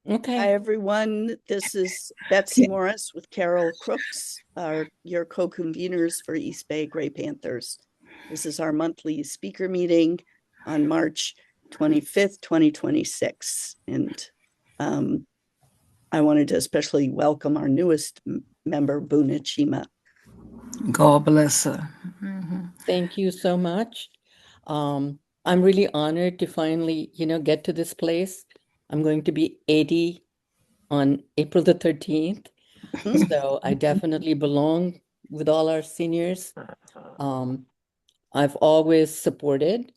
Okay. Hi, everyone. This is Betsy Morris with Carol Crooks, your co-conveners for East Bay Grey Panthers. This is our monthly speaker meeting on March 25th, 2026. And um, I wanted to especially welcome our newest member, Boon Achima. God bless her. Thank you so much. I'm really honored to finally, get to this place. I'm going to be 80 on April the 13th. So I definitely belong with all our seniors. Um, I've always supported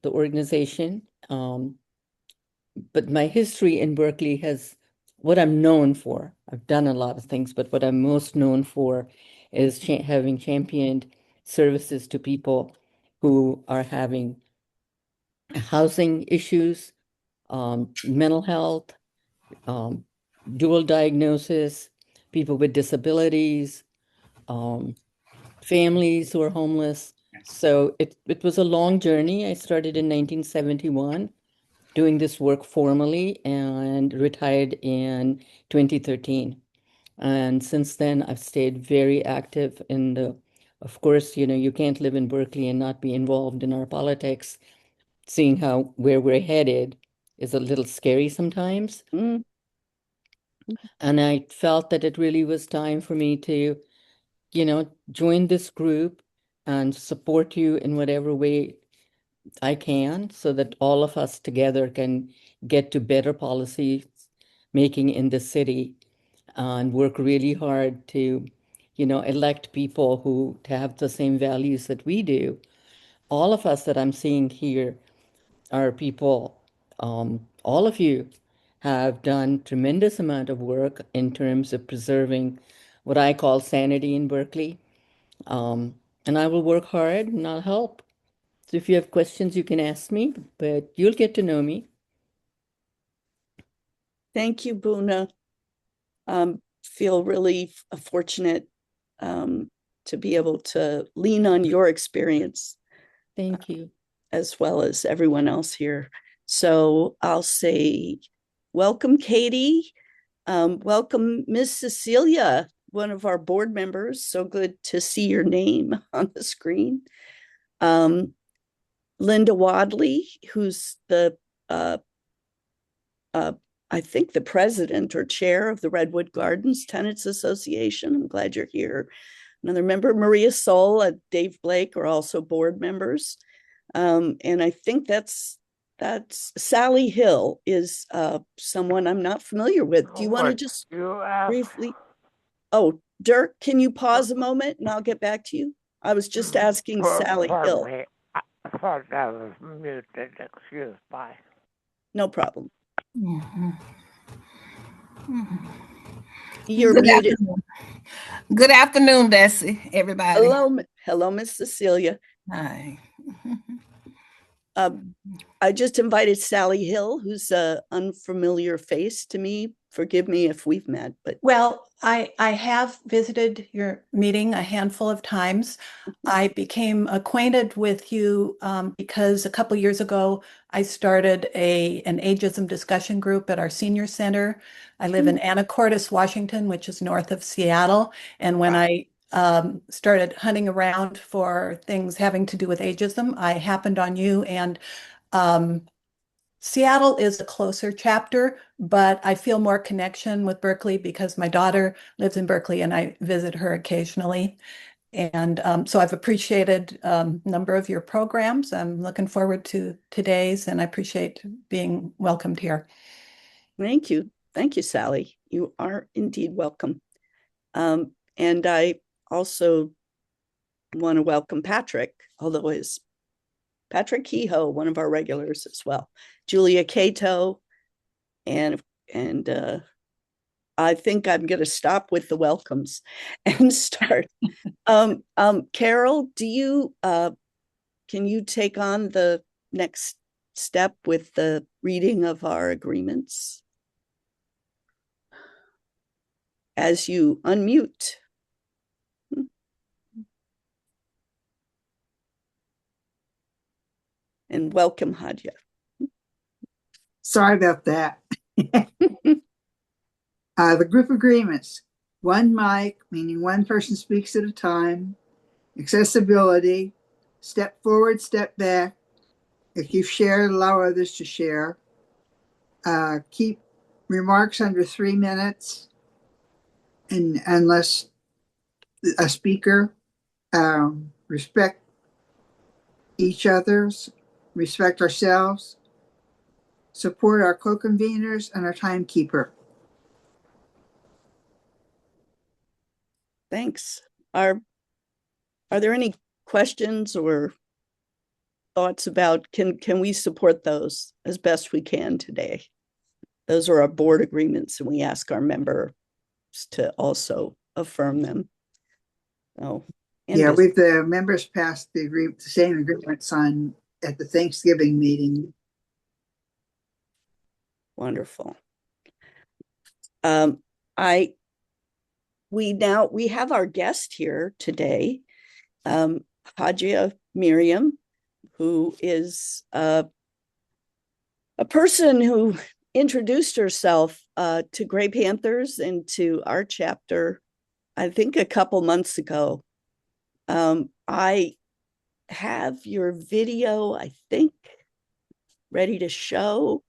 the organization. But my history in Berkeley has what I'm known for. I've done a lot of things, but what I'm most known for is having championed services to people who are having housing issues, mental health, um, dual diagnosis, people with disabilities, um, families who are homeless. So it was a long journey. I started in 1971 doing this work formally and retired in 2013. And since then, I've stayed very active in of course, you can't live in Berkeley and not be involved in our politics. Seeing where we're headed is a little scary sometimes. Mm. And I felt that it really was time for me to, join this group and support you in whatever way I can so that all of us together can get to better policy making in the city and work really hard to, elect people who have the same values that we do. All of us that I'm seeing here are people, all of you have done tremendous amount of work in terms of preserving what I call sanity in Berkeley. And I will work hard and I'll help. So if you have questions, you can ask me, but you'll get to know me. Thank you, Boona. Feel really fortunate to be able to lean on your experience Thank you. as well as everyone else here. So I'll say, welcome, Katie. Welcome, Miss Cecilia, one of our board members. So good to see your name on the screen. Linda Wadley, who's uh, uh, I think, the president or chair of the Redwood Gardens Tenants Association. I'm glad you're here. Another member, Maria Soul and Dave Blake, are also board members. And I think that's Sally Hill is someone I'm not familiar with. Do you want to just briefly? Oh, Dirk, can you pause a moment and I'll get back to you? I was just asking Sally Pardon Hill. me. I thought I was muted. Excuse me. No problem. Mhm. You're Good muted. afternoon. Good afternoon, Bessie, everybody. Hello, Miss Cecilia. Hi. I just invited Sally Hill, who's an unfamiliar face to me. Forgive me if we've met, but Well, I have visited your meeting a handful of times. I became acquainted with you because a couple years ago I started an ageism discussion group at our senior center. I live in Anacortes, Washington, which is north of Seattle. And when I started hunting around for things having to do with ageism, I happened on you and um, Seattle is a closer chapter, but I feel more connection with Berkeley because my daughter lives in Berkeley and I visit her occasionally. And so I've appreciated a number of your programs. I'm looking forward to today's and I appreciate being welcomed here. thank you. Thank you, Sally. You are indeed welcome. And I also want to welcome Patrick, although is Patrick Kehoe, one of our regulars as well. Julia Cato, and I think I'm going to stop with the welcomes and start. Carol, do you can you take on the next step with the reading of our agreements as you unmute? And welcome, Hadia. Sorry about that. The group agreements, one mic, meaning one person speaks at a time, accessibility, step forward, step back. If you share, allow others to share. Keep remarks under 3 minutes, and unless a speaker, respect each other's, respect ourselves, support our co-conveners and our timekeeper. Thanks. Are there any questions or thoughts about can we support those as best we can today? Those are our board agreements, and we ask our members to also affirm them. Oh, yeah, the members passed the same agreements at the Thanksgiving meeting. Wonderful. We have our guest here today, Hadia Miriam, who is a person who introduced herself to Grey Panthers and to our chapter, I think a couple months ago. I have your video, I think, ready to show.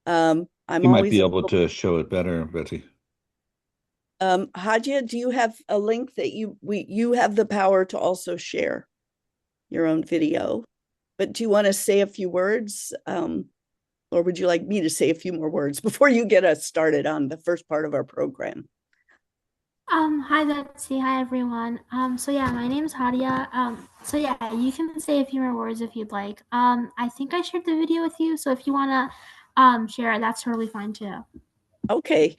You might be able to show it better, Betty. Hadia, do you have a link that you have the power to also share your own video? But do you want to say a few words? Or would you like me to say a few more words before you get us started on the first part of our program? Hi Betsy, hi everyone. So yeah, my name is Hadia. So yeah, you can say a few more words if you'd like. I think I shared the video with you, so if you wanna share it, that's totally fine too. Okay,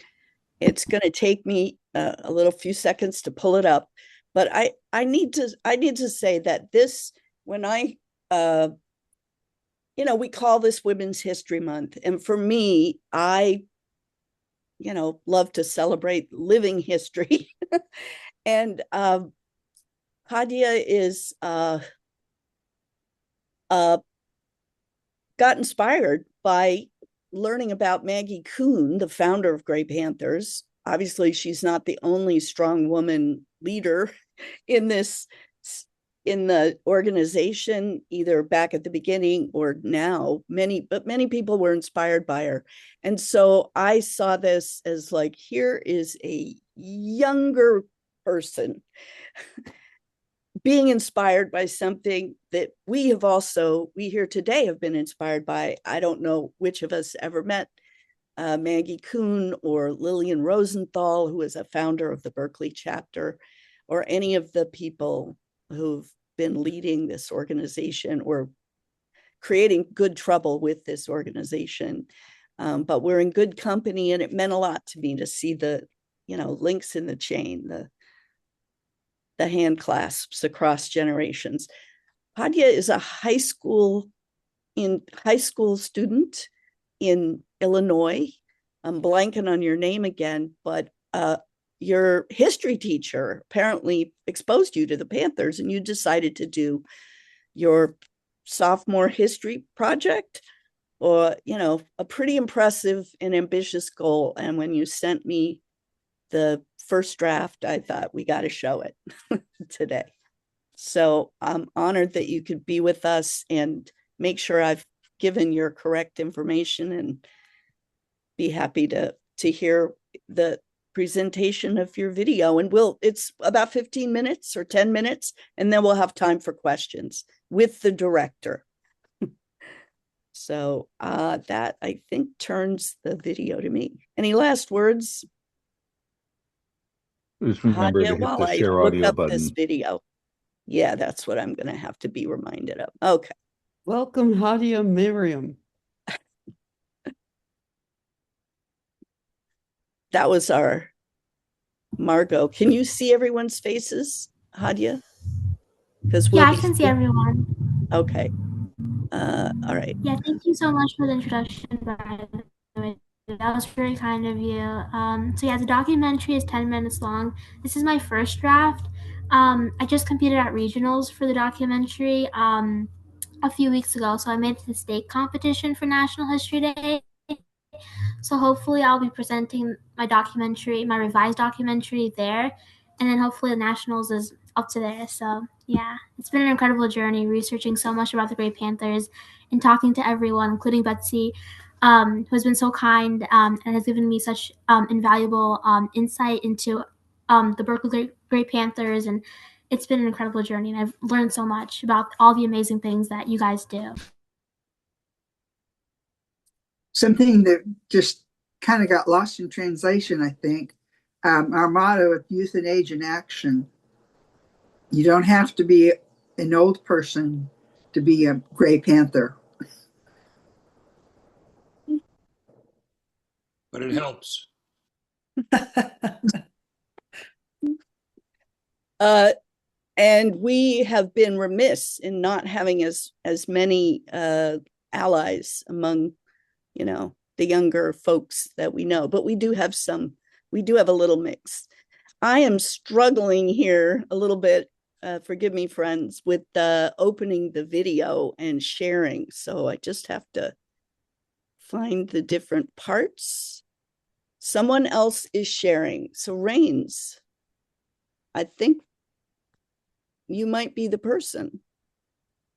it's gonna take me a little few seconds to pull it up, but I need to say that this, when we call this Women's History Month, and for me, I love to celebrate living history. And Hadia is got inspired by learning about Maggie Kuhn, the founder of Grey Panthers. Obviously, she's not the only strong woman leader in the organization, either back at the beginning or now. Many people were inspired by her. And so I saw this as like, here is a younger person being inspired by something that we here today have been inspired by. I don't know which of us ever met Maggie Kuhn or Lillian Rosenthal, who is a founder of the Berkeley chapter, or any of the people who've been leading this organization or creating good trouble with this organization. But we're in good company, and it meant a lot to me to see the, links in the chain, the hand clasps across generations. Hadia is a high school student in Illinois. I'm blanking on your name again, but your history teacher apparently exposed you to the Panthers, and you decided to do your sophomore history project, or a pretty impressive and ambitious goal. And when you sent me the first draft, I thought, we got to show it today. So I'm honored that you could be with us and make sure I've given your correct information, and be happy to hear the presentation of your video. And it's about 15 minutes or 10 minutes, and then we'll have time for questions with the director. So that, I think, turns the video to me. Any last words? Just remember to hit the share audio button. This video. Yeah, that's what I'm going to have to be reminded of. Okay. Welcome, Hadia Miriam. That was our Margot. Can you see everyone's faces, Hadia? Because I can see everyone. Okay. All right. Yeah, thank you so much for the introduction, by the way. That was very kind of you. So yeah, the documentary is 10 minutes long. This is my first draft. I just competed at regionals for the documentary a few weeks ago. So I made it to the state competition for National History Day. So hopefully I'll be presenting my documentary, my revised documentary there. And then hopefully the Nationals is up to there. So yeah, it's been an incredible journey researching so much about the Grey Panthers and talking to everyone, including Betsy, who has been so kind and has given me such invaluable insight into the Berkeley Grey Panthers. And it's been an incredible journey. And I've learned so much about all the amazing things that you guys do. Something that just kind of got lost in translation, I think. Our motto of Youth and Age in Action. You don't have to be an old person to be a Grey Panther. But it helps. And we have been remiss in not having as many allies among, the younger folks that we know. But we do have a little mix. I am struggling here a little bit, forgive me, friends, with opening the video and sharing. So I just have to find the different parts. Someone else is sharing. So Rains, I think you might be the person.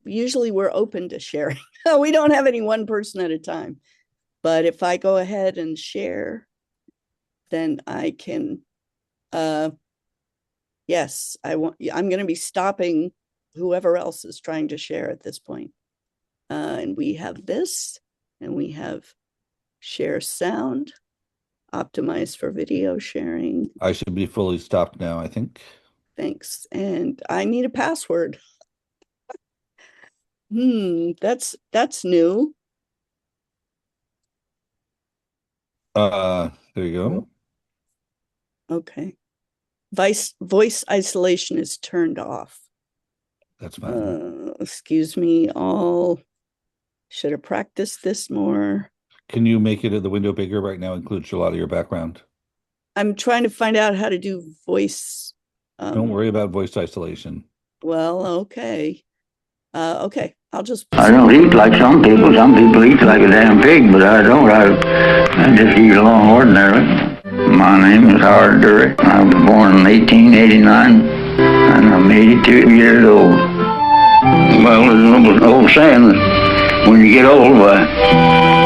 Usually we're open to sharing. We don't have any one person at a time. But if I go ahead and share, then I can, yes, I'm going to be stopping whoever else is trying to share at this point. And we have this, and we have share sound, optimized for video sharing. I should be fully stopped now, I think. Thanks. And I need a password. That's new. There you go. Okay. Voice isolation is turned off. That's fine. Excuse me, all. Should have practiced this more. Can you make it the window bigger right now? Includes a lot of your background. I'm trying to find out how to do voice. Don't worry about voice isolation. Well, okay. Okay, I'll just. I don't eat like some people. Some people eat like a damn pig, but I don't. I just eat along ordinarily. My name is Howard Dury. I was born in 1889, and I'm 82 years old. Well, there's an old saying that when you get old, why,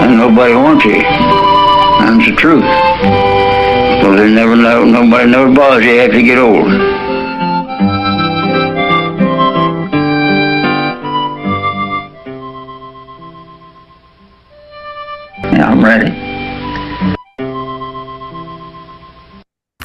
and nobody wants you. That's the truth. So nobody never bothers you after you get old. Yeah, I'm ready.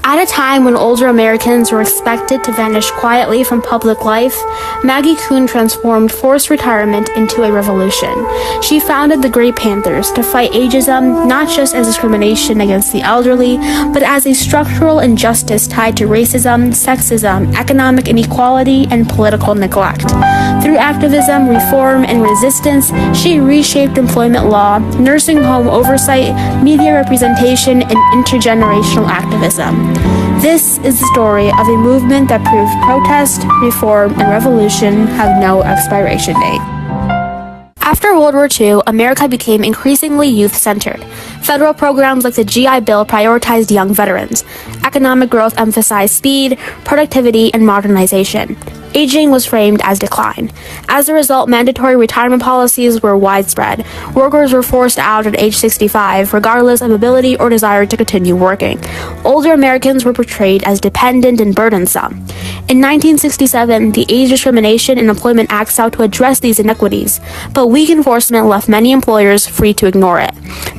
At a time when older Americans were expected to vanish quietly from public life, Maggie Kuhn transformed forced retirement into a revolution. She founded the Grey Panthers to fight ageism not just as discrimination against the elderly, but as a structural injustice tied to racism, sexism, economic inequality, and political neglect. Through activism, reform, and resistance, she reshaped employment law, nursing home oversight, media representation, and intergenerational activism. This is the story of a movement that proved protest, reform, and revolution have no expiration date. After World War II, America became increasingly youth-centered. Federal programs like the GI Bill prioritized young veterans. Economic growth emphasized speed, productivity, and modernization. Aging was framed as decline. As a result, mandatory retirement policies were widespread. Workers were forced out at age 65, regardless of ability or desire to continue working. Older Americans were portrayed as dependent and burdensome. In 1967, the Age Discrimination in Employment Act sought to address these inequities, but weak enforcement left many employers free to ignore it.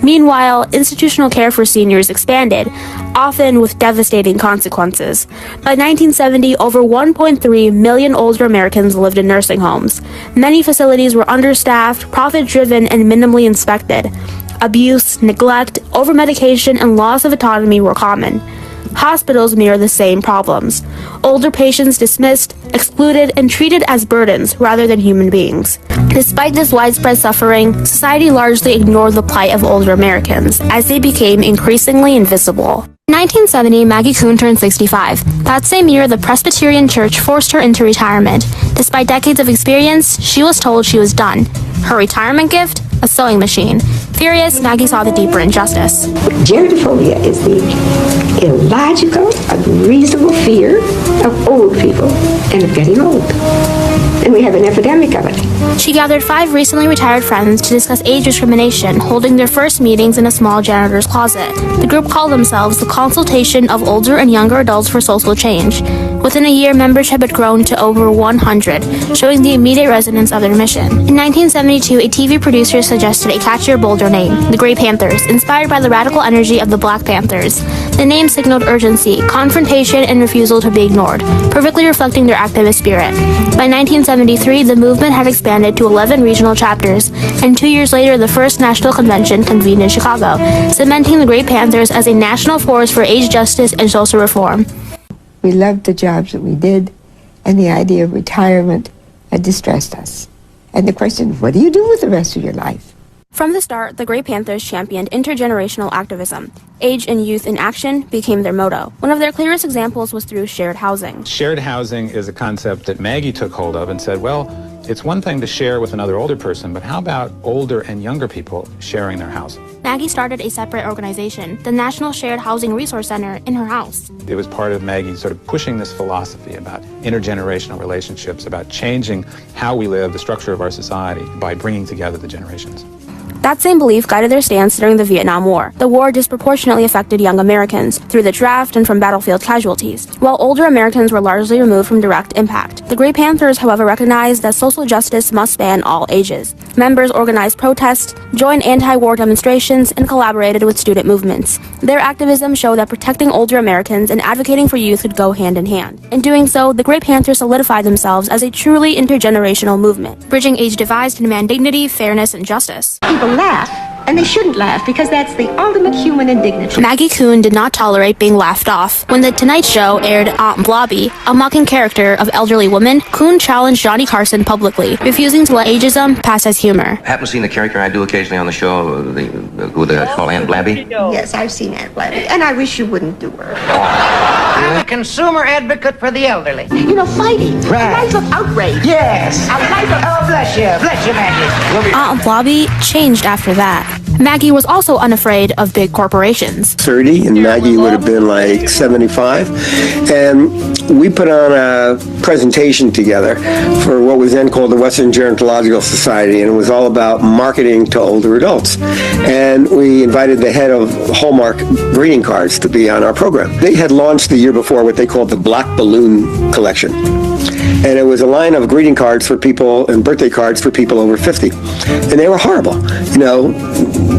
Meanwhile, institutional care for seniors expanded, often with devastating consequences. By 1970, over 1.3 million older Americans lived in nursing homes. Many facilities were understaffed, profit-driven, and minimally inspected. Abuse, neglect, overmedication, and loss of autonomy were common. Hospitals mirror the same problems. Older patients dismissed, excluded, and treated as burdens rather than human beings. Despite this widespread suffering, society largely ignored the plight of older Americans as they became increasingly invisible. In 1970, Maggie Kuhn turned 65. That same year, the Presbyterian Church forced her into retirement. Despite decades of experience, she was told she was done. Her retirement gift? A sewing machine. Furious, Maggie saw the deeper injustice. Geratophobia is the illogical, unreasonable fear of old people and of getting old. And we have an epidemic of it. She gathered 5 recently retired friends to discuss age discrimination, holding their first meetings in a small janitor's closet. The group called themselves the Consultation of Older and Younger Adults for Social Change. Within a year, membership had grown to over 100, showing the immediate resonance of their mission. In 1972, a TV producer suggested a catchier, bolder name, the Grey Panthers, inspired by the radical energy of the Black Panthers. The name signaled urgency, confrontation, and refusal to be ignored, perfectly reflecting their activist spirit. By 1973, the movement had expanded to 11 regional chapters, and 2 years later, the first national convention convened in Chicago, cementing the Grey Panthers as a national force for age justice and social reform. We loved the jobs that we did, and the idea of retirement had distressed us. And the question, what do you do with the rest of your life? From the start, the Grey Panthers championed intergenerational activism. Age and youth in action became their motto. One of their clearest examples was through shared housing. Shared housing is a concept that Maggie took hold of and said, well, it's one thing to share with another older person, but how about older and younger people sharing their house? Maggie started a separate organization, the National Shared Housing Resource Center, in her house. It was part of Maggie sort of pushing this philosophy about intergenerational relationships, about changing how we live, the structure of our society, by bringing together the generations. That same belief guided their stance during the Vietnam War. The war disproportionately affected young Americans through the draft and from battlefield casualties, while older Americans were largely removed from direct impact. The Grey Panthers, however, recognized that social justice must span all ages. Members organized protests, joined anti-war demonstrations, and collaborated with student movements. Their activism showed that protecting older Americans and advocating for youth could go hand in hand. In doing so, the Grey Panthers solidified themselves as a truly intergenerational movement, bridging age divides to demand dignity, fairness, and justice. People laugh, and they shouldn't laugh because that's the ultimate human indignity. Maggie Kuhn did not tolerate being laughed off. When The Tonight Show aired Aunt Blobby, a mocking character of elderly women, Kuhn challenged Johnny Carson publicly, refusing to let ageism pass as humor. Haven't seen the character I do occasionally on the show, who they call Aunt Blabby? Yes, I've seen Aunt Blabby, and I wish you wouldn't do her. I'm a consumer advocate for the elderly. You know, fighting. Right. A life of outrage. Yes. A life of... Oh, bless you, Maggie. Aunt Blobby changed after that. Maggie was also unafraid of big corporations. 30, and Maggie would have been like 75. And we put on a presentation together for what was then called the Western Gerontological Society, and it was all about marketing to older adults. And we invited the head of Hallmark greeting cards to be on our program. They had launched the year before what they called the Black Balloon Collection. And it was a line of greeting cards for people and birthday cards for people over 50. And they were horrible. You know,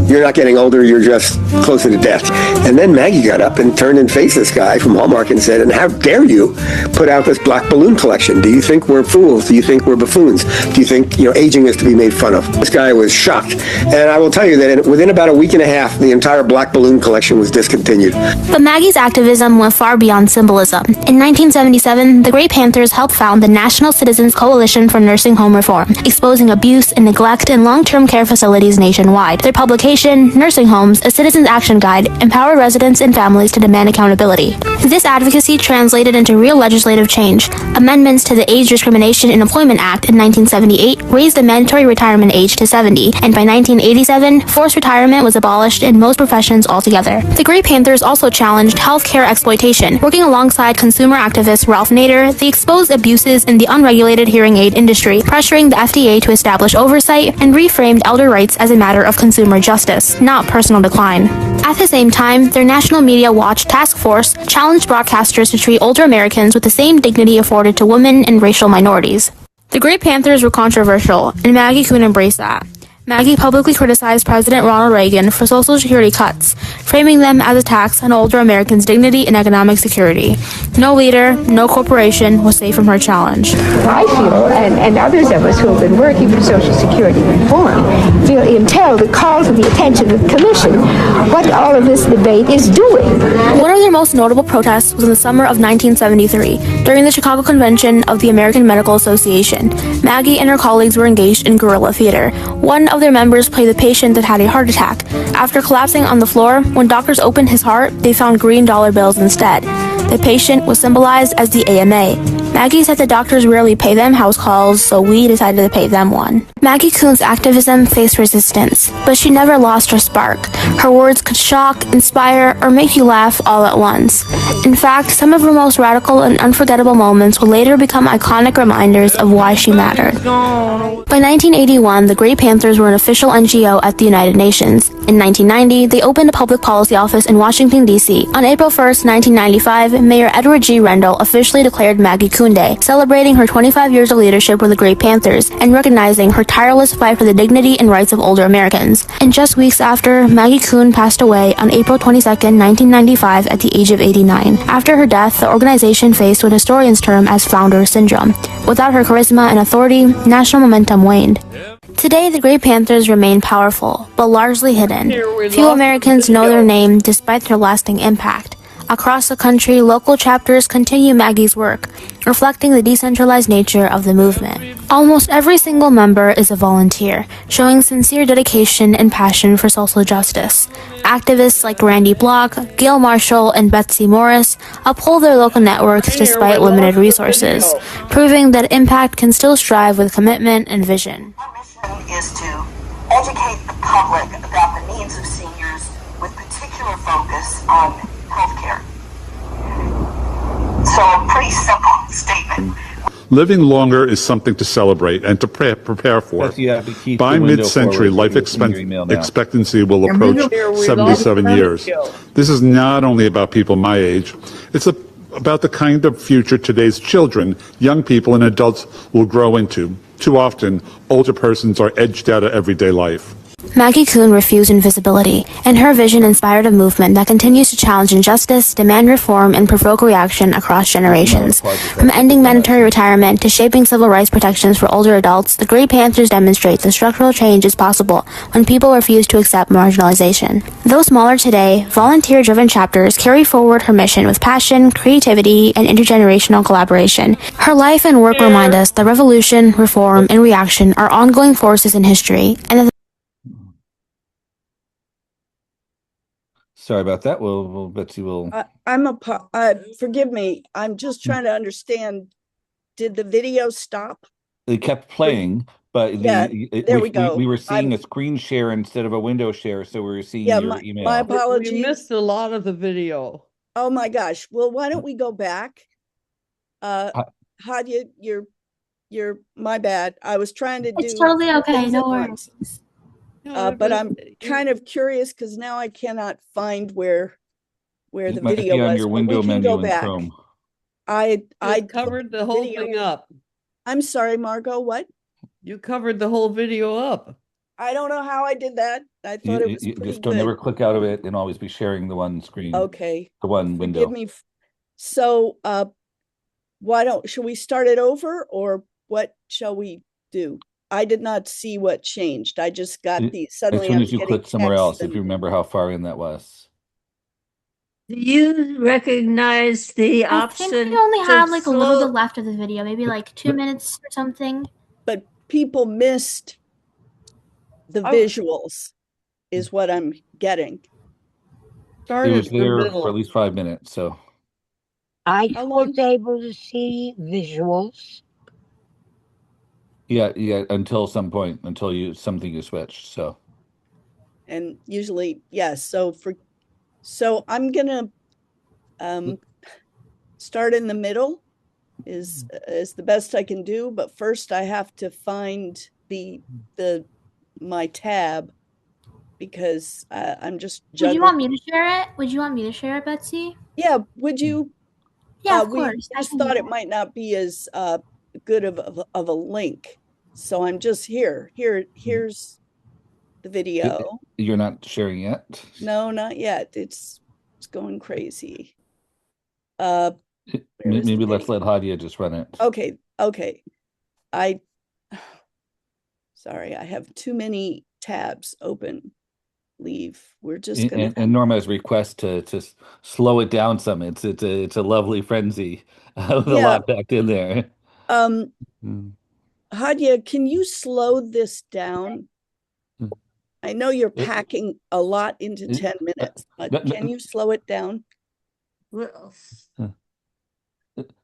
you're not getting older, you're just closer to death. And then Maggie got up and turned and faced this guy from Hallmark and said, and how dare you put out this Black Balloon Collection? Do you think we're fools? Do you think we're buffoons? Do you think, aging is to be made fun of? This guy was shocked. And I will tell you that within about a week and a half, the entire Black Balloon Collection was discontinued. But Maggie's activism went far beyond symbolism. In 1977, the Grey Panthers helped found the National Citizens Coalition for Nursing Home Reform, exposing abuse and neglect in long-term care facilities nationwide. Their publication, Nursing Homes, a Citizens Action Guide, empowered residents and families to demand accountability. This advocacy translated into real legislative change. Amendments to the Age Discrimination in Employment Act in 1978 raised the mandatory retirement age to 70, and by 1987, forced retirement was abolished in most professions altogether. The Grey Panthers also challenged healthcare exploitation. Working alongside consumer activist Ralph Nader, they exposed abuses in the unregulated hearing aid industry, pressuring the FDA to establish oversight, and reframed elder rights as a matter of consumer justice, not personal decline. At the same time, their National Media Watch task force challenged broadcasters to treat older Americans with the same dignity afforded to women and racial minorities. The Grey Panthers were controversial, and Maggie Kuhn embraced that. Maggie publicly criticized President Ronald Reagan for Social Security cuts, framing them as attacks on older Americans' dignity and economic security. No leader, no corporation was safe from her challenge. I feel, and others of us who have been working for Social Security reform, feel impelled to call to the attention of the Commission what all of this debate is doing. One of their most notable protests was in the summer of 1973, during the Chicago Convention of the American Medical Association. Maggie and her colleagues were engaged in guerrilla theater, One of their members played the patient that had a heart attack. After collapsing on the floor, when doctors opened his heart, they found green dollar bills instead. The patient was symbolized as the AMA. Maggie said the doctors rarely pay them house calls, so we decided to pay them one. Maggie Kuhn's activism faced resistance, but she never lost her spark. Her words could shock, inspire, or make you laugh all at once. In fact, some of her most radical and unforgettable moments will later become iconic reminders of why she mattered. By 1981, the Grey Panthers were an official NGO at the United Nations. In 1990, they opened a public policy office in Washington, D.C. On April 1st, 1995, Mayor Edward G. Rendell officially declared Maggie Kuhn Day, celebrating her 25 years of leadership with the Grey Panthers and recognizing her tireless fight for the dignity and rights of older Americans. And just weeks after, Maggie Kuhn passed away on April 22, 1995 at the age of 89. After her death, the organization faced what historians term as founder syndrome. Without her charisma and authority, national momentum waned. Today, the Grey Panthers remain powerful, but largely hidden. Few Americans know their name despite their lasting impact. Across the country, local chapters continue Maggie's work, reflecting the decentralized nature of the movement. Almost every single member is a volunteer, showing sincere dedication and passion for social justice. Activists like Randy Block, Gail Marshall, and Betsy Morris uphold their local networks despite limited resources, proving that impact can still strive with commitment and vision. Our mission is to educate the public about the needs of seniors with particular focus on healthcare. So a pretty simple statement. Living longer is something to celebrate and to prepare for. By mid-century, life expectancy will approach 77 years. This is not only about people my age, it's about the kind of future today's children, young people, and adults will grow into. Too often, older persons are edged out of everyday life. Maggie Kuhn refused invisibility, and her vision inspired a movement that continues to challenge injustice, demand reform, and provoke reaction across generations. From ending mandatory retirement to shaping civil rights protections for older adults, the Grey Panthers demonstrate that structural change is possible when people refuse to accept marginalization. Though smaller today, volunteer-driven chapters carry forward her mission with passion, creativity, and intergenerational collaboration. Her life and work remind us that revolution, reform, and reaction are ongoing forces in history, and that Sorry about that. We'll Betsy will. Forgive me. I'm just trying to understand. Did the video stop? It kept playing, but there we go. We were seeing a screen share instead of a window share, so we were seeing your email. My apologies. We missed a lot of the video. Oh my gosh. Well, why don't we go back? Hadia, you're my bad. I was trying to do. It's totally okay. No worries. But I'm kind of curious because now I cannot find where the video was. On your window menu in Chrome. I covered the whole thing up. I'm sorry, Margot. What? You covered the whole video up. I don't know how I did that. I thought it was pretty just don't ever click out of it and always be sharing the one screen. Okay. The one window. Give me. So, should we start it over or what shall we do? I did not see what changed. I just got these suddenly. As soon as you click somewhere else, if you remember how far in that was. Do you recognize the option? I think we only have like a little bit left of the video, maybe like 2 minutes or something. But people missed the visuals, is what I'm getting. It was there for at least 5 minutes, so. I was able to see visuals. Yeah, until some point, until something is switched, so. And usually, yes. So I'm gonna start in the middle is the best I can do, but first I have to find my tab because I'm just juggling. Would you want me to share it? Would you want me to share it, Betsy? Yeah, would you? Yeah, of course. I just thought it might not be as good of a link. So I'm just here's the video. You're not sharing yet? No, not yet. It's going crazy. Maybe let's let Hadia just run it. Okay. Sorry, I have too many tabs open. Leave. We're just gonna. And Norma's request to slow it down some. It's a lovely frenzy with a lot packed in there. Hadia, can you slow this down? I know you're packing a lot into 10 minutes, but can you slow it down?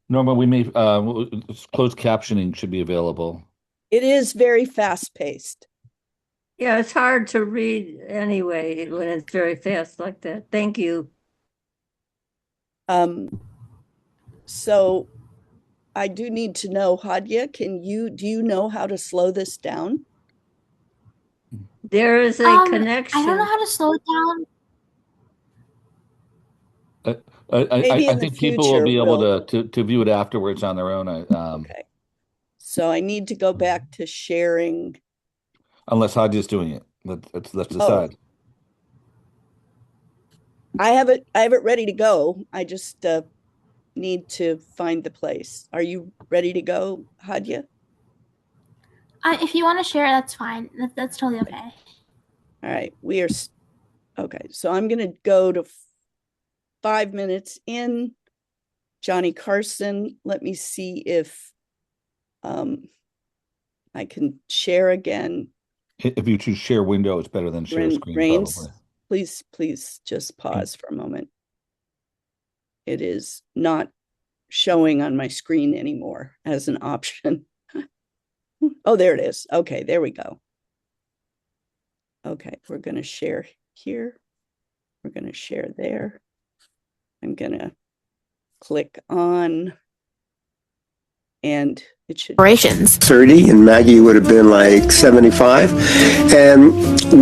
Norma, we may closed captioning should be available. It is very fast paced. Yeah, it's hard to read anyway when it's very fast like that. Thank you. So I do need to know, Hadia, do you know how to slow this down? There is a connection. I don't know how to slow it down. I think people will be able to view it afterwards on their own. Okay. So I need to go back to sharing. Unless Hadia's doing it. Let's decide. I have it ready to go. I just need to find the place. Are you ready to go, Hadia? If you want to share, that's fine. That's totally okay. All right. We are okay. So I'm going to go to 5 minutes in. Johnny Carson, let me see if I can share again. If you choose share window, it's better than share screen. Rains, please just pause for a moment. It is not showing on my screen anymore as an option. Oh, there it is. Okay, there we go. Okay, we're going to share here. We're going to share there. I'm going to click on, and it should 30, and Maggie would have been like 75. And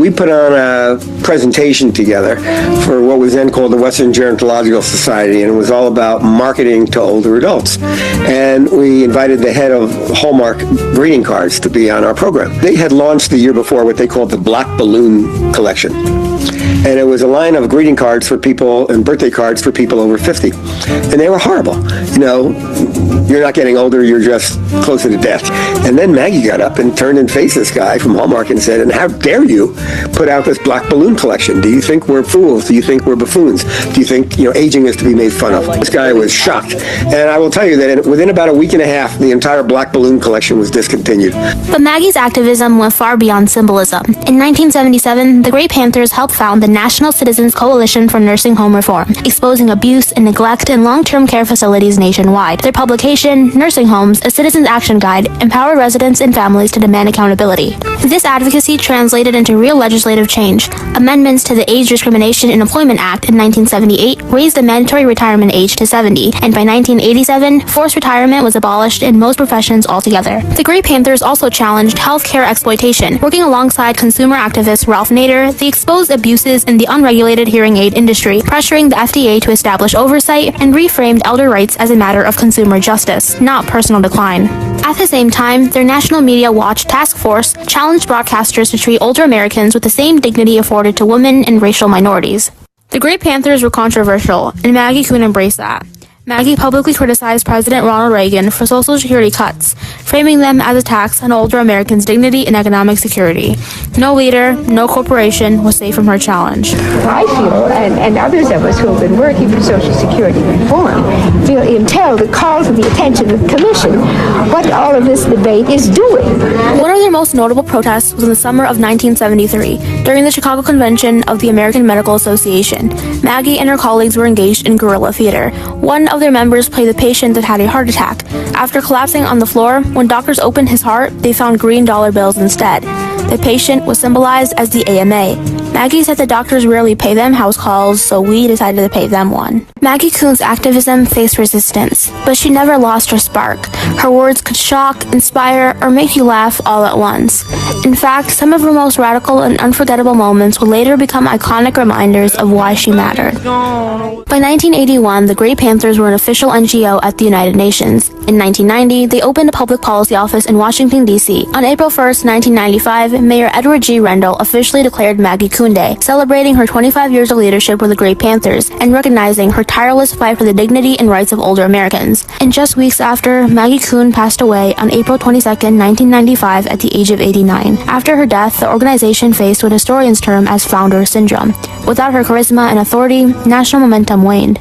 we put on a presentation together for what was then called the Western Gerontological Society, and it was all about marketing to older adults. And we invited the head of Hallmark greeting cards to be on our program. They had launched the year before what they called the Black Balloon Collection. And it was a line of greeting cards for people and birthday cards for people over 50. And they were horrible. You know, you're not getting older, you're just closer to death. And then Maggie got up and turned and faced this guy from Hallmark and said, and how dare you put out this Black Balloon Collection? Do you think we're fools? Do you think we're buffoons? Do you think, aging is to be made fun of? This guy was shocked. And I will tell you that within about a week and a half, the entire Black Balloon Collection was discontinued. But Maggie's activism went far beyond symbolism. In 1977, the Grey Panthers helped found the National Citizens Coalition for Nursing Home Reform, exposing abuse and neglect in long-term care facilities nationwide. Their publication, Nursing Homes, a Citizens Action Guide, empowered residents and families to demand accountability. This advocacy translated into real legislative change. Amendments to the Age Discrimination in Employment Act in 1978 raised the mandatory retirement age to 70, and by 1987, forced retirement was abolished in most professions altogether. The Grey Panthers also challenged healthcare exploitation. Working alongside consumer activist Ralph Nader, they exposed abuses in the unregulated hearing aid industry, pressuring the FDA to establish oversight, and reframed elder rights as a matter of consumer justice, not personal decline. At the same time, their National Media Watch task force challenged broadcasters to treat older Americans with the same dignity afforded to women and racial minorities. The Grey Panthers were controversial, and Maggie Kuhn embraced that. Maggie publicly criticized President Ronald Reagan for Social Security cuts, framing them as attacks on older Americans' dignity and economic security. No leader, no corporation was safe from her challenge. I feel, and others of us who have been working for Social Security reform, feel entitled to call to the attention of the Commission what all of this debate is doing. One of their most notable protests was in the summer of 1973, during the Chicago Convention of the American Medical Association. Maggie and her colleagues were engaged in guerrilla theater. One of their members played the patient that had a heart attack. After collapsing on the floor, when doctors opened his heart, they found green dollar bills instead. The patient was symbolized as the AMA. Maggie said the doctors rarely pay them house calls, so we decided to pay them one. Maggie Kuhn's activism faced resistance, but she never lost her spark. Her words could shock, inspire, or make you laugh all at once. In fact, some of her most radical and unforgettable moments would later become iconic reminders of why she mattered. By 1981, the Grey Panthers were an official NGO at the United Nations. In 1990, they opened a public policy office in Washington, D.C. On April 1st, 1995, Mayor Edward G. Rendell officially declared Maggie Kuhn Day, celebrating her 25 years of leadership with the Grey Panthers and recognizing her tireless fight for the dignity and rights of older Americans. And just weeks after, Maggie Kuhn passed away on April 22, 1995 at the age of 89. After her death, the organization faced what historians term as founder syndrome. Without her charisma and authority, national momentum waned.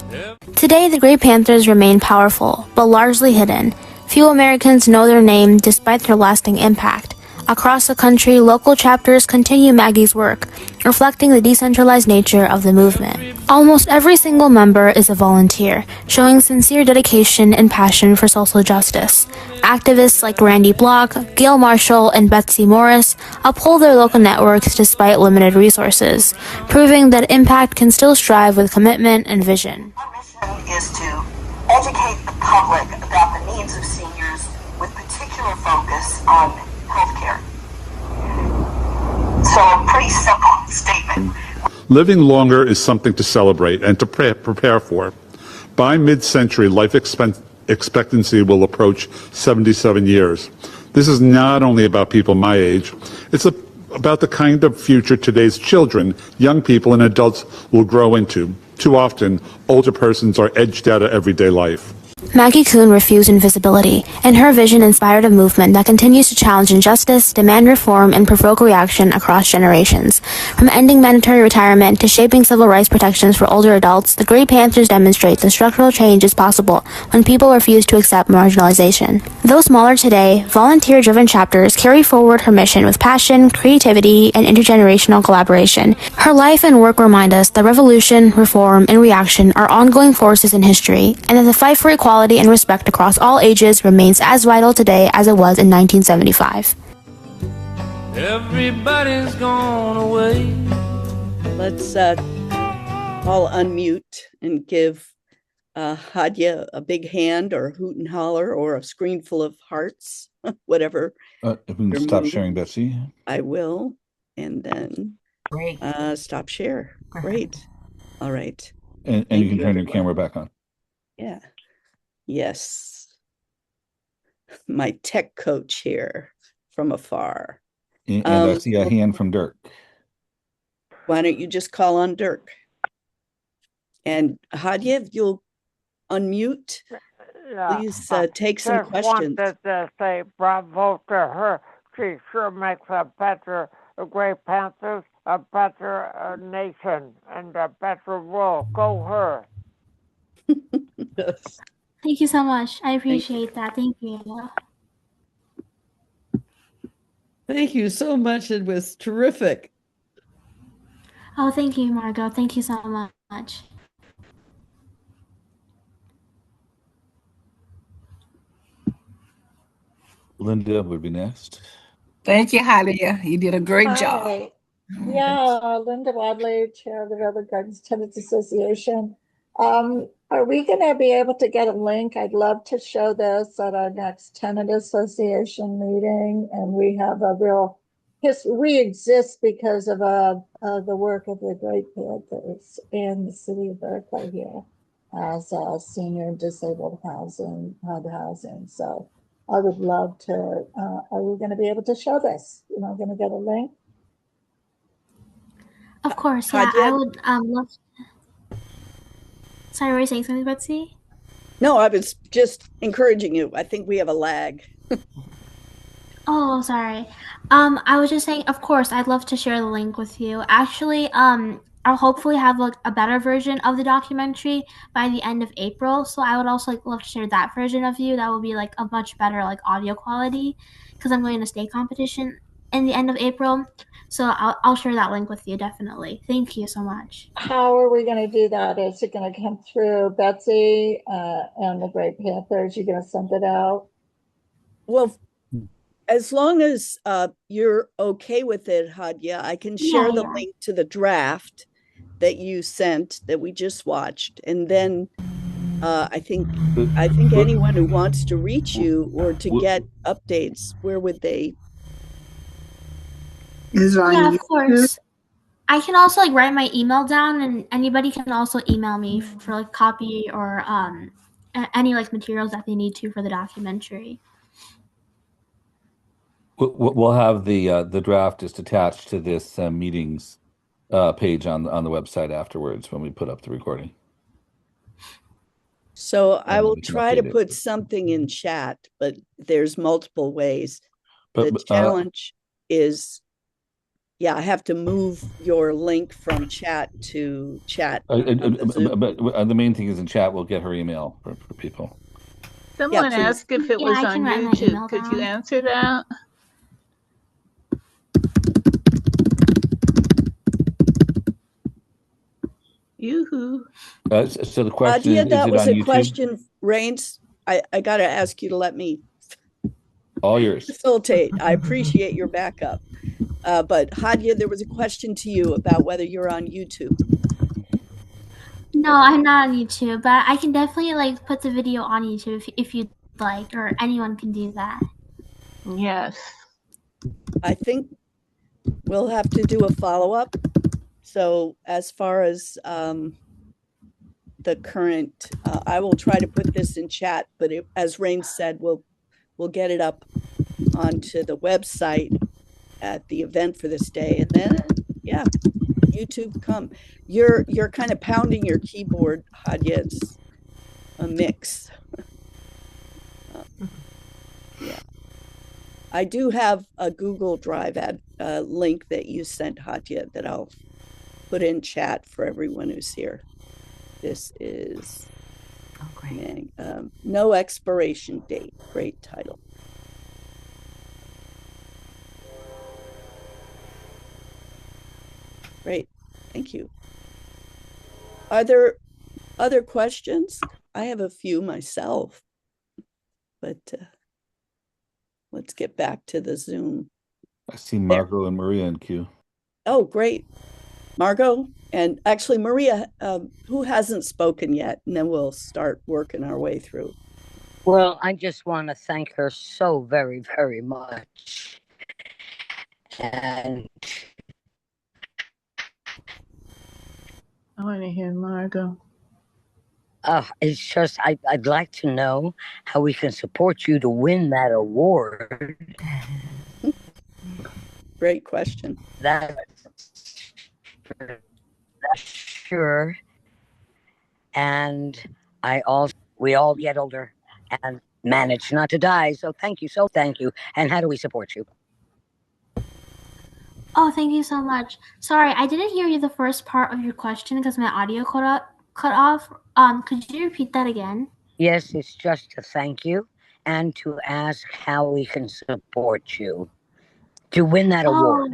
Today, the Grey Panthers remain powerful, but largely hidden. Few Americans know their name despite their lasting impact. Across the country, local chapters continue Maggie's work, reflecting the decentralized nature of the movement. Almost every single member is a volunteer, showing sincere dedication and passion for social justice. Activists like Randy Block, Gail Marshall, and Betsy Morris uphold their local networks despite limited resources, proving that impact can still strive with commitment and vision. Our mission is to educate the public about the needs of seniors with particular focus on healthcare. So a pretty simple statement. Living longer is something to celebrate and to prepare for. By mid-century, life expectancy will approach 77 years. This is not only about people my age, it's about the kind of future today's children, young people, and adults will grow into. Too often, older persons are edged out of everyday life. Maggie Kuhn refused invisibility, and her vision inspired a movement that continues to challenge injustice, demand reform, and provoke reaction across generations. From ending mandatory retirement to shaping civil rights protections for older adults, the Grey Panthers demonstrate that structural change is possible when people refuse to accept marginalization. Though smaller today, volunteer-driven chapters carry forward her mission with passion, creativity, and intergenerational collaboration. Her life and work remind us that revolution, reform, and reaction are ongoing forces in history, and that the fight for equality and respect across all ages remains as vital today as it was in 1975. Everybody's gone away. Let's all unmute and give Hadia a big hand or a hoot and holler or a screen full of hearts, whatever. If we can stop sharing, Betsy. I will. And then Great. Stop share. Great. All right. And you can turn your camera back on. Yeah. Yes. My tech coach here from afar. And I see a hand from Dirk. Why don't you just call on Dirk? And Hadia, if you'll unmute, please take some questions. Just wanted to say bravo to her. She sure makes a better Grey Panthers, a better nation, and a better world. Go her. Yes. Thank you so much. I appreciate that. Thank you. Thank you so much. It was terrific. Oh, thank you, Margot. Thank you so much. Linda would be next. Thank you, Hadia. You did a great job. Hi. Yeah, Linda Wadley, Chair of the Redwood Gardens Tenants Association. Are we going to be able to get a link? I'd love to show this at our next Tenant Association meeting. And we have a real history. We exist because of the work of the Grey Panthers in the city of Berkeley here as senior and disabled housing, HUD housing. So I would love to, are we going to be able to show this? You know, going to get a link? Of course, yeah. I would love to. Sorry, were you saying something, Betsy? No, I was just encouraging you. I think we have a lag. Oh, sorry. I was just saying, of course, I'd love to share the link with you. Actually, I'll hopefully have a better version of the documentary by the end of April. So I would also love to share that version of you. That will be a much better audio quality because I'm going to state competition in the end of April. So I'll share that link with you, definitely. Thank you so much. How are we going to do that? Is it going to come through Betsy and the Grey Panthers? You're going to send it out? Well, as long as you're okay with it, Hadia, I can share the link to the draft that you sent that we just watched. And then I think anyone who wants to reach you or to get updates, where would they? Yeah, of course. I can also write my email down, and anybody can also email me for copy or any materials that they need to for the documentary. We'll have the draft just attached to this meetings page on the website afterwards when we put up the recording. So I will try to put something in chat, but there's multiple ways. The challenge is, I have to move your link from chat to chat. But the main thing is in chat, we'll get her email for people. Someone asked if it was on YouTube. Could you answer that? Yoo-hoo. So the question Hadia, is that it was on a YouTube? question, Rains. I got to ask you to let me All yours. facilitate. I appreciate your backup. But Hadia, there was a question to you about whether you're on YouTube. No, I'm not on YouTube, but I can definitely like put the video on YouTube if you'd like, or anyone can do that. Yes. I think we'll have to do a follow-up. So as far as the current, I will try to put this in chat, but as Rain said, we'll get it up onto the website at the event for this day, and then yeah, YouTube come. You're kind of pounding your keyboard, Hadia. It's a mix. Yeah, I do have a Google Drive link that you sent, Hadia, that I'll put in chat for everyone who's here. This is No Expiration Date. Great title. Great. Thank you. Are there other questions? I have a few myself, but let's get back to the Zoom. I see Margot and Maria in queue. Oh, great. Margot, and actually Maria, who hasn't spoken yet, and then we'll start working our way through. Well, I just want to thank her so very, very much. And I want to hear Margot. it's just, I'd like to know how we can support you to win that award. Great question. That's sure. And we all get older and manage not to die. So thank you. And how do we support you? Oh, thank you so much. Sorry, I didn't hear you the first part of your question because my audio cut off. Could you repeat that again? Yes, it's just to thank you and to ask how we can support you to win that award.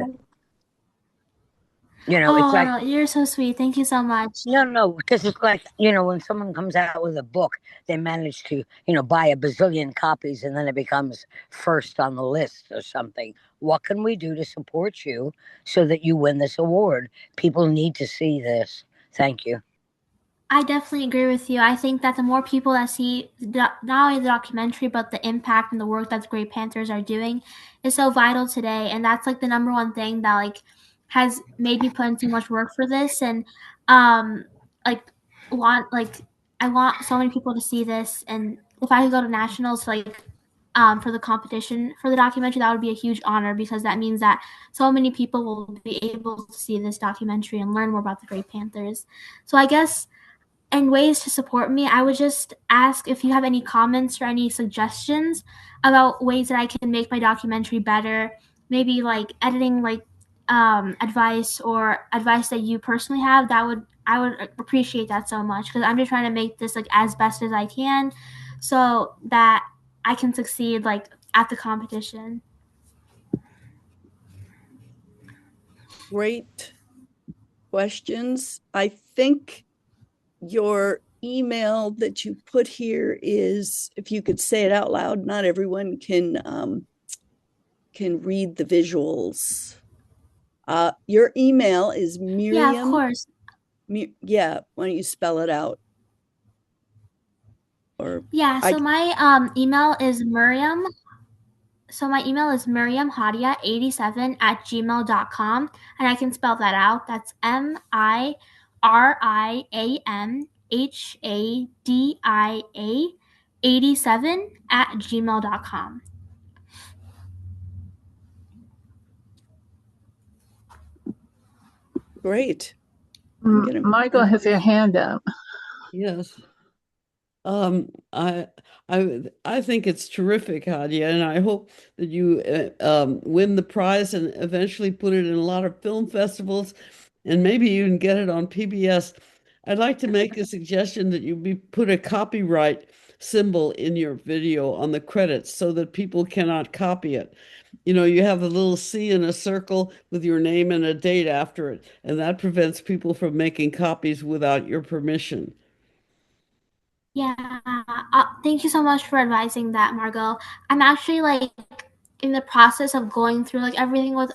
You know, it's like, no, you're so sweet. Thank you so much. No, because it's like, when someone comes out with a book, they manage to, buy a bazillion copies and then it becomes first on the list or something. What can we do to support you so that you win this award? People need to see this. Thank you. I definitely agree with you. I think that the more people that see not only the documentary, but the impact and the work that the Grey Panthers are doing is so vital today. And that's like the number one thing that like has made me put in so much work for this. And I want so many people to see this. And if I could go to nationals, for the competition for the documentary, that would be a huge honor because that means that so many people will be able to see this documentary and learn more about the Grey Panthers. So I guess, and ways to support me, I would just ask if you have any comments or any suggestions about ways that I can make my documentary better, maybe like editing advice or advice that you personally have. I would appreciate that so much because I'm just trying to make this like as best as I can so that I can succeed like at the competition. Great questions. I think your email that you put here is, if you could say it out loud, not everyone can read the visuals. Your email is Miriam. Yeah, of course. Yeah, why don't you spell it out? Or my email is Miriam. So my email is miriamhadia87@gmail.com, and I can spell that out. That's MIRIAMHADIA 87@gmail.com. Great. Michael has your hand up. Yes. I think it's terrific, Hadia, and I hope that you win the prize and eventually put it in a lot of film festivals, and maybe even get it on PBS. I'd like to make a suggestion that you put a copyright symbol in your video on the credits so that people cannot copy it. You have a little C in a circle with your name and a date after it, and that prevents people from making copies without your permission. Yeah, thank you so much for advising that, Margot. I'm actually like in the process of going through like everything with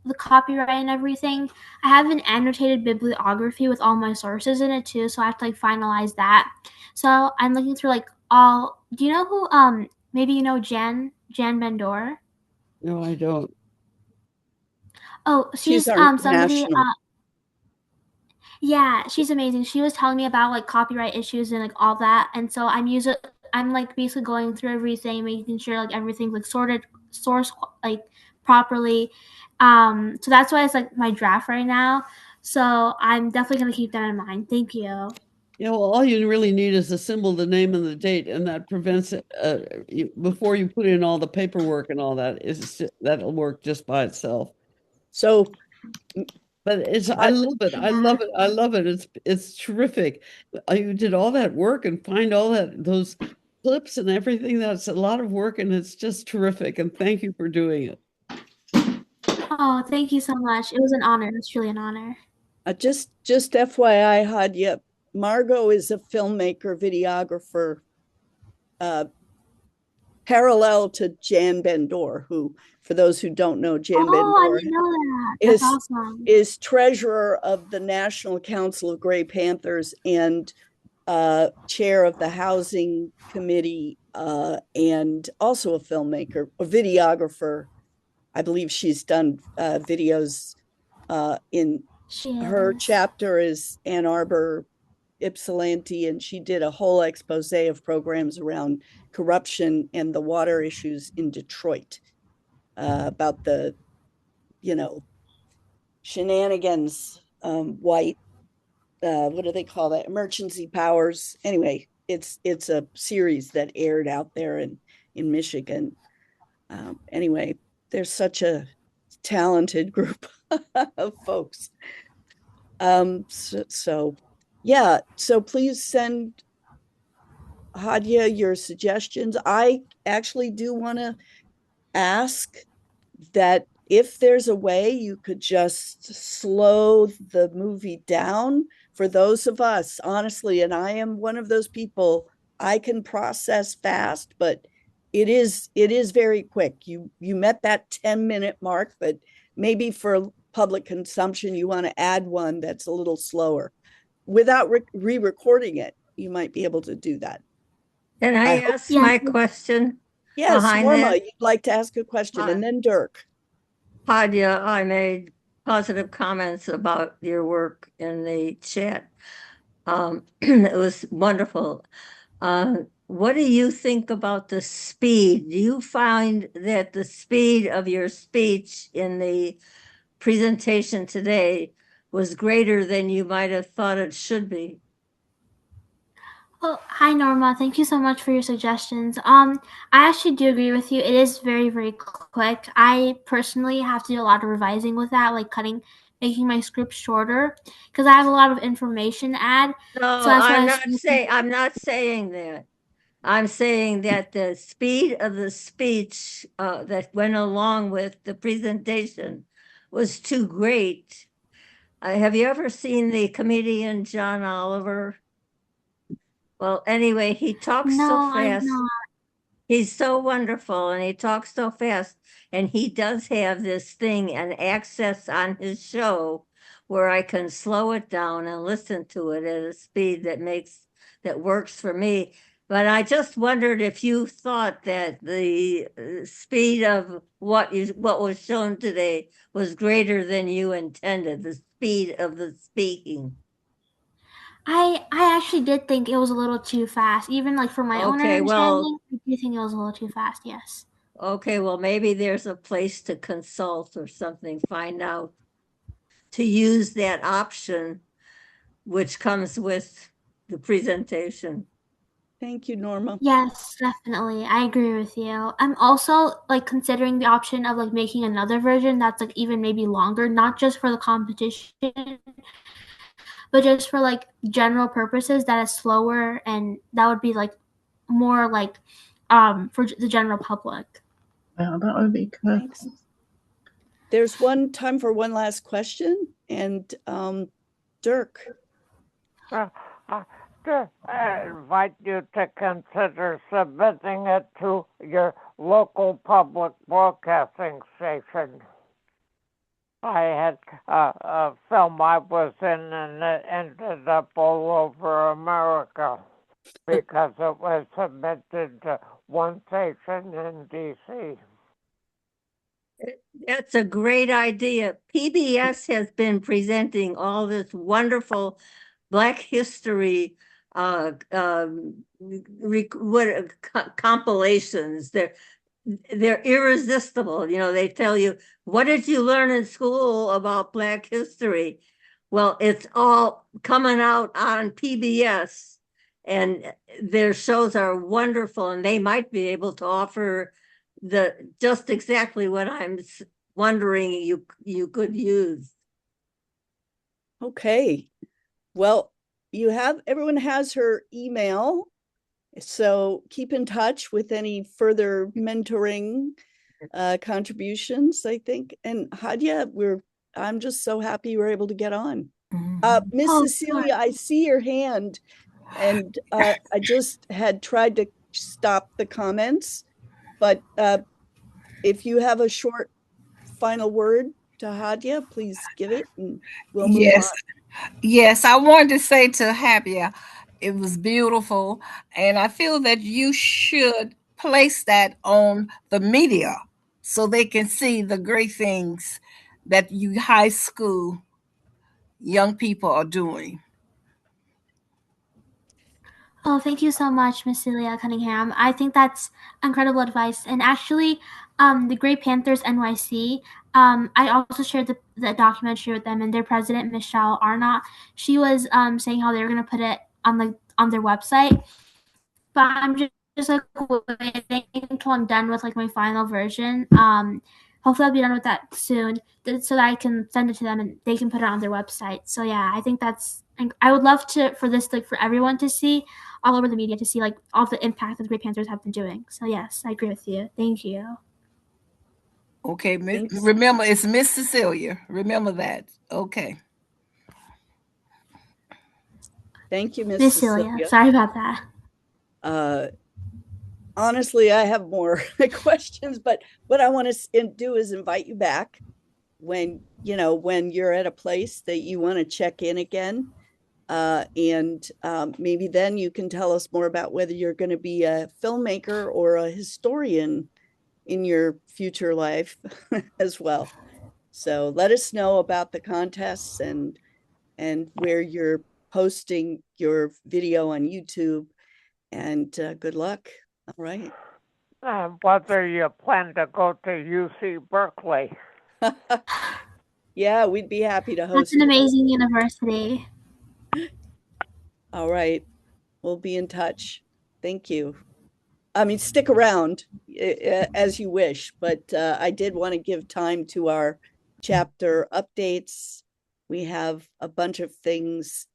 the copyright and everything. I have an annotated bibliography with all my sources in it too, so I have to like finalize that. So I'm looking through like all. Do you know who? Maybe you know Jan Bendor. No, I don't. Oh, She's she's our somebody. national. Yeah, she's amazing. She was telling me about like copyright issues and like all that, and so I'm like basically going through everything, making sure like everything's like sorted, source like properly. So that's why it's like my draft right now. So I'm definitely gonna keep that in mind. Thank you. Yeah, well, all you really need is a symbol, the name, and the date, and that prevents it. Before you put in all the paperwork and all that, that'll work just by itself. So, but I love it. I love it. I love it. It's terrific. You did all that work and find all those clips and everything. That's a lot of work, and it's just terrific. And thank you for doing it. Oh, thank you so much. It was an honor. It's truly an honor. Just FYI, Hadia, Margot is a filmmaker, videographer, parallel to Jan Bendor, who, for those who don't know, Jan Bendor I didn't know that. That's awesome. is treasurer of the National Council of Grey Panthers and chair of the housing committee, and also a filmmaker, a videographer. I believe she's done videos in her chapter is Ann Arbor Ypsilanti, and she did a whole expose of programs around corruption and the water issues in Detroit, about the, shenanigans, white, what do they call that? Emergency powers. Anyway, it's a series that aired out there in Michigan. Anyway, there's such a talented group of folks. So please send Hadia your suggestions. I actually do want to ask that if there's a way you could just slow the movie down for those of us, honestly, and I am one of those people, I can process fast, but it is very quick. You met that 10-minute mark, but maybe for public consumption, you want to add one that's a little slower. Without re-recording it, you might be able to do that. Can I ask my question? Yes, Norma, you'd like to ask a question, and then Dirk. Hadia, I made positive comments about your work in the chat. It was wonderful. What do you think about the speed? Do you find that the speed of your speech in the presentation today was greater than you might have thought it should be? Oh, hi Norma. Thank you so much for your suggestions. I actually do agree with you. It is very, very quick. I personally have to do a lot of revising with that, like making my script shorter because I have a lot of information to add. No, so I'm not saying that. I'm saying that the speed of the speech that went along with the presentation was too great. Have you ever seen the comedian John Oliver? Well, anyway, he talks so fast. He's so wonderful and he talks so fast. And he does have this thing and access on his show where I can slow it down and listen to it at a speed that works for me. But I just wondered if you thought that the speed of what was shown today was greater than you intended, the speed of the speaking. I actually did think it was a little too fast, even like for my own understanding. I do think it was a little too fast. Yes. Okay, well, maybe there's a place to consult or something, find out to use that option, which comes with the presentation. Thank you, Norma. Yes, definitely. I agree with you. I'm also like considering the option of like making another version that's like even maybe longer, not just for the competition, but just for like general purposes that is slower, and that would be like more like for the general public. Well, that would be good. There's time for one last question, and Dirk. To invite you to consider submitting it to your local public broadcasting station. I had a film I was in, and it ended up all over America because it was submitted to one station in D.C. That's a great idea. PBS has been presenting all this wonderful Black history compilations. They're irresistible. You know, they tell you, what did you learn in school about Black history? Well, it's all coming out on PBS, and their shows are wonderful, and they might be able to offer just exactly what I'm wondering you could use. Okay. Well, everyone has her email, so keep in touch with any further mentoring contributions, I think. And Hadia, I'm just so happy you were able to get on. Miss Cecilia, I see your hand, and I just had tried to stop the comments, but if you have a short final word to Hadia, please give it, and we'll move on. Yes, I wanted to say to Hadia, it was beautiful, and I feel that you should place that on the media so they can see the great things that you high school young people are doing. Oh, thank you so much, Miss Celia Cunningham. I think that's incredible advice. And actually, the Grey Panthers NYC, I also shared the documentary with them, and their president, Michelle Arnott, she was saying how they were going to put it on their website. But I'm just like waiting until I'm done with like my final version. Hopefully I'll be done with that soon, so that I can send it to them and they can put it on their website. So yeah, I think I would love for this, like, for everyone to see, all over the media, to see like all the impact that the Grey Panthers have been doing. So yes, I agree with you. Thank you. Okay, remember, it's Miss Cecilia. Remember that. Okay. Thank you, Miss Cecilia. Sorry about that. Honestly, I have more questions, but what I want to do is invite you back when you're at a place that you want to check in again. And maybe then you can tell us more about whether you're going to be a filmmaker or a historian in your future life as well. So let us know about the contests and where you're posting your video on YouTube, and good luck. All right. Whether you plan to go to UC Berkeley. Yeah, we'd be happy to host. That's an amazing university. All right. We'll be in touch. Thank you. I mean, stick around as you wish, but I did want to give time to our chapter updates. We have a bunch of things.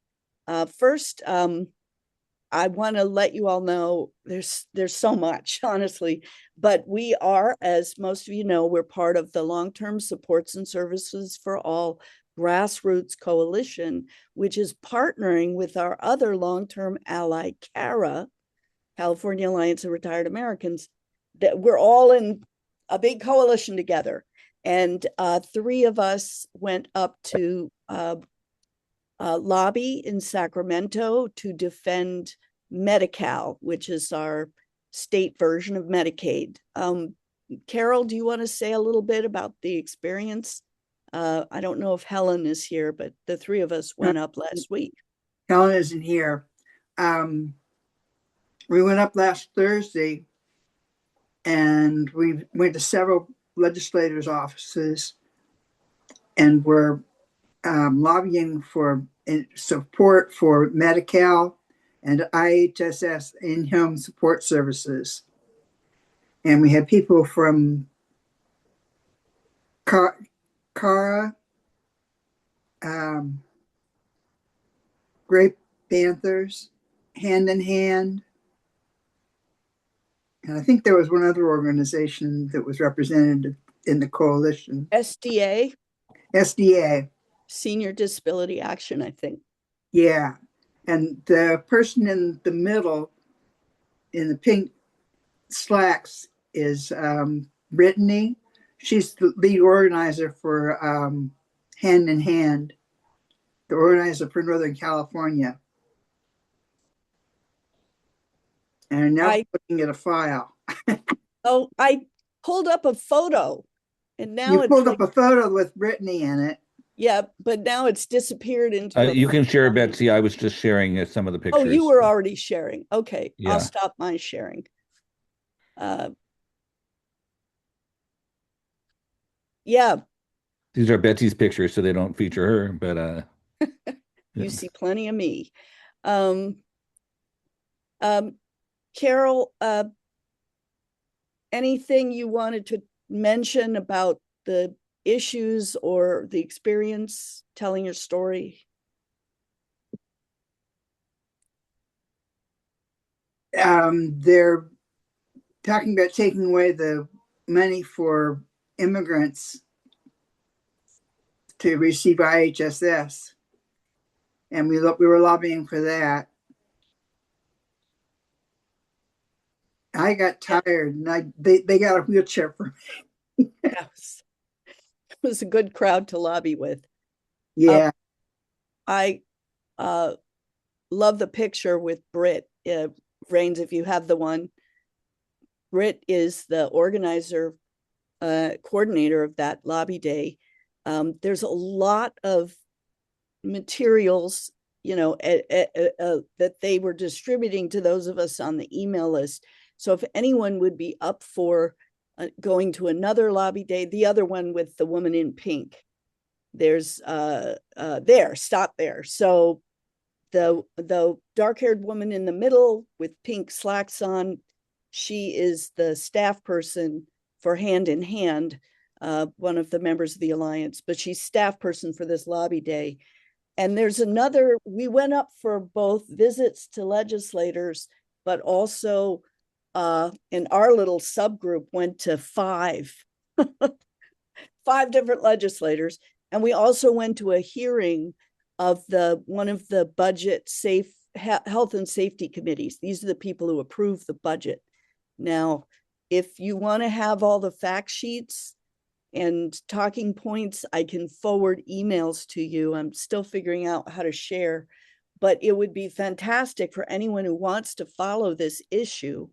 First, I want to let you all know there's so much, honestly, but we are, as most of you know, we're part of the Long-Term Supports and Services for All Grassroots Coalition, which is partnering with our other long-term ally, CARA, California Alliance of Retired Americans, that we're all in a big coalition together. And 3 of us went up to lobby in Sacramento to defend Medi-Cal, which is our state version of Medicaid. Carol, do you want to say a little bit about the experience? I don't know if Helen is here, but the 3 of us went up last week. Helen isn't here. We went up last Thursday, and we went to several legislators' offices, and we're lobbying for support for Medi-Cal and IHSS in-home support services. And we had people from CARA, Grey Panthers, Hand in Hand, And I think there was one other organization that was represented in the coalition. SDA? SDA. Senior Disability Action, I think. Yeah. And the person in the middle, in the pink slacks, is Brittany. She's the lead organizer for Hand in Hand, the organizer for Northern California. And now looking at a file. Oh, I pulled up a photo, and now you it's pulled up a photo with Brittany in it. Yeah, but now it's disappeared into. You can share, Betsy. I was just sharing some of the pictures. Oh, you were already sharing. Okay, yeah. I'll stop my sharing. Yeah. These are Betsy's pictures, so they don't feature her, but you see plenty of me. Carol, anything you wanted to mention about the issues or the experience telling your story? They're talking about taking away the money for immigrants to receive IHSS, and we were lobbying for that. I got tired, and they got a wheelchair for me. It was a good crowd to lobby with. Yeah. I love the picture with Britt. Rains, if you have the one. Britt is the organizer, coordinator of that lobby day. There's a lot of materials, that they were distributing to those of us on the email list. So if anyone would be up for going to another lobby day, the other one with the woman in pink, there's stop there. So the dark-haired woman in the middle with pink slacks on, she is the staff person for Hand in Hand, one of the members of the Alliance, but she's staff person for this lobby day. And there's another, we went up for both visits to legislators, but also in our little subgroup went to five different legislators. And we also went to a hearing of one of the budget health and safety committees. These are the people who approve the budget. Now, if you want to have all the fact sheets and talking points, I can forward emails to you. I'm still figuring out how to share, but it would be fantastic for anyone who wants to follow this issue.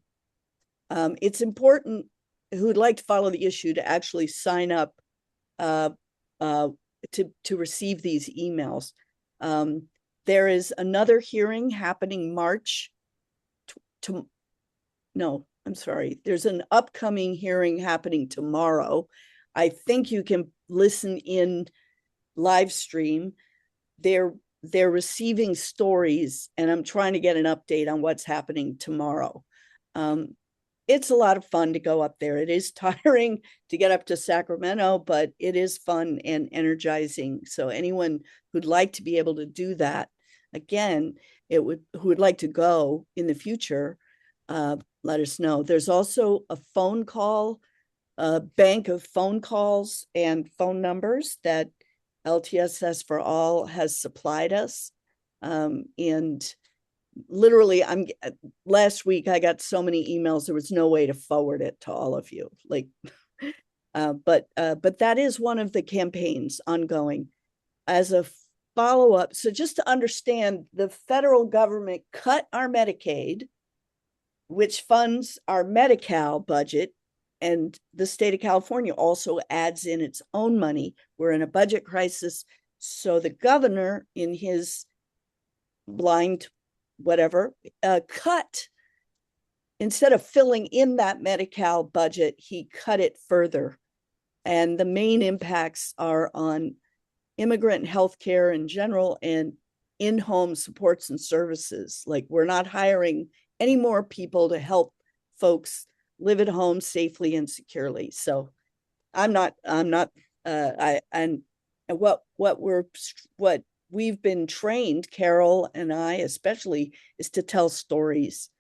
It's important, who'd like to follow the issue, to actually sign up to receive these emails. There is another hearing happening there's an upcoming hearing happening tomorrow. I think you can listen in live stream. They're receiving stories, and I'm trying to get an update on what's happening tomorrow. It's a lot of fun to go up there. It is tiring to get up to Sacramento, but it is fun and energizing. So anyone who'd like to be able to do that, again, who would like to go in the future, let us know. There's also a phone call, a bank of phone calls and phone numbers that LTSS for All has supplied us. And literally, last week I got so many emails, there was no way to forward it to all of you. But that is one of the campaigns ongoing. As a follow-up, so just to understand, the federal government cut our Medicaid, which funds our Medi-Cal budget, and the state of California also adds in its own money. We're in a budget crisis, so the governor, in his blind whatever, cut, instead of filling in that Medi-Cal budget, he cut it further. And the main impacts are on immigrant health care in general and in-home supports and services. Like, we're not hiring any more people to help folks live at home safely and securely. So what we've been trained, Carol and I especially, is to tell stories.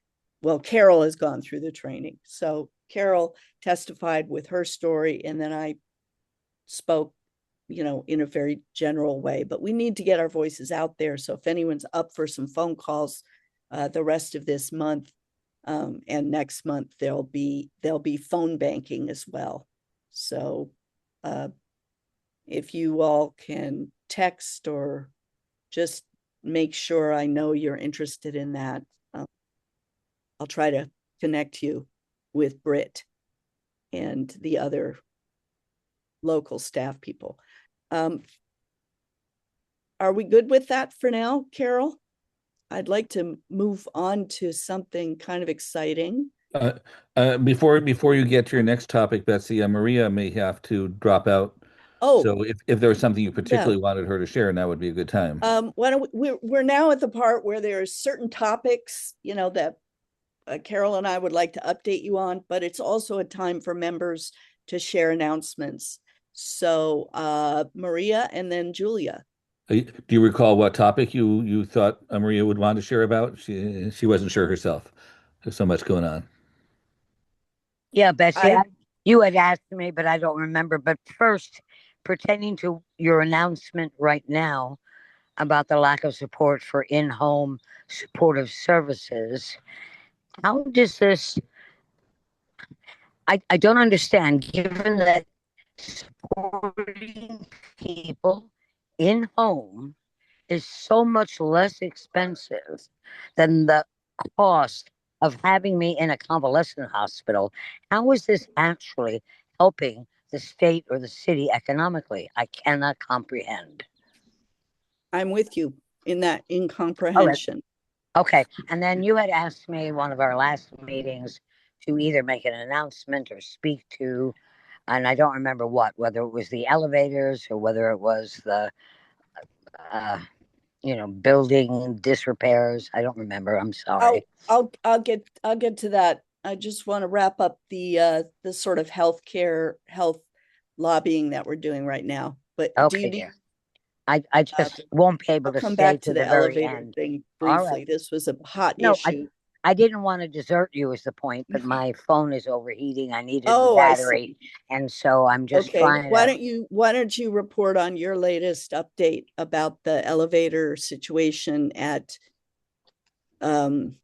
well, Carol has gone through the training. So Carol testified with her story, and then I spoke, in a very general way. But we need to get our voices out there. So if anyone's up for some phone calls the rest of this month and next month, there'll be phone banking as well. So if you all can text or just make sure I know you're interested in that, I'll try to connect you with Britt and the other local staff people. Are we good with that for now, Carol? I'd like to move on to something kind of exciting. Before you get to your next topic, Betsy, Maria may have to drop out. Oh, so if there was something you particularly wanted her to share, now would be a good time. Why don't we're now at the part where there's certain topics, that Carol and I would like to update you on, but it's also a time for members to share announcements. So Maria and then Julia. Do you recall what topic you thought Maria would want to share about? She wasn't sure herself. There's so much going on. Yeah, Betsy, you had asked me, but I don't remember. But first, pertaining to your announcement right now about the lack of support for in-home supportive services, how does this, I don't understand, given that supporting people in home is so much less expensive than the cost of having me in a convalescent hospital. How is this actually helping the state or the city economically? I cannot comprehend. I'm with you in that incomprehension. Okay. And then you had asked me in one of our last meetings to either make an announcement or speak to, and I don't remember whether it was the elevators or whether it was the, building disrepairs. I don't remember. I'm sorry. I'll get to that. I just want to wrap up the sort of health lobbying that we're doing right now. But okay, I just won't be able to come stay back to the the very elevator end. thing briefly. Right. This was a hot issue. I didn't want to desert you is the point, but my phone is overheating. I needed Oh, the battery. And so I'm just trying to. Why don't you report on your latest update about the elevator situation at So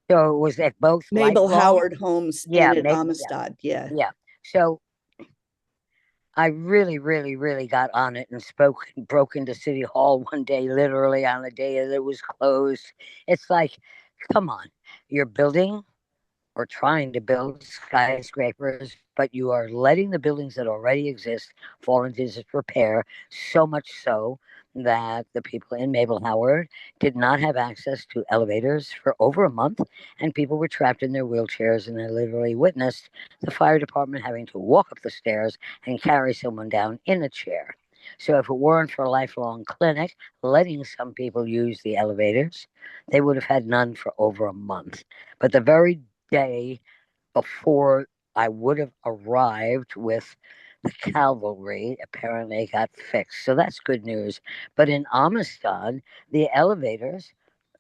it was at both Mabel Lifelong? Howard Homes and at Amistad. Yeah. So I really, really, really got on it and broke into City Hall one day, literally on the day that it was closed. It's like, come on, you're building or trying to build skyscrapers, but you are letting the buildings that already exist fall into disrepair, so much so that the people in Mabel Howard did not have access to elevators for over a month, and people were trapped in their wheelchairs, and I literally witnessed the fire department having to walk up the stairs and carry someone down in a chair. So if it weren't for Lifelong Clinic letting some people use the elevators, they would have had none for over a month. But the very day before I would have arrived with the cavalry, apparently got fixed. So that's good news. But in Amistad, the elevators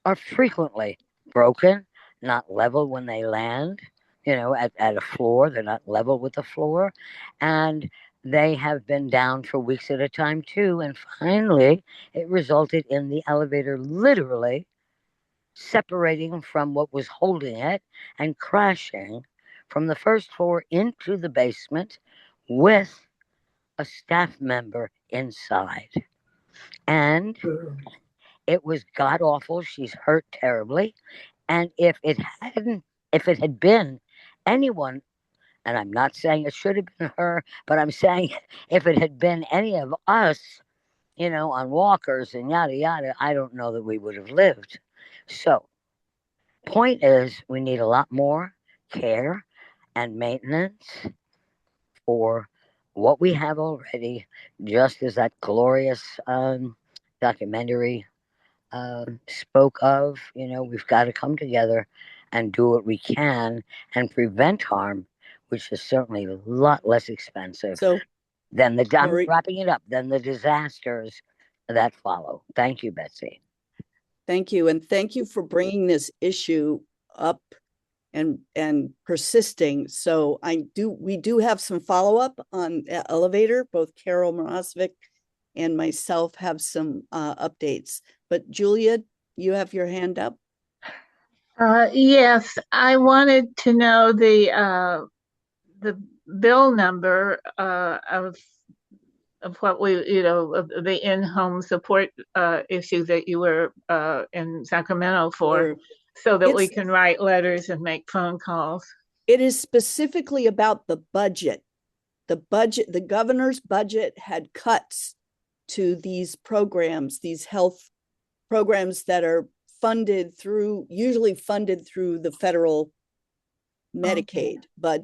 are frequently broken, not level when they land, at a floor. They're not level with the floor. And they have been down for weeks at a time too. And finally, it resulted in the elevator literally separating from what was holding it and crashing from the first floor into the basement with a staff member inside. And it was god awful. She's hurt terribly. And if it had been anyone, and I'm not saying it should have been her, but I'm saying if it had been any of us, on walkers and yada yada, I don't know that we would have lived. So point is, we need a lot more care and maintenance for what we have already, just as that glorious documentary spoke of. We've got to come together and do what we can and prevent harm, which is certainly a lot less expensive than I'm wrapping it up, than the disasters that follow. Thank you, Betsy. Thank you. And thank you for bringing this issue up and persisting. So we do have some follow-up on elevator. Both Carol Morozovic and myself have some updates. But Julia, you have your hand up. Yes, I wanted to know the bill number of what of the in-home support issue that you were in Sacramento for, so that we can write letters and make phone calls. It is specifically about the budget. The governor's budget had cuts to these programs, these health programs that are usually funded through the federal Medicaid, but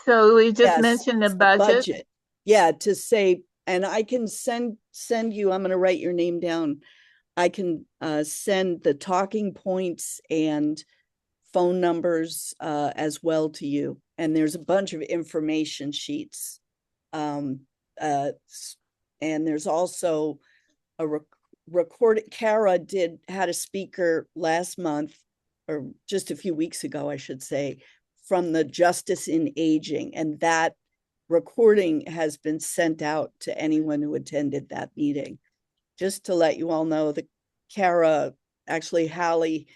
so we just mentioned the budget. Yeah, to say, and I can send you, I'm going to write your name down. I can send the talking points and phone numbers as well to you. And there's a bunch of information sheets. And there's also a recorded, Kara had a speaker last month, or just a few weeks ago, I should say, from the Justice in Aging. And that recording has been sent out to anyone who attended that meeting. Just to let you all know, that Kara, actually Hallie,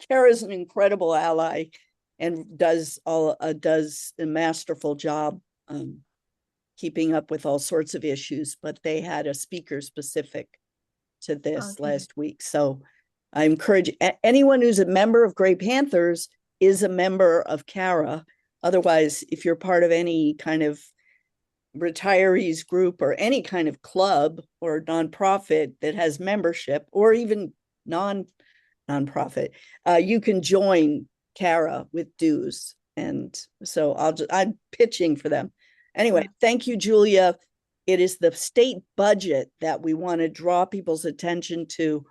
Kara's an incredible ally and does a masterful job keeping up with all sorts of issues, but they had a speaker specific to this last week. So I encourage anyone who's a member of Grey Panthers is a member of Kara. Otherwise, if you're part of any kind of retirees group or any kind of club or nonprofit that has membership, or even nonprofit, you can join Kara with dues. And so I'm pitching for them. Anyway, thank you, Julia. It is the state budget that we want to draw people's attention to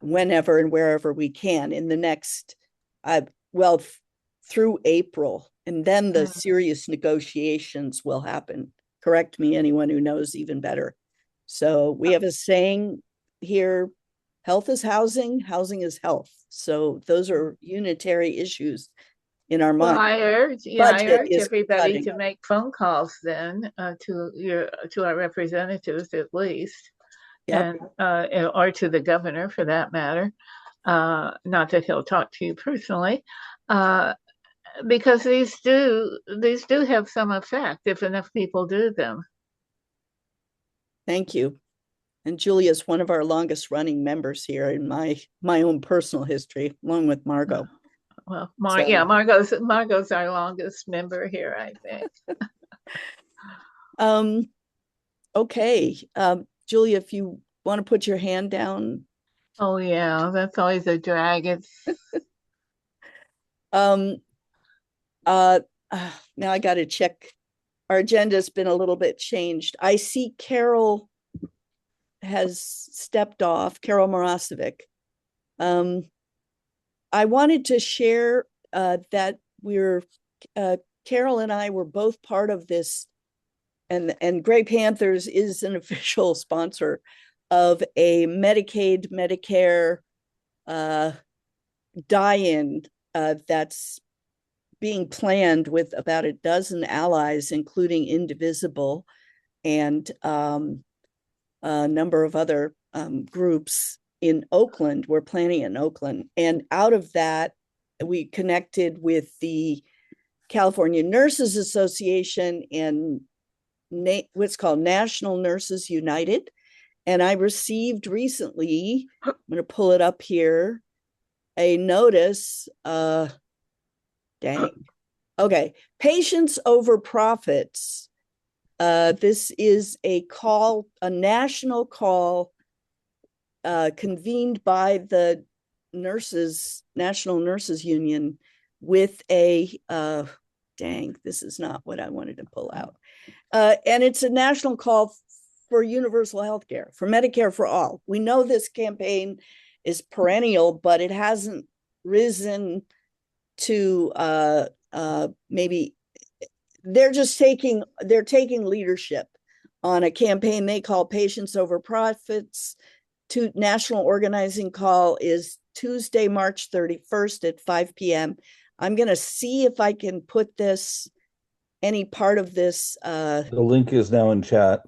whenever and wherever we can in the next, through April. And then the serious negotiations will happen. Correct me, anyone who knows even better. So we have a saying here, health is housing, housing is health. So those are unitary issues in our mind. I urge everybody to make phone calls then to our representatives at least, and or to the governor for that matter. Not that he'll talk to you personally, because these do have some effect if enough people do them. Thank you. And Julia is one of our longest running members here in my own personal history, along with Margot. Well, Margot's our longest member here, I think. Okay. Julia, if you want to put your hand down. Oh yeah, that's always a drag. Now I got to check. Our agenda's been a little bit changed. I see Carol has stepped off, Carol Morozovic. I wanted to share that Carol and I were both part of this, and Grey Panthers is an official sponsor of a Medicaid, Medicare die-in that's being planned with about a dozen allies, including Indivisible and a number of other groups in Oakland. We're planning in Oakland. And out of that, we connected with the California Nurses Association and what's called National Nurses United. And I received recently, I'm going to pull it up here, a notice. Okay. Patients over profits. This is a national call convened by the National Nurses Union with this is not what I wanted to pull out. And it's a national call for universal health care, for Medicare for all. We know this campaign is perennial, but it hasn't risen to maybe they're taking leadership on a campaign they call Patients Over Profits. national organizing call is Tuesday, March 31st at 5 p.m. I'm going to see if I can put any part of this. The link is now in chat.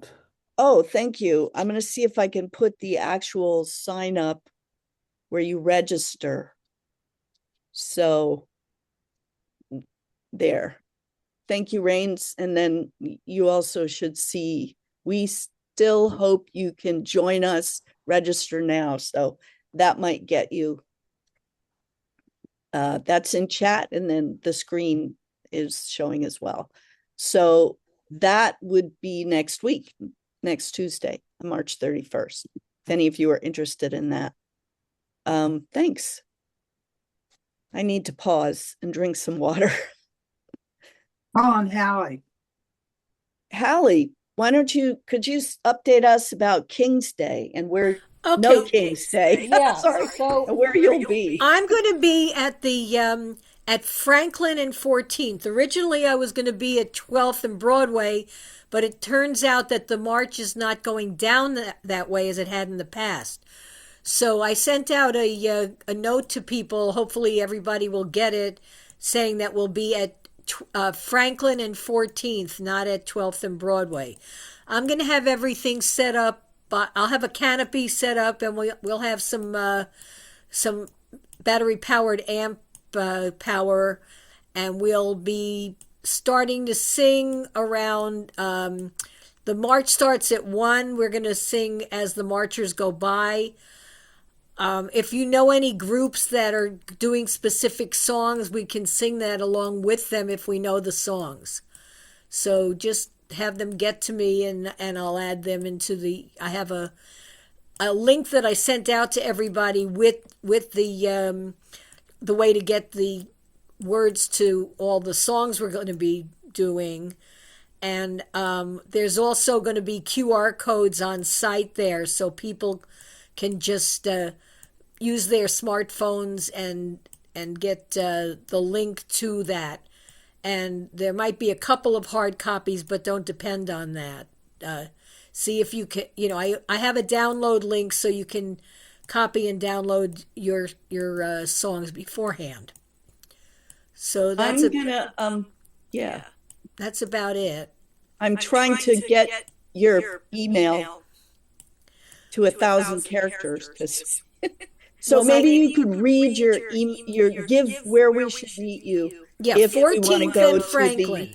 Oh, thank you. I'm going to see if I can put the actual sign up where you register. So there. Thank you, Rains. And then you also should see, we still hope you can join us, register now. So that might get you. That's in chat, and then the screen is showing as well. So that would be next week, next Tuesday, March 31st, if any of you are interested in that. Thanks. I need to pause and drink some water. On Hallie. Hallie, could you update us about King's Day and where no King's Day? Yeah, Sorry, so and where you'll be. I'm going to be at the at Franklin and 14th. Originally, I was going to be at 12th and Broadway, but it turns out that the march is not going down that way as it had in the past. So I sent out a note to people. Hopefully, everybody will get it, saying that we'll be at Franklin and 14th, not at 12th and Broadway. I'm going to have everything set up. I'll have a canopy set up, and we'll have some battery powered amp power, and we'll be starting to sing around. The march starts at 1. We're going to sing as the marchers go by. If you know any groups that are doing specific songs, we can sing that along with them if we know the songs. So just have them get to me, and I'll add them into I have a link that I sent out to everybody with the way to get the words to all the songs we're going to be doing. And there's also going to be QR codes on site there, so people can just use their smartphones and get the link to that. And there might be a couple of hard copies, but don't depend on that. See if you can, I have a download link so you can copy and download your songs beforehand. So that's that's about it. I'm trying to get your email to 1,000 characters, because so maybe you could read your give where we should meet you. Yeah, if we 14th want to go and to Franklin.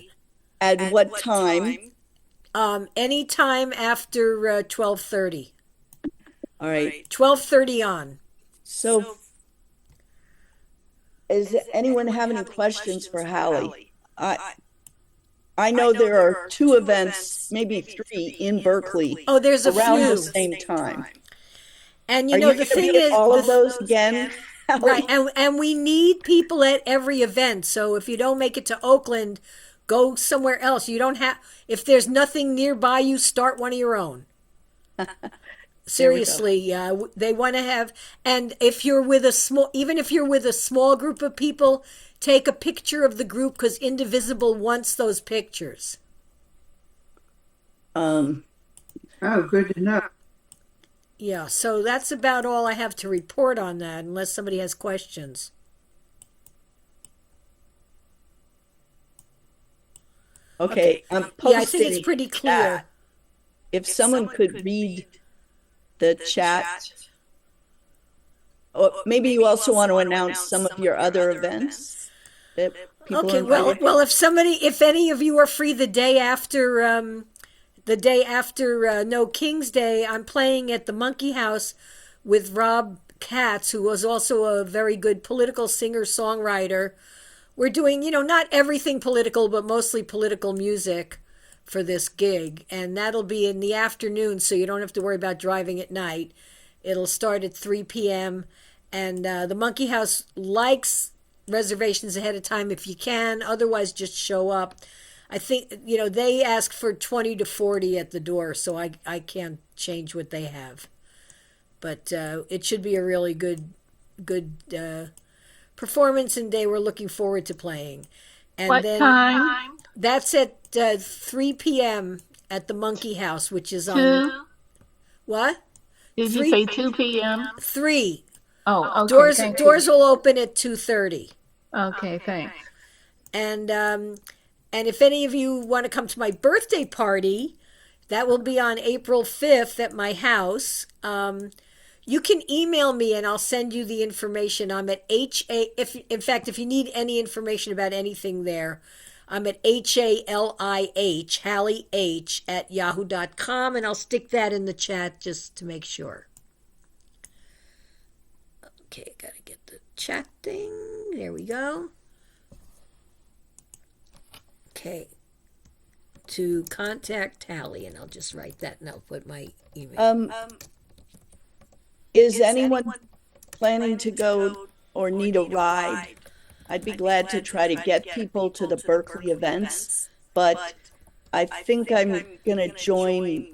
At what time? Anytime after 12:30. All right. 12:30 on. So does anyone have any questions for Hallie? I know there are 2 events, maybe 3 in Berkeley. Oh, there's a around few. the same time. And the thing is, all of those again, right? And we need people at every event. So if you don't make it to Oakland, go somewhere else. You don't have. If there's nothing nearby, you start one of your own. Seriously, they want to have. And if you're with even if you're with a small group of people, take a picture of the group, because Indivisible wants those pictures. Oh, good to know. Yeah, so that's about all I have to report on that, unless somebody has questions. Okay, I'm posting. Yeah, I think it's pretty clear. If someone could read the chat. Or maybe you also want to announce some of your other events that people Okay, well, if any of you are free the day after No King's Day, I'm playing at the Monkey House with Rob Katz, who was also a very good political singer-songwriter. We're doing, not everything political, but mostly political music for this gig. And that'll be in the afternoon, so you don't have to worry about driving at night. It'll start at 3 p.m. And the Monkey House likes reservations ahead of time if you can. Otherwise, just show up. I think, they ask for 20 to 40 at the door, so I can't change what they have. But it should be a really good performance and day we're looking forward to playing. And what then time? That's at 3 p.m. at the Monkey House, which is on... 2? What? Did you say 2 p.m.? 3. Oh, okay. Thank Doors you. will open at 2:30. Okay, thanks. And if any of you want to come to my birthday party, that will be on April 5th at my house. You can email me and I'll send you the information. I'm at if you need any information about anything there, I'm at HALIH, Hallie H, at yahoo.com, and I'll stick that in the chat just to make sure. Okay, gotta get the chat thing. There we go. Okay. To contact Hallie, and I'll just write that and I'll put my email. Is anyone planning to go or need a ride? I'd be glad to try to get people to the Berkeley events, but I think I'm going to join.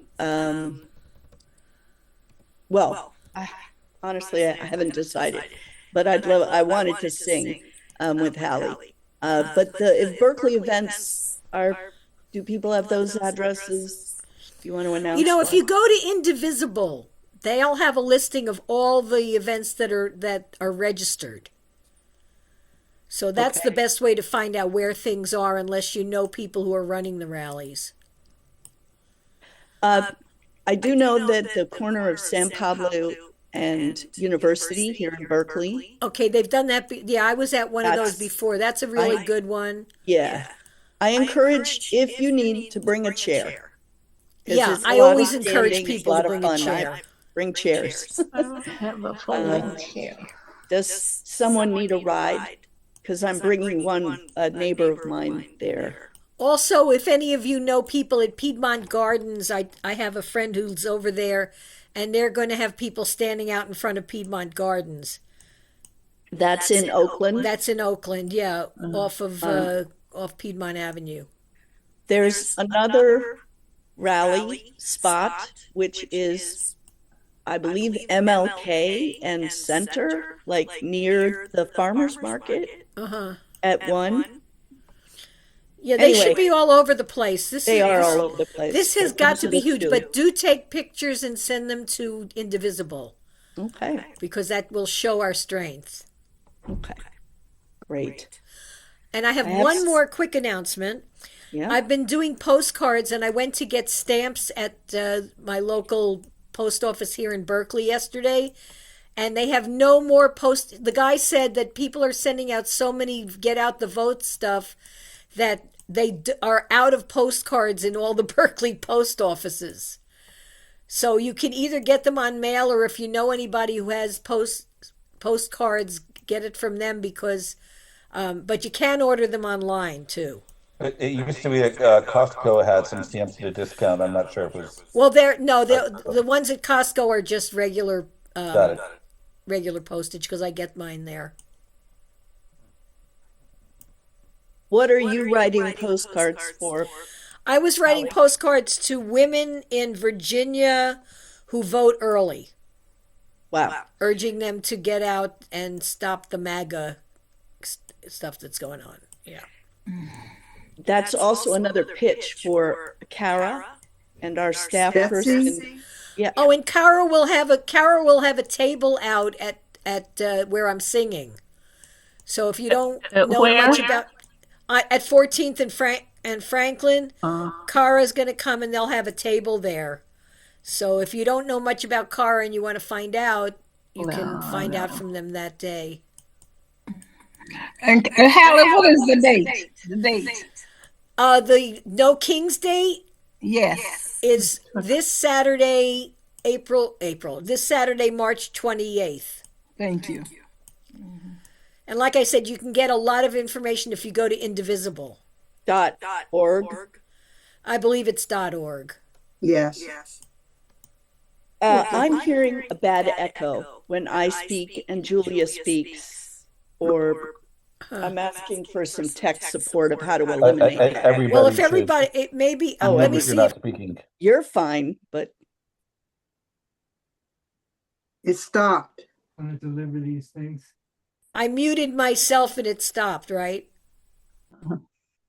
Honestly, I haven't decided, but I wanted to sing with Hallie. But if Berkeley events do people have those addresses? Do you want to announce? If you go to Indivisible, they all have a listing of all the events that are registered. So that's the best way to find out where things are, unless you know people who are running the rallies. I do know that the corner of San Pablo and University here in Berkeley. Okay, they've done that. Yeah, I was at one of those before. That's a really good one. Yeah. I encourage, if you need, to bring a chair. Yeah, I always encourage people to bring a chair. Bring chairs. I have a folding chair. Does someone need a ride? Because I'm bringing a neighbor of mine there. Also, if any of you know people at Piedmont Gardens, I have a friend who's over there, and they're going to have people standing out in front of Piedmont Gardens. That's in Oakland? That's in Oakland, yeah, off Piedmont Avenue. There's another rally spot, which is, I believe, MLK and Center, like near the farmers market at 1. Yeah, they should be all over the place. They are all over the place. This has got to be huge, but do take pictures and send them to Indivisible. Okay. Because that will show our strength. Okay. Great. And I have one more quick announcement. Yeah. I've been doing postcards, and I went to get stamps at my local post office here in Berkeley yesterday, and they have no more the guy said that people are sending out so many get out the vote stuff that they are out of postcards in all the Berkeley post offices. So you can either get them on mail, or if you know anybody who has postcards, get it from them, because but you can order them online too. It used to be that Costco had some stamps at a discount. I'm not sure if it was. Well, the ones at Costco are just regular regular postage, because I get mine there. What are you writing postcards for? I was writing postcards to women in Virginia who vote early. Wow. Urging them to get out and stop the MAGA stuff that's going on. Yeah. That's also another pitch for Kara and our staff person. Yeah. Oh, and Kara will have a table out at where I'm singing. So if you don't know much about at 14th and Franklin, Kara's going to come and they'll have a table there. So if you don't know much about Kara and you want to find out, you can find out from them that day. And Hallie, what is the date? The date. The No King's Date. Yes. Is this Saturday, this Saturday, March 28th. Thank you. And like I said, you can get a lot of information if you go to Indivisible. .org. I believe it's .org. Yes. I'm hearing a bad echo when I speak and Julia speaks, or I'm asking for some tech support of how to eliminate that. Well, if everybody, it may be. Let me see. You're fine, but it stopped. I'm going to deliver these things. I muted myself and it stopped, right?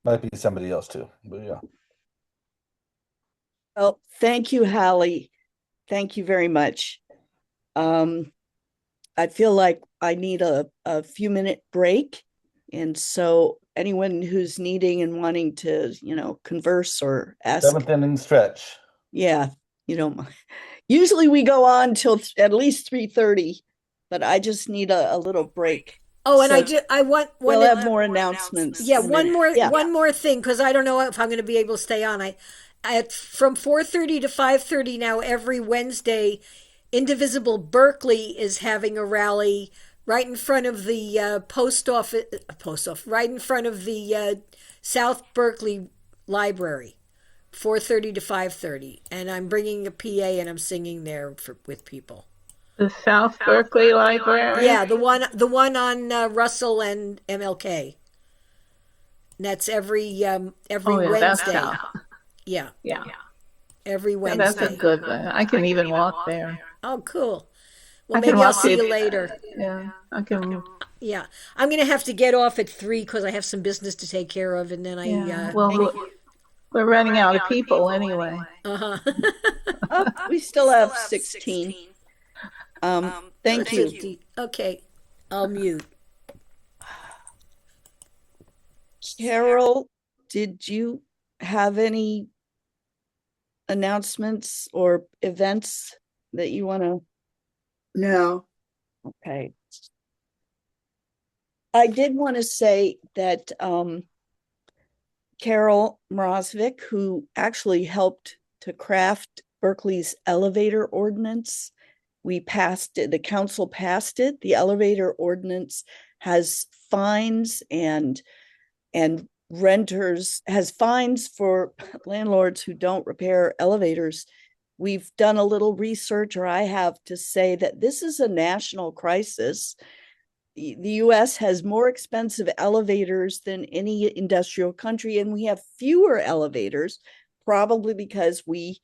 Might be somebody else too, but yeah. Well, thank you, Hallie. Thank you very much. I feel like I need a few minute break. And so anyone who's needing and wanting to, converse or ask. 7th inning stretch. Yeah. Usually we go on till at least 3:30, but I just need a little break. Oh, and we'll have more announcements. Yeah, one more thing, because I don't know if I'm going to be able to stay on. From 4:30 to 5:30 now every Wednesday, Indivisible Berkeley is having a rally right in front of the post office, right in front of the South Berkeley Library, 4:30 to 5:30, and I'm bringing a PA and I'm singing there with people. The South Berkeley Library? Yeah, the one on Russell and MLK. And that's every Wednesday. Yeah. Every Wednesday. Yeah, that's a good one. I can even walk there. Oh, cool. Well, maybe I'll see you later. Yeah, I can. Yeah, I'm gonna have to get off at 3 because I have some business to take care of, and then we're running out of people anyway. We still have 16. Thank you. Okay, I'll mute. Carol, did you have any announcements or events that you want to? No. Okay. I did want to say that Carol Mrazvik, who actually helped to craft Berkeley's elevator ordinance, we passed it, the council passed it. The elevator ordinance has fines and renters, has fines for landlords who don't repair elevators. We've done a little research, or I have, to say that this is a national crisis. The US has more expensive elevators than any industrial country, and we have fewer elevators, probably because we,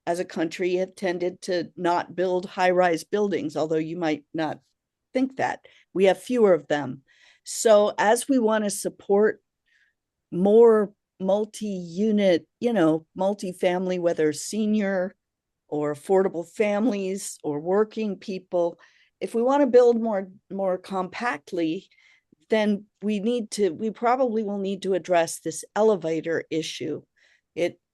as a country, have tended to not build high-rise buildings, although you might not think that. We have fewer of them. So as we want to support more multi-unit, multi-family, whether senior or affordable families or working people, if we want to build more compactly, then we probably will need to address this elevator issue.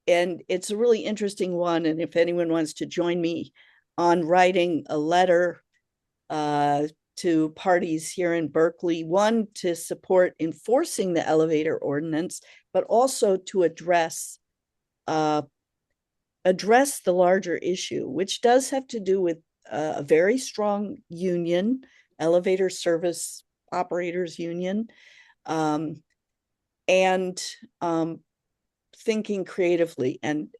And it's a really interesting one. And if anyone wants to join me on writing a letter to parties here in Berkeley, one, to support enforcing the elevator ordinance, but also to address the larger issue, which does have to do with a very strong union, elevator service operators union, and thinking creatively. And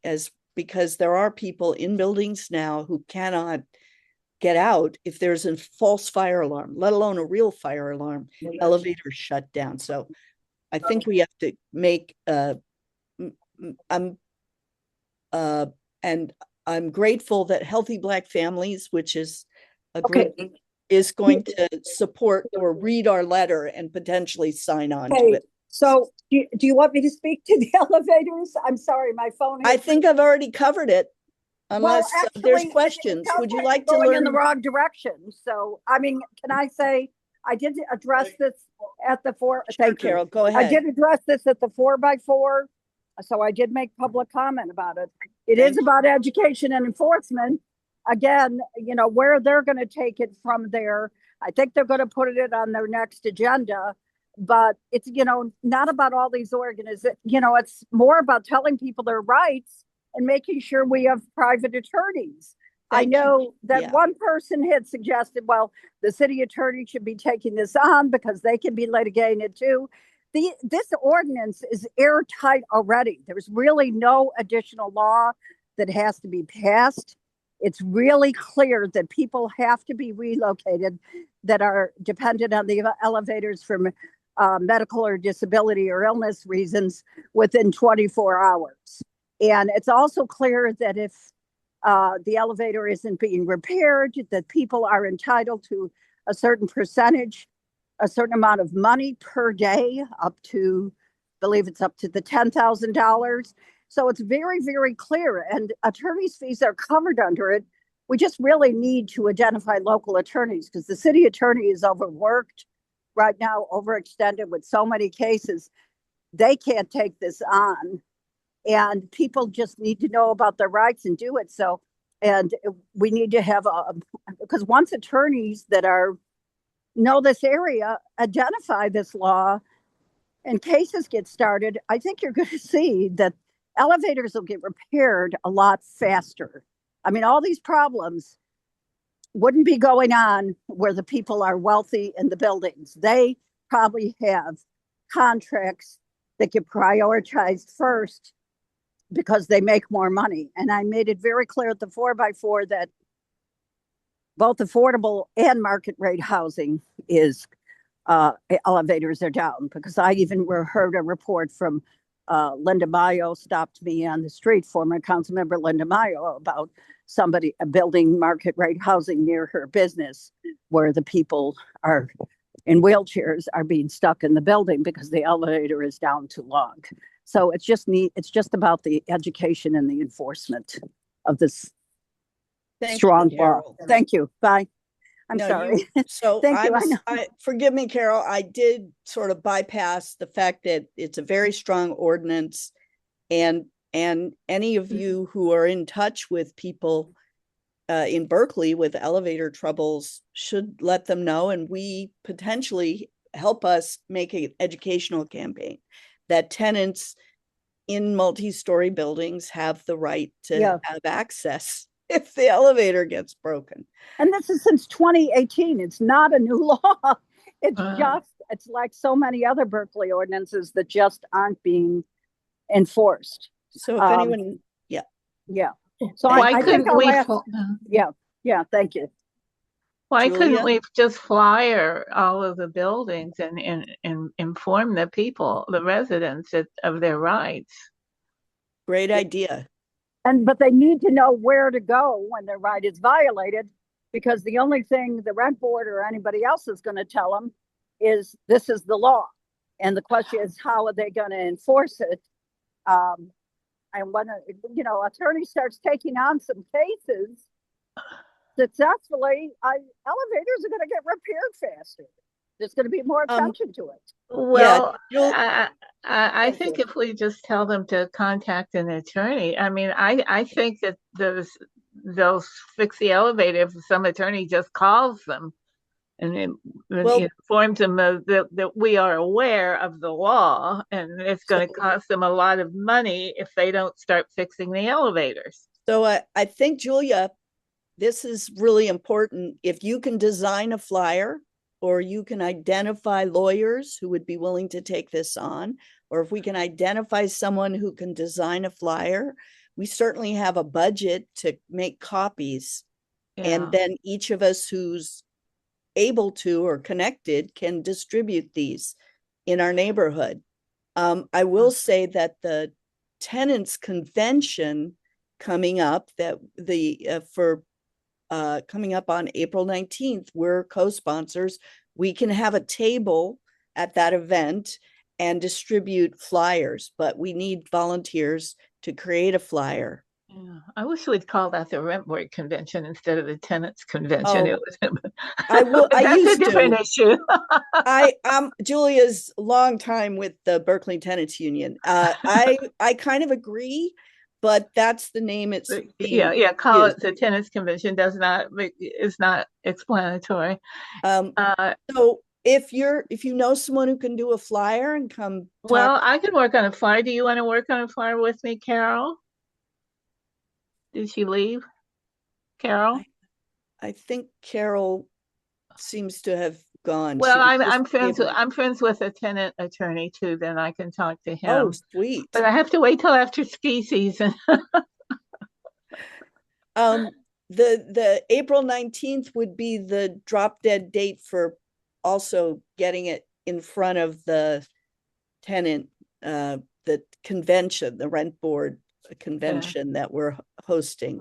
because there are people in buildings now who cannot get out if there's a false fire alarm, let alone a real fire alarm, elevators shut down. So I think we have to make and I'm grateful that Healthy Black Families, which is a group, is going to support or read our letter and potentially sign on to it. So do you want me to speak to the elevators? I'm sorry, my phone. I think I've already covered it. Unless there's questions, would you like to learn? In the wrong direction. So, I mean, can I say, I did address this at the Thank you, Carol, go ahead. I did address this at the 4x4. So I did make public comment about it. It is about education and enforcement. Again, where they're going to take it from there. I think they're going to put it on their next agenda, but it's, not about all these organizations, it's more about telling people their rights and making sure we have private attorneys. I know that one person had suggested, well, the city attorney should be taking this on because they can be litigating it too. This ordinance is airtight already. There's really no additional law that has to be passed. It's really clear that people have to be relocated that are dependent on the elevators from medical or disability or illness reasons within 24 hours. And it's also clear that if the elevator isn't being repaired, that people are entitled to a certain percentage, a certain amount of money per day, up to, I believe it's up to the $10,000. So it's very, very clear. And attorney's fees are covered under it we just really need to identify local attorneys because the city attorney is overworked right now, overextended with so many cases. They can't take this on. And people just need to know about their rights and do it. So, and we need to have because once attorneys that know this area identify this law and cases get started, I think you're going to see that elevators will get repaired a lot faster. I mean, all these problems wouldn't be going on where the people are wealthy in the buildings. They probably have contracts that get prioritized first because they make more money. And I made it very clear at the 4x4 that both affordable and market rate housing is elevators are down, because I even heard a report from Linda Mayo stopped me on the street, former council member Linda Mayo, about somebody building market rate housing near her business where the people are in wheelchairs are being stuck in the building because the elevator is down too long. So it's just about the education and the enforcement of this strong law. Thank you. Bye. I'm sorry. Forgive me, Carol. I did sort of bypass the fact that it's a very strong ordinance, and any of you who are in touch with people in Berkeley with elevator troubles should let them know, and we potentially help us make an educational campaign that tenants in multi-story buildings have the right to have access if the elevator gets broken. And this is since 2018. It's not a new law. It's like so many other Berkeley ordinances that just aren't being enforced. So if anyone, yeah. So I think thank you. Why Julia? couldn't we just flyer all of the buildings and inform the people, the residents, of their rights? Great idea. But they need to know where to go when their right is violated, because the only thing the rent board or anybody else is going to tell them is this is the law. And the question is, how are they going to enforce it? And when attorney starts taking on some cases successfully, elevators are going to get repaired faster. There's going to be more attention to it. Well, I think if we just tell them to contact an attorney, I mean, I think that they'll fix the elevator if some attorney just calls them and informs them that we are aware of the law, and it's going to cost them a lot of money if they don't start fixing the elevators. So I think, Julia, this is really important. If you can design a flyer, or you can identify lawyers who would be willing to take this on, or if we can identify someone who can design a flyer, we certainly have a budget to make copies. And then each of us who's able to or connected can distribute these in our neighborhood. I will say that the tenants convention coming up, that coming up on April 19th, we're co-sponsors. We can have a table at that event and distribute flyers, but we need volunteers to create a flyer. Yeah, I wish we'd call that the rent board convention instead of the tenants convention. I That's used a different issue. Julia's long time with the Berkeley Tenants Union. I kind of agree, but that's the name it's call it the tenants convention. Is not explanatory. So if you know someone who can do a flyer and come I can work on a flyer. Do you want to work on a flyer with me, Carol? Did she leave? Carol? I think Carol seems to have gone. Well, I'm friends with a tenant attorney too. Then I can talk to him. Oh, sweet! But I have to wait till after ski season. The April 19th would be the drop dead date for also getting it in front of the tenant, the convention, the rent board convention that we're hosting.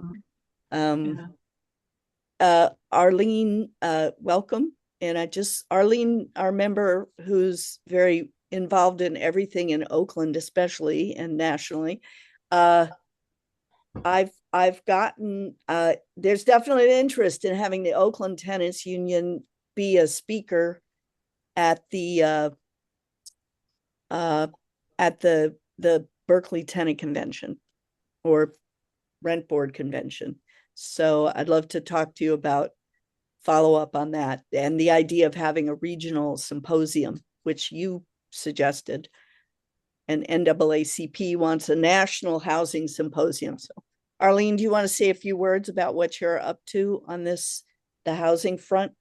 Arlene, welcome. And Arlene, our member who's very involved in everything in Oakland, especially, and nationally, I've gotten there's definitely an interest in having the Oakland Tenants Union be a speaker at the Berkeley Tenant Convention or Rent Board Convention. So I'd love to talk to you about follow up on that and the idea of having a regional symposium, which you suggested. And NAACP wants a national housing symposium. So Arlene, do you want to say a few words about what you're up to on this, the housing front?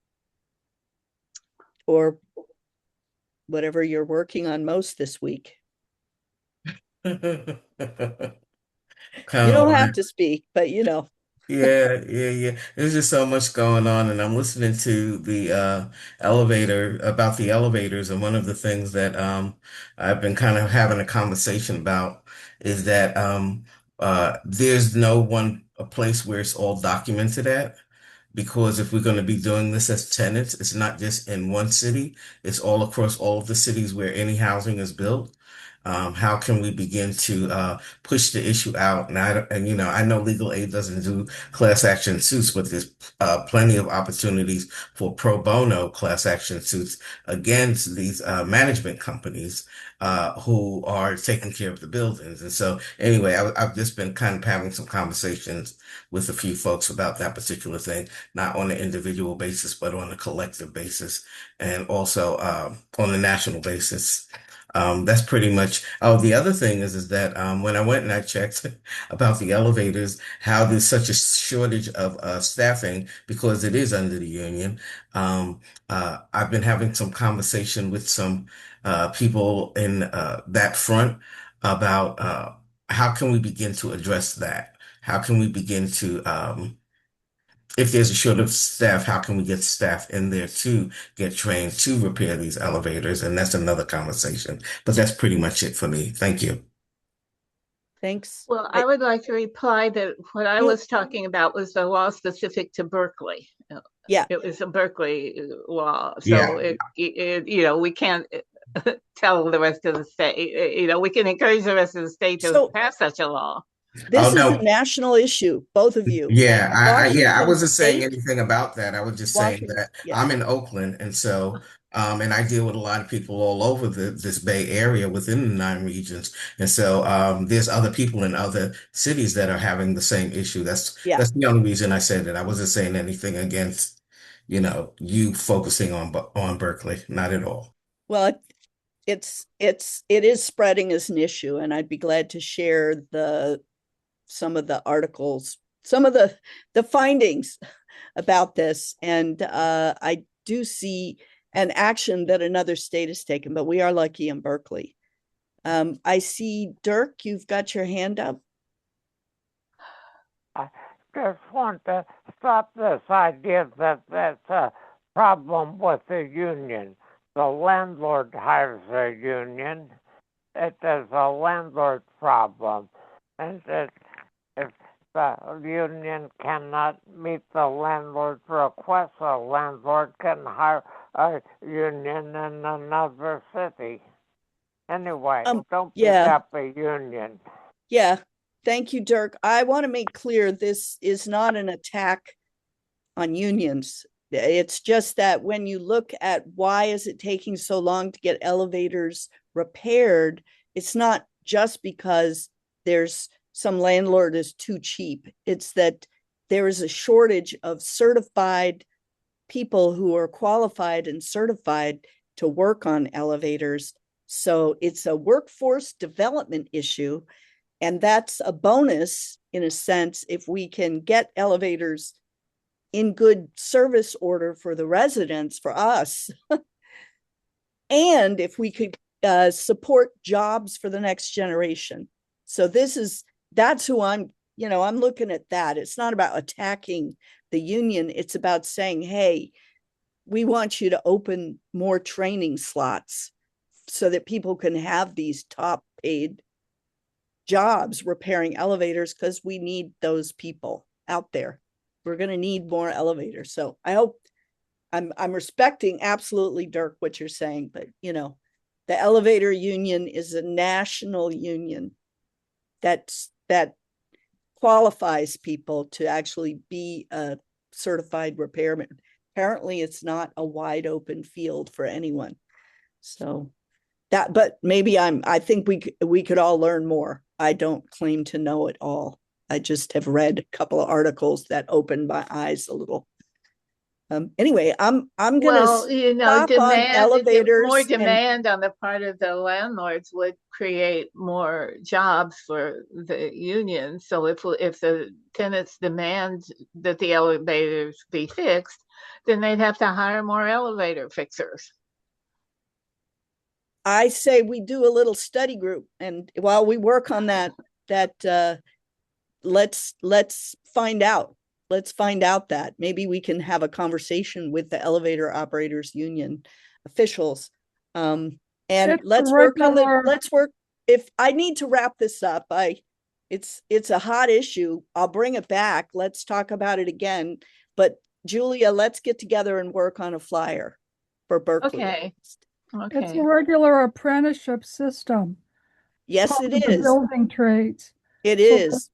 Or whatever you're working on most this week? You don't have to speak, but you know. Yeah. There's just so much going on, and I'm listening to the elevator about the elevators, and one of the things that I've been kind of having a conversation about is that there's no one a place where it's all documented at. Because if we're going to be doing this as tenants, it's not just in one city, it's all across all of the cities where any housing is built. How can we begin to push the issue out? And you know, I know legal aid doesn't do class action suits, but there's plenty of opportunities for pro bono class action suits against these management companies who are taking care of the buildings. And so, anyway, I've just been kind of having some conversations with a few folks about that particular thing, not on an individual basis, but on a collective basis, and also on a national basis. That's pretty much. Oh, the other thing is that when I went and I checked about the elevators, how there's such a shortage of staffing because it is under the union. I've been having some conversation with some people in that front about how can we begin to address that? How can we begin to if there's a shortage of staff, how can we get staff in there to get trained to repair these elevators? And that's another conversation. But that's pretty much it for me. Thank you. Thanks. Well, I would like to reply that what I was talking about was the law specific to Berkeley. Yeah. It was a Berkeley law. So, you know, we can't tell the rest of the state, you know, we can encourage the rest of the state to pass such a law. This is a national issue, both of you. Yeah, I wasn't saying anything about that. I was just saying that yeah. I'm in Oakland, and so and I deal with a lot of people all over this Bay Area within the 9 regions, and so there's other people in other cities that are having the same issue. That's the only reason I said it. I wasn't saying anything against, you know, you focusing on Berkeley, not at all. Well, it is spreading as an issue, and I'd be glad to share some of the articles, some of the findings about this. And I do see an action that another state has taken, but we are lucky in Berkeley. I see, Dirk, you've got your hand up. I just want to stop this idea that that's a problem with the union. The landlord hires a union. It is a landlord problem. And if the union cannot meet the landlord's request, a landlord can hire a union in another city. Anyway, don't beat up a union. Yeah, thank you, Dirk. I want to make clear this is not an attack on unions. It's just that when you look at why is it taking so long to get elevators repaired, it's not just because there's some landlord is too cheap. It's that there is a shortage of certified people who are qualified and certified to work on elevators. So it's a workforce development issue. And that's a bonus in a sense if we can get elevators in good service order for the residents, for us. And if we could support jobs for the next generation. So that's who I'm looking at that. It's not about attacking the union. It's about saying, hey, we want you to open more training slots so that people can have these top paid jobs repairing elevators, because we need those people out there. We're going to need more elevators. So I hope I'm respecting absolutely, Dirk, what you're saying, but the elevator union is a national union that qualifies people to actually be a certified repairman. Apparently it's not a wide open field for anyone. So that, but maybe I think we could all learn more. I don't claim to know it all. I just have read a couple of articles that opened my eyes a little. Anyway, I'm gonna stop on elevators. More demand on the part of the landlords would create more jobs for the union. So if the tenants demand that the elevators be fixed, then they'd have to hire more elevator fixers. I say we do a little study group, and while we work on that, let's find out. Let's find out that maybe we can have a conversation with the elevator operators union officials. And let's work. If I need to wrap this up, it's a hot issue. I'll bring it back. Let's talk about it again. But Julia, let's get together and work on a flyer for Berkeley. Okay. It's a regular apprenticeship system. Yes, it is. Building trades. It is.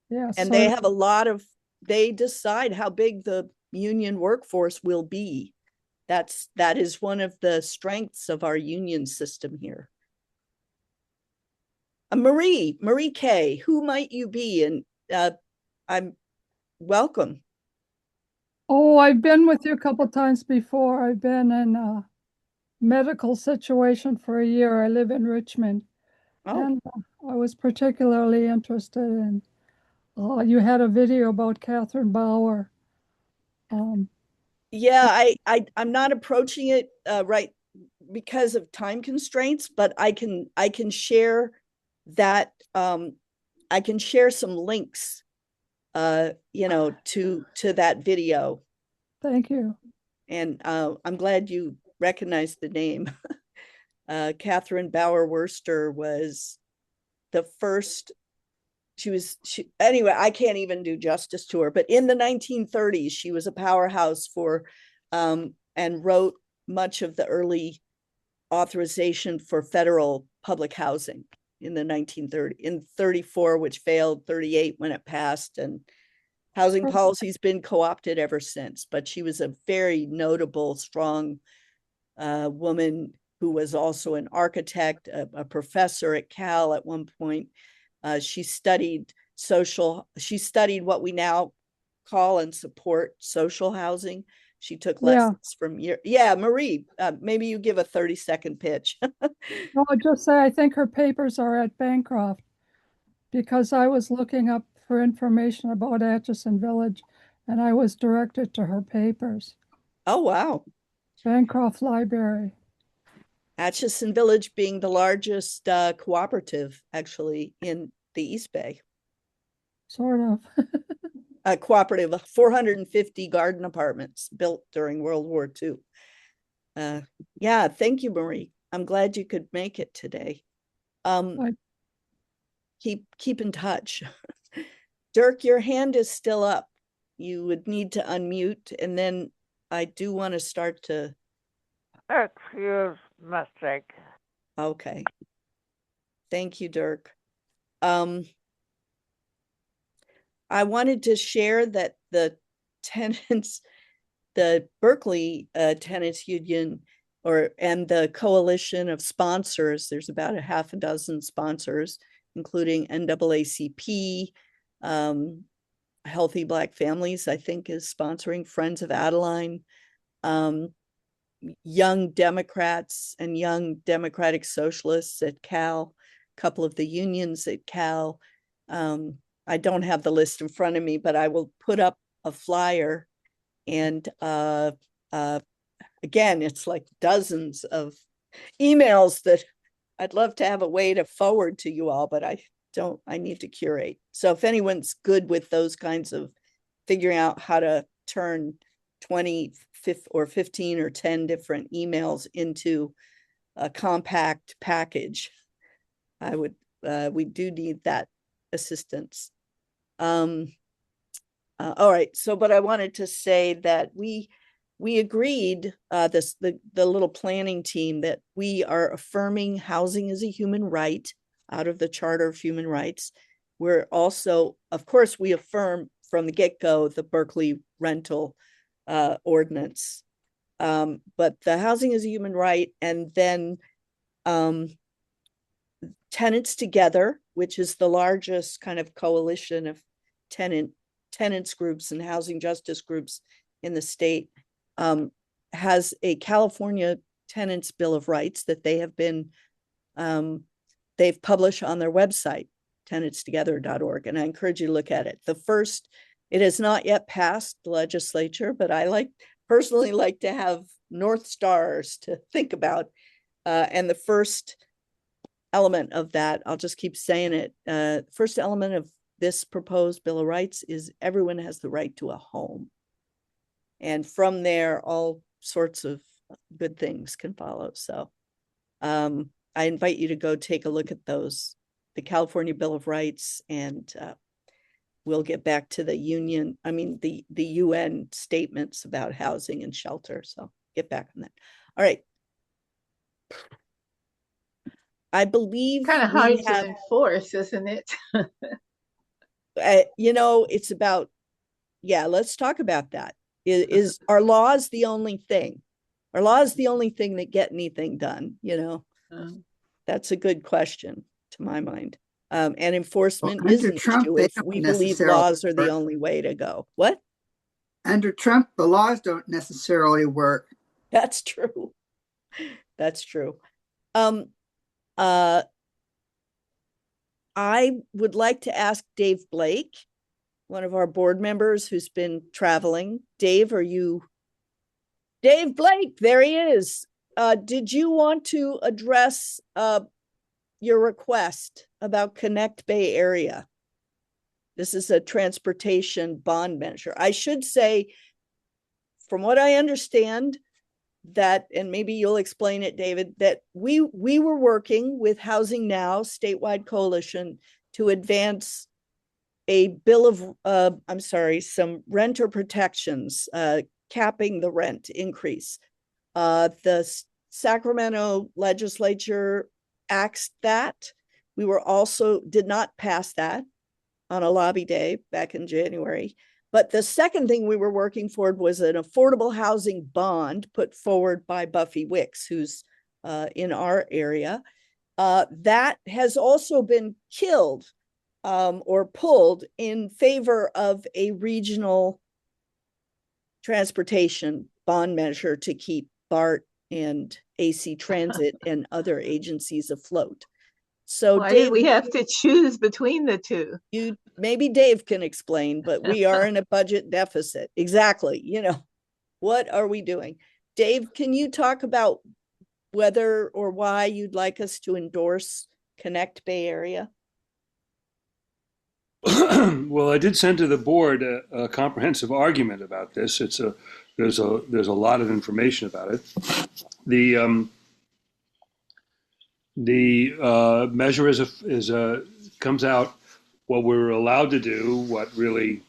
Yeah. And they have a lot of, they decide how big the union workforce will be. That is one of the strengths of our union system here. Marie K, who might you be? And I'm welcome. Oh, I've been with you a couple of times before. I've been in a medical situation for a year. I live in Richmond. Oh. And I was particularly interested in, you had a video about Catherine Bauer. Yeah, I'm not approaching it right because of time constraints, but I can share that. I can share some links, to that video. Thank you. And I'm glad you recognized the name. Catherine Bauer Worster was the first. Anyway, I can't even do justice to her, but in the 1930s, she was a powerhouse for, and wrote much of the early authorization for federal public housing in the 1930s, in 34, which failed, 38 when it passed, and housing policy's been co-opted ever since. But she was a very notable, strong woman who was also an architect, a professor at Cal at one point. She studied what we now call and support social housing. She took lessons from Marie, maybe you give a 30-second pitch. No, I'll just say I think her papers are at Bancroft, because I was looking up for information about Atchison Village and I was directed to her papers. Oh, wow. Bancroft Library. Atchison Village being the largest cooperative actually in the East Bay. Sort of. A cooperative of 450 garden apartments built during World War II. Yeah, thank you, Marie. I'm glad you could make it today. Keep in touch. Dirk, your hand is still up. You would need to unmute, and then I do want to start to. Excuse mistake. Okay. Thank you, Dirk. I wanted to share that the tenants, the Berkeley Tenants Union, and the coalition of sponsors, there's about a half a dozen sponsors, including NAACP, Healthy Black Families, I think, is sponsoring Friends of Adeline, Young Democrats and Young Democratic Socialists at Cal, a couple of the unions at Cal. I don't have the list in front of me, but I will put up a flyer. And again, it's like dozens of emails that I'd love to have a way to forward to you all, but I need to curate. So if anyone's good with those kinds of figuring out how to turn 20 or 15 or 10 different emails into a compact package, we do need that assistance. All right. So, but I wanted to say that we agreed, the little planning team, that we are affirming housing as a human right out of the Charter of Human Rights. we're also, of course, we affirm from the get-go the Berkeley rental ordinance. But the housing is a human right, and then Tenants Together, which is the largest kind of coalition of tenants groups and housing justice groups in the state, has a California Tenants Bill of Rights that they have been, they've published on their website, tenantstogether.org, and I encourage you to look at it. It has not yet passed the legislature, but I personally like to have North Stars to think about. And the first element of that, I'll just keep saying it, first element of this proposed Bill of Rights is everyone has the right to a home. And from there, all sorts of good things can follow. So I invite you to go take a look at those, the California Bill of Rights, and we'll get back to the UN statements about housing and shelter. So get back on that. All right. I believe kind of hard to enforce, isn't it? It's about, let's talk about that. Is our laws the only thing? Our law is the only thing that get anything done, That's a good question to my mind. And enforcement is an issue if we believe laws are the only way to go. What? Under Trump, the laws don't necessarily work. That's true. That's true. I would like to ask Dave Blake, one of our board members who's been traveling. Dave Blake, there he is. Did you want to address your request about Connect Bay Area? This is a transportation bond measure. I should say, from what I understand, that, and maybe you'll explain it, David, that we were working with Housing Now statewide coalition to advance a bill of, some renter protections, capping the rent increase. The Sacramento legislature axed that. We were also did not pass that on a lobby day back in January. But the second thing we were working for was an affordable housing bond put forward by Buffy Wicks, who's in our area. That has also been killed or pulled in favor of a regional transportation bond measure to keep BART and AC Transit and other agencies afloat. So why did we have to choose between the two? Maybe Dave can explain, but we are in a budget deficit. Exactly. What are we doing? Dave, can you talk about whether or why you'd like us to endorse Connect Bay Area? Well, I did send to the board a comprehensive argument about this. There's a lot of information about it. The measure comes out what we're allowed to do. What really,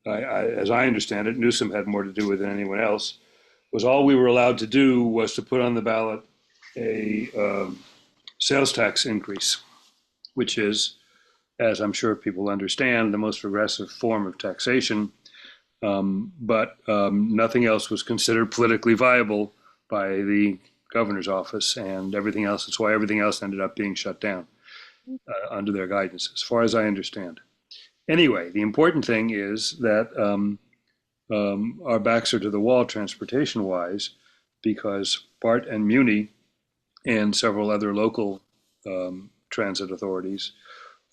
as I understand it, Newsom had more to do with than anyone else. Was all we were allowed to do was to put on the ballot a sales tax increase, which is, as I'm sure people understand, the most progressive form of taxation. But nothing else was considered politically viable by the governor's office, and everything else. That's why everything else ended up being shut down under their guidance, as far as I understand. Anyway, the important thing is that our backs are to the wall transportation-wise, because BART and Muni and several other local transit authorities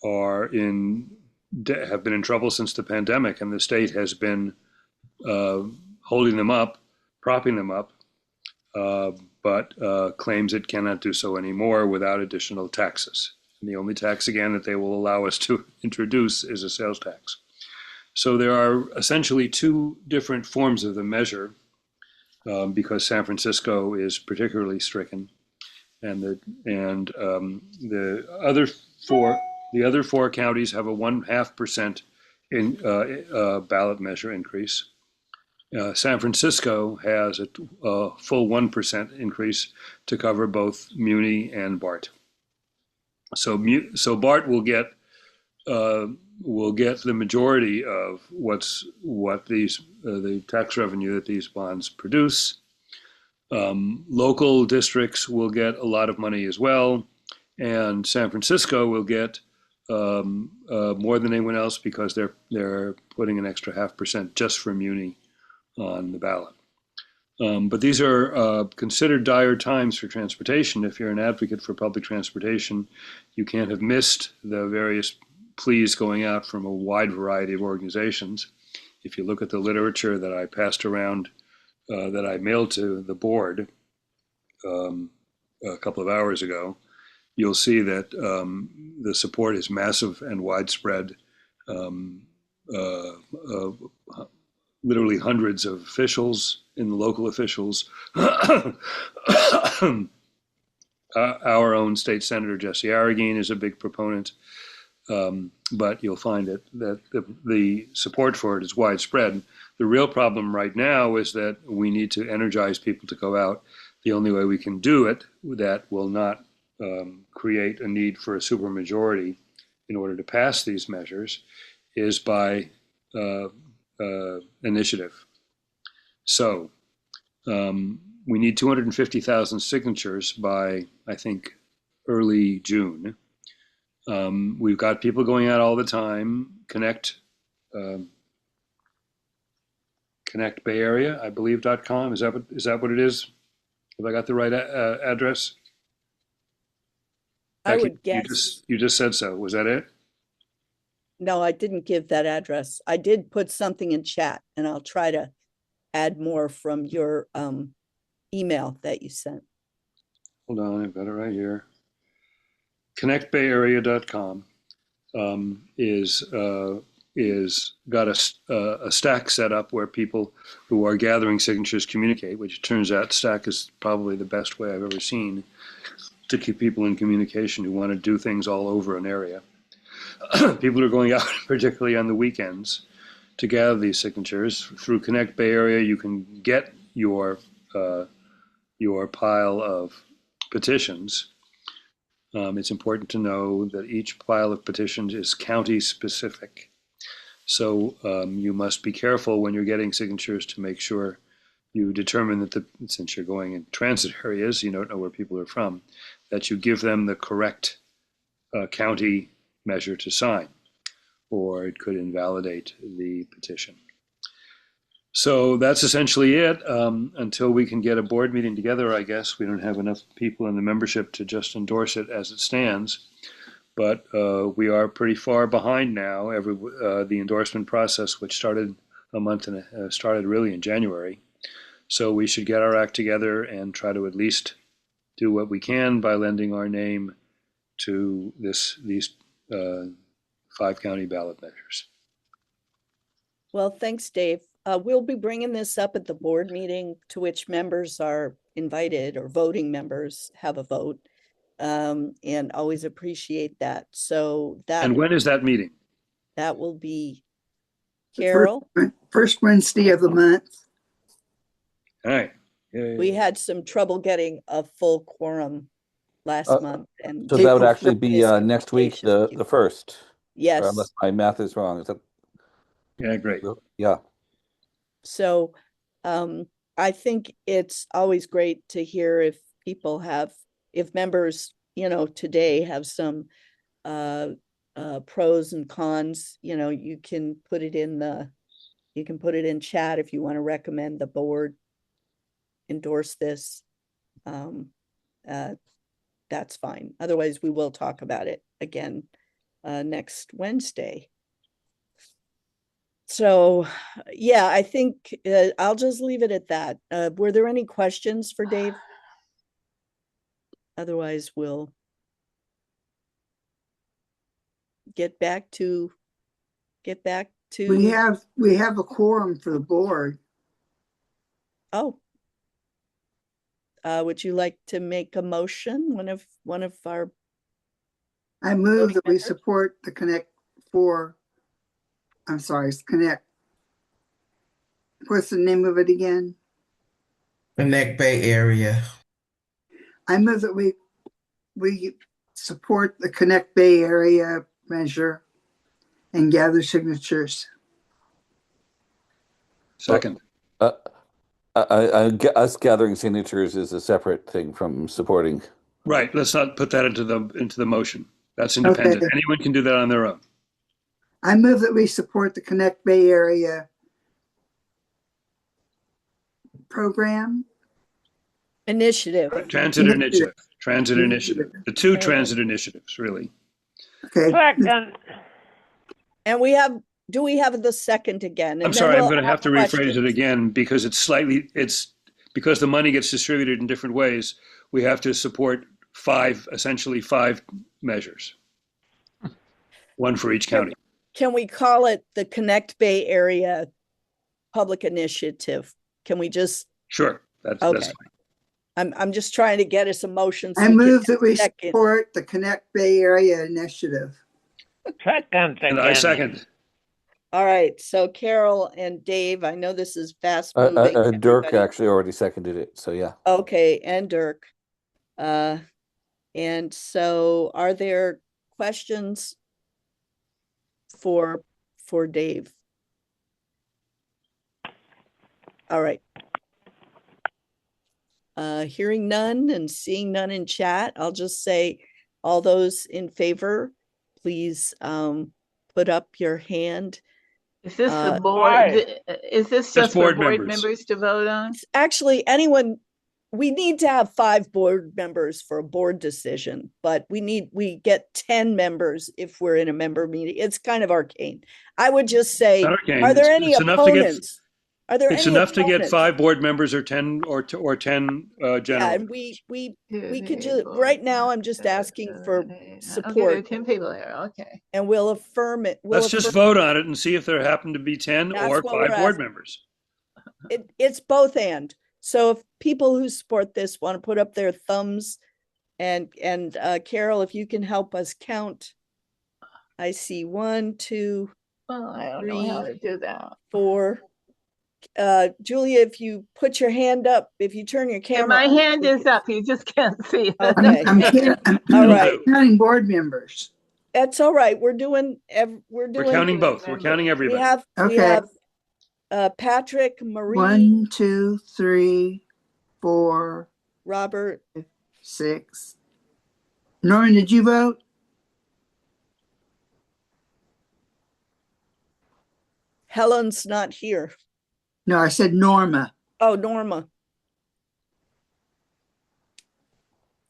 have been in trouble since the pandemic, and the state has been holding them up, propping them up, but claims it cannot do so anymore without additional taxes. And the only tax, again, that they will allow us to introduce is a sales tax. So there are essentially two different forms of the measure, because San Francisco is particularly stricken, and the other four counties have a 0.5% ballot measure increase. San Francisco has a full 1% increase to cover both Muni and BART. So BART will get will get the majority of what these the tax revenue that these bonds produce. Local districts will get a lot of money as well, and San Francisco will get more than anyone else because they're putting an extra 0.5% just for Muni on the ballot. But these are considered dire times for transportation. If you're an advocate for public transportation, you can't have missed the various pleas going out from a wide variety of organizations. If you look at the literature that I passed around, that I mailed to the board a couple of hours ago, you'll see that the support is massive and widespread. Literally hundreds of officials in the local officials. Our own state senator, Jesse Arreguín, is a big proponent. But you'll find that the support for it is widespread. The real problem right now is that we need to energize people to go out. The only way we can do it that will not create a need for a supermajority in order to pass these measures is by initiative. So we need 250,000 signatures by, I think, early June. We've got people going out all the time. Connect Bay Area, I believe.com. Is that what it is? Have I got the right address? I would guess. You just said so. Was that it? No, I didn't give that address. I did put something in chat, and I'll try to add more from your email that you sent. Hold on, I've got it right here. ConnectBayArea.com is got a stack set up where people who are gathering signatures communicate, which it turns out stack is probably the best way I've ever seen to keep people in communication who want to do things all over an area. People are going out, particularly on the weekends, to gather these signatures. Through Connect Bay Area, you can get your pile of petitions. It's important to know that each pile of petitions is county specific. So you must be careful when you're getting signatures to make sure you determine that since you're going in transit areas, you don't know where people are from, that you give them the correct county measure to sign, or it could invalidate the petition. So that's essentially it. Until we can get a board meeting together, I guess we don't have enough people in the membership to just endorse it as it stands. But we are pretty far behind now. The endorsement process, which started started really in January. So we should get our act together and try to at least do what we can by lending our name to these 5 county ballot measures. Well, thanks, Dave. We'll be bringing this up at the board meeting to which members are invited, or voting members have a vote, and always appreciate that. So that. And when is that meeting? That will be, Carol? First Wednesday of the month. All right. We had some trouble getting a full quorum last month. And so that would actually be next week, the 1st. Yes. Unless my math is wrong. Is that? Yeah, great. Yeah. So I think it's always great to hear if members, today have some pros and cons, you can put it in chat if you want to recommend the board endorse this. That's fine. Otherwise, we will talk about it again next Wednesday. So, yeah, I think I'll just leave it at that. Were there any questions for Dave? Otherwise, we'll get back to. We have a quorum for the board. Oh. Would you like to make a motion? One of our. I move that we support the Connect. What's the name of it again? Connect Bay Area. I move that we support the Connect Bay Area measure and gather signatures. Second. Us gathering signatures is a separate thing from supporting. Right. Let's not put that into the motion. That's independent. Okay. Anyone can do that on their own. I move that we support the Connect Bay Area program. Initiative. Transit initiative. Transit initiative. The two transit initiatives, really. Okay. Second. And do we have the second again? I'm sorry, I'm going to have to rephrase it again because because the money gets distributed in different ways. We have to support essentially five measures. One for each county. Can we call it the Connect Bay Area Public Initiative? Can we just? Sure, that's fine. I'm just trying to get us a motion. I move that we support the Connect Bay Area Initiative. Second again. And I second. All right, so Carol and Dave, I know this is fast moving. Dirk actually already seconded it, so yeah. Okay, and Dirk. And so are there questions for Dave? All right. Hearing none and seeing none in chat, I'll just say all those in favor, please put up your hand. Is this the board? Is this just for board members to vote on? Actually, we need to have 5 board members for a board decision, but we get 10 members if we're in a member meeting. It's kind of arcane. I would just say, are there any opponents? It's enough to get 5 board members or 10 or 10 general. Yeah, and we could just right now. I'm just asking for support. Okay, 10 people there. Okay, and we'll affirm it. Let's just vote on it and see if there happen to be 10 or 5 board members. It's both and. So if people who support this want to put up their thumbs, and Carol, if you can help us count, I see 1, 2. Well, I don't know how to do that. 4. Julia, if you put your hand up, if you turn your camera, my hand is up. You just can't see it. Okay. I'm all right. Counting board members. That's all right. We're counting both. We're counting everybody. We have Patrick, Marie. 1, 2, 3, 4. Robert. 6. Norman, did you vote? Helen's not here. No, I said Norma. Oh, Norma.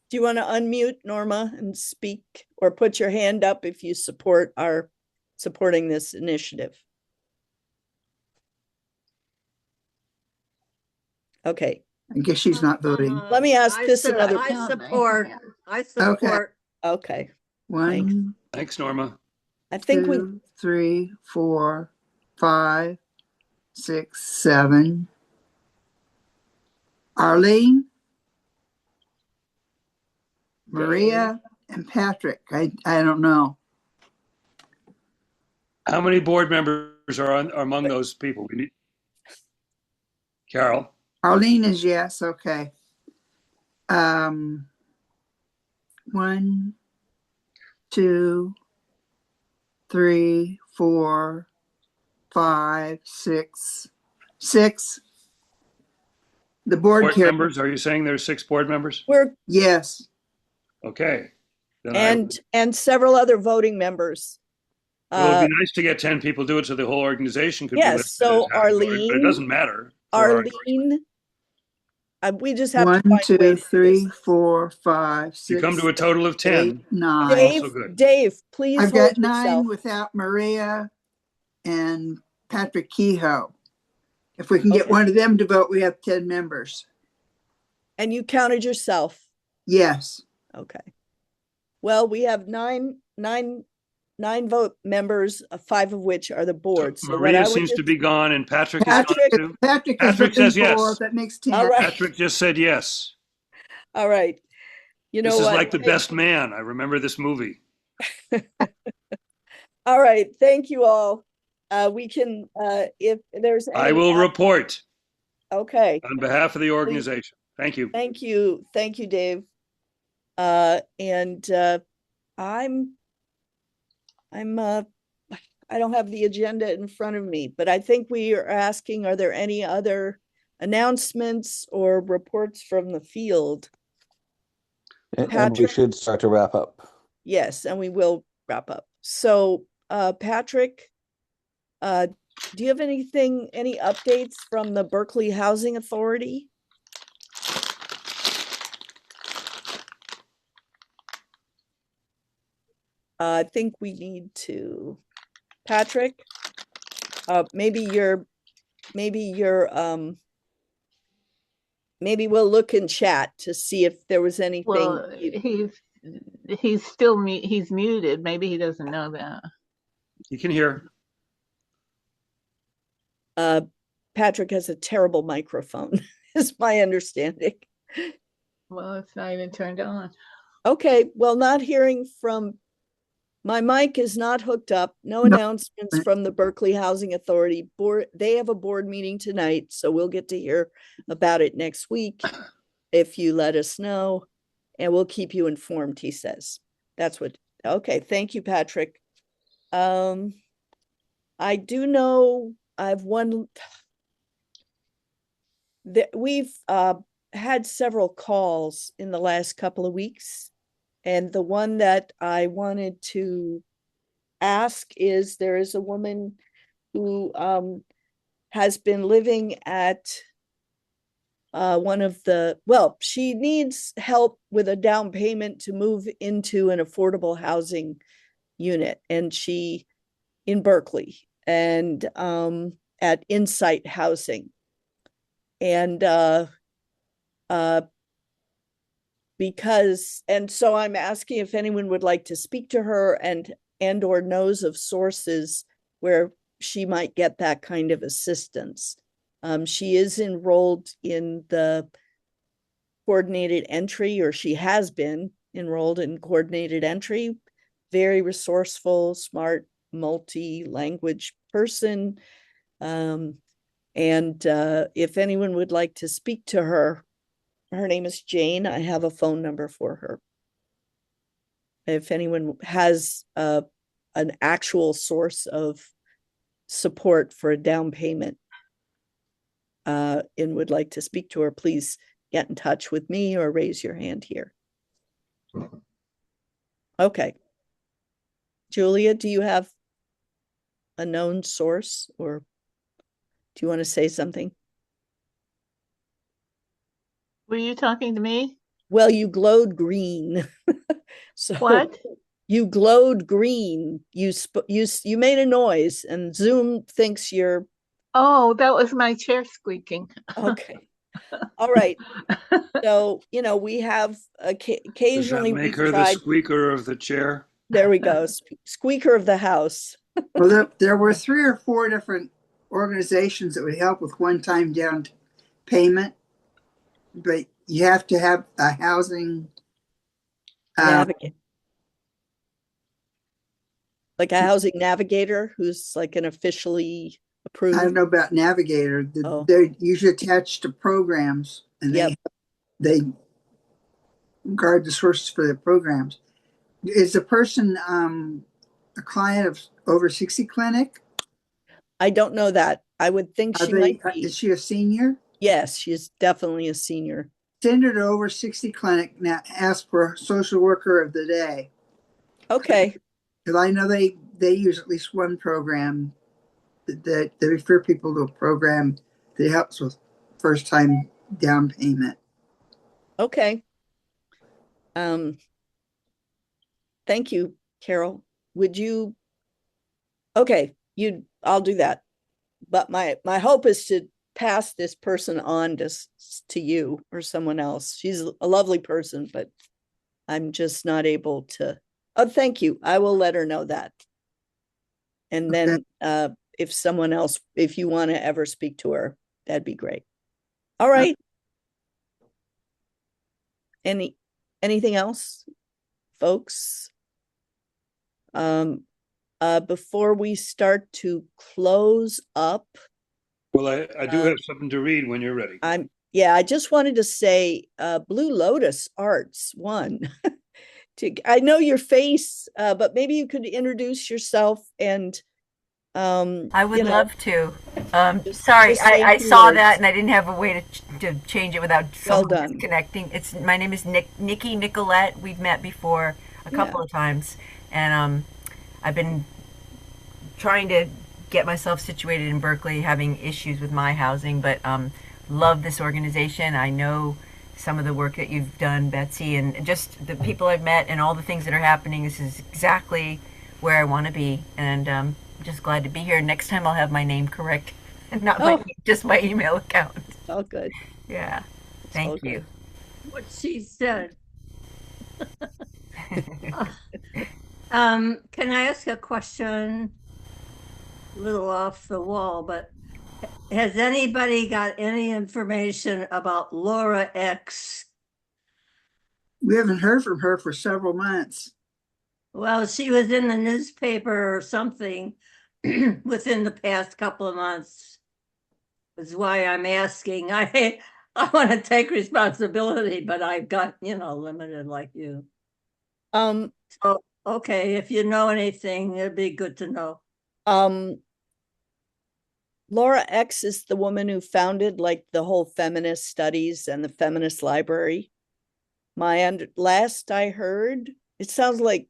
Do you want to unmute, Norma, and speak, or put your hand up if you supporting this initiative? Okay. I guess she's not voting. Let me ask this another. I support. Okay. 1. Thanks, Norma. I think 2, 3, 4, 5, 6, 7. Arlene, Maria, and Patrick. I don't know. How many board members are among those people? We need Carol. Arlene is yes. Okay. 1, 2, 3, 4, 5, 6. 6. The board members. Are you saying there's 6 board members? Yes. Okay. Then and several other voting members. Well, it'd be nice to get 10 people do it so the whole organization could be listed. So Arlene, but it doesn't matter. Arlene, we just have 1, 2, 3, 4, 5, 6. You come to a total of 10. 8, 9. Dave, please. I've got 9 without Maria and Patrick Kehoe. If we can get one of them to vote, we have 10 members. And you counted yourself? Yes. Okay. Well, we have nine vote members, 5 of which are the board. So Maria seems to be gone, and Patrick is gone too. Patrick says yes. That makes 10. All right. Patrick just said yes. All right. You know this what? Is like The Best Man. I remember this movie. All right. Thank you all. We can, if there's any. I will report. Okay. On behalf of the organization. Thank you. Thank you. Thank you, Dave. I'm I don't have the agenda in front of me, but I think we are asking, are there any other announcements or reports from the field? And we Patrick? should start to wrap up. Yes, and we will wrap up. So, Patrick, do you have any updates from the Berkeley Housing Authority? I think we need to, Patrick, maybe we'll look in chat to see if there was anything. Well, he's still he's muted. Maybe he doesn't know that. You can hear. Patrick has a terrible microphone, is my understanding. Well, it's not even turned on. Okay, well, not hearing from, my mic is not hooked up. No announcements from the Berkeley Housing Authority board. They have a board meeting tonight, so we'll get to hear about it next week if you let us know, and we'll keep you informed, he says. That's what, okay, thank you, Patrick. I do know I've one that we've had several calls in the last couple of weeks. And the one that I wanted to ask is, there is a woman who has been living at she needs help with a down payment to move into an affordable housing unit. And she, in Berkeley, and at Insight Housing. And so I'm asking if anyone would like to speak to her and or knows of sources where she might get that kind of assistance. She is enrolled in the coordinated entry, or she has been enrolled in coordinated entry. Very resourceful, smart, multi-language person. And if anyone would like to speak to her, her name is Jane. I have a phone number for her. If anyone has an actual source of support for a down payment and would like to speak to her, please get in touch with me or raise your hand here. Okay. Julia, do you have a known source, or do you want to say something? Were you talking to me? Well, you glowed green. So what? You glowed green. You made a noise, and Zoom thinks you're. Oh, that was my chair squeaking. Okay. All right. So, we have occasionally. Does that make her the squeaker of the chair? There we go. Squeaker of the house. Well, there were 3 or 4 different organizations that would help with one-time down payment, but you have to have a housing navigator, like a housing navigator who's like an officially approved. I don't know about navigator. They're usually attached to programs, and they guard the sources for the programs. Is the person a client of Over 60 Clinic? I don't know that. I would think she might be. Is she a senior? Yes, she's definitely a senior. Send her to Over 60 Clinic. Now ask for social worker of the day. Okay. Because I know they use at least one program that they refer people to a program that helps with first time down payment. Okay. Thank you, Carol. Would you? Okay, I'll do that. But my hope is to pass this person on to you or someone else. She's a lovely person, but I'm just not able to. Oh, thank you. I will let her know that. And then if someone else, if you want to ever speak to her, that'd be great. All right. Anything else, folks? Before we start to close up. Well, I do have something to read when you're ready. I just wanted to say Blue Lotus Arts won. I know your face, but maybe you could introduce yourself and I would you know, love to. just Sorry, say I a few saw words. that and I didn't have a way to change it without Well someone done. disconnecting. My name is Nikki Nicolette. We've met before a couple Yeah. of times, and I've been trying to get myself situated in Berkeley, having issues with my housing, but love this organization. I know some of the work that you've done, Betsy, and just the people I've met and all the things that are happening. This is exactly where I want to be, and I'm just glad to be here. Next time I'll have my name correct, and not just my email account. It's all good. Yeah, thank you. What she said. Can I ask a question? A little off the wall, but has anybody got any information about Laura X? We haven't heard from her for several months. Well, she was in the newspaper or something within the past couple of months. That's why I'm asking. I want to take responsibility, but I've got, limited like you. So, okay, if you know anything, it'd be good to know. Laura X is the woman who founded like the whole feminist studies and the feminist library. Last I heard, it sounds like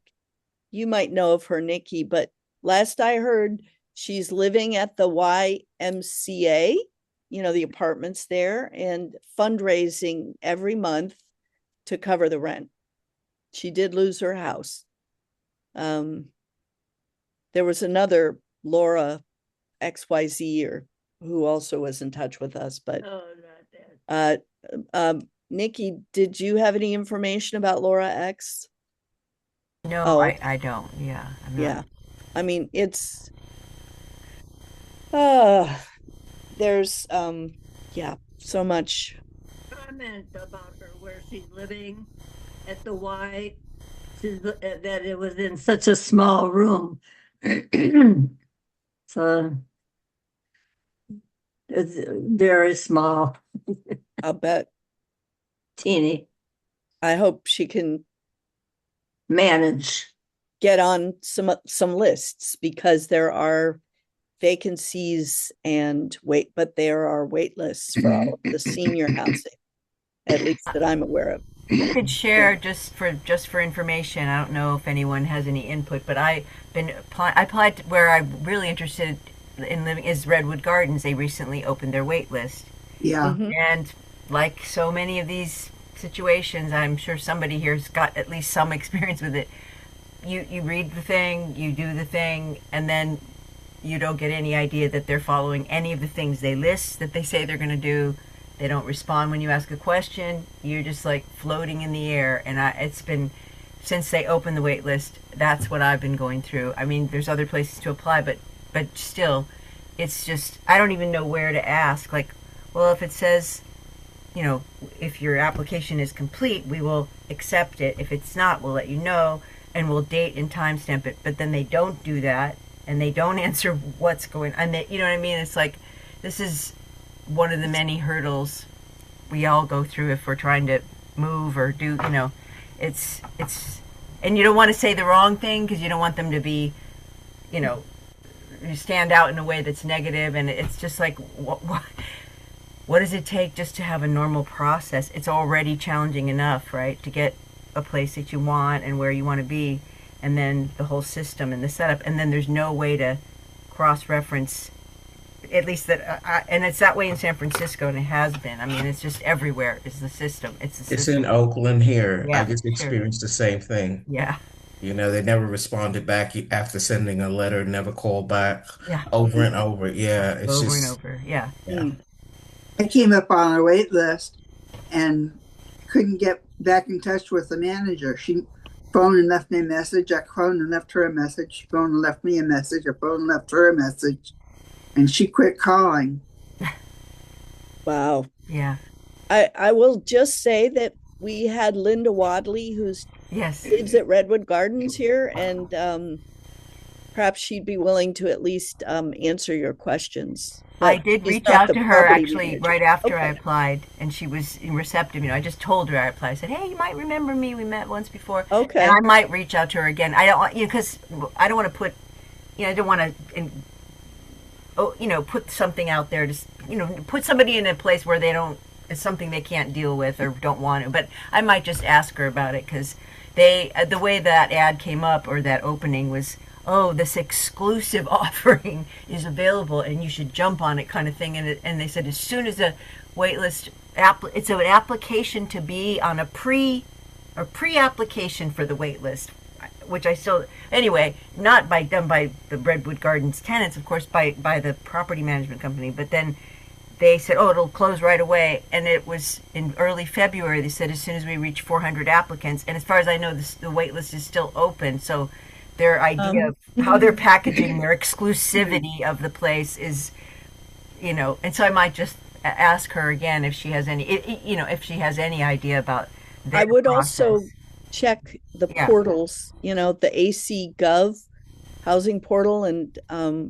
you might know of her, Nikki, but last I heard, she's living at the YMCA, the apartments there, and fundraising every month to cover the rent. She did lose her house. There was another Laura XYZ who also was in touch with us, but Nikki, did you have any information about Laura X? No, I don't. Yeah. Yeah. I mean, it's there's so much Comment about her where she's living at the Y, that it was in such a small room. So it's very small. I'll bet. Teeny. I hope she can manage, get on some lists, because there are vacancies and but there are wait lists for all of the senior housing, at least that I'm aware of. You could share just for information. I don't know if anyone has any input, but I applied to where I'm really interested in living is Redwood Gardens. They recently opened their wait list. Yeah. Mm-hmm. And like so many of these situations, I'm sure somebody here's got at least some experience with it. You read the thing, you do the thing, and then you don't get any idea that they're following any of the things they list that they say they're going to do. They don't respond when you ask a question. You're just like floating in the air. And it's been, since they opened the wait list, that's what I've been going through. I mean, there's other places to apply, but still, it's just, I don't even know where to ask. Like, well, if it says, if your application is complete, we will accept it. If it's not, we'll let you know, and we'll date and timestamp it. But then they don't do that, and they don't answer what's going on. You know what I mean? It's like, this is one of the many hurdles we all go through if we're trying to move or do, it's, and you don't want to say the wrong thing because you don't want them to be, you stand out in a way that's negative. And it's just like, what does it take just to have a normal process? It's already challenging enough, right, to get a place that you want and where you want to be, and then the whole system and the setup, and then there's no way to cross-reference, at least that, and it's that way in San Francisco, and it has been. I mean, it's just everywhere is the system. It's in Oakland here. Yeah, I just experienced the same thing. Yeah. They never responded back after sending a letter, never called back. Yeah. Over and over. Yeah. It's over just, and over. Yeah. Yeah. I came up on a wait list and couldn't get back in touch with the manager. She phoned and left me a message. I phoned and left her a message. She phoned and left me a message. I phoned and left her a message. And she quit calling. Wow. Yeah. I will just say that we had Linda Wadley, who's lives at Redwood Gardens here, and perhaps she'd be willing to at least answer your questions. I did reach out to her actually right after I applied, and she was receptive. I just told her I applied. I said, "Hey, you might remember me. We met once before." Okay. And I might reach out to her again. I don't, because I don't want to put, I don't want to put something out there to, put somebody in a place where they don't, it's something they can't deal with or don't want to. But I might just ask her about it, because the way that ad came up, or that opening, was, oh, this exclusive offering is available and you should jump on it, kind of thing. And they said as soon as a waitlist it's an application to be on a pre-application for the waitlist, which I still, anyway, not done by the Redwood Gardens tenants, of course, by the property management company. But then they said, oh, it'll close right away. And it was in early February. They said as soon as we reach 400 applicants. And as far as I know, the wait list is still open. So their idea of how they're packaging their exclusivity of the place is, and so I might just ask her again if she has any, if she has any idea about their I would process. also check the portals, the AC Gov housing portal, and I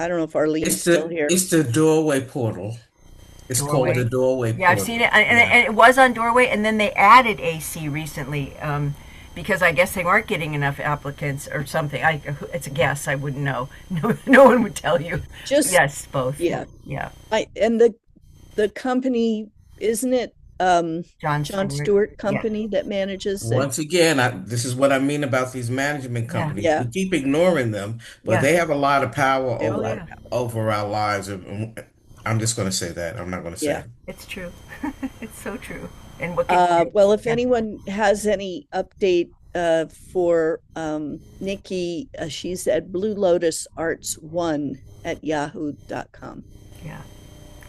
don't know if Arlene's still here. It's the doorway portal. It's called the doorway portal. Yeah, I've seen it, and it was on doorway, and then they added AC recently, because I guess they weren't getting enough applicants or something. It's a guess. I wouldn't know. No one would tell you. Yes, both. Yeah. Yeah. And the company, isn't it John Stewart Company that manages it? Once again, this is what I mean about these management companies. Yeah. We keep ignoring them, but they have a lot of power over our lives. I'm just going to say that. I'm not going to say it. It's true. It's so true. And what? Well, if anyone has any update for Nikki, she's at Blue Lotus Arts 1 at yahoo.com. Yeah.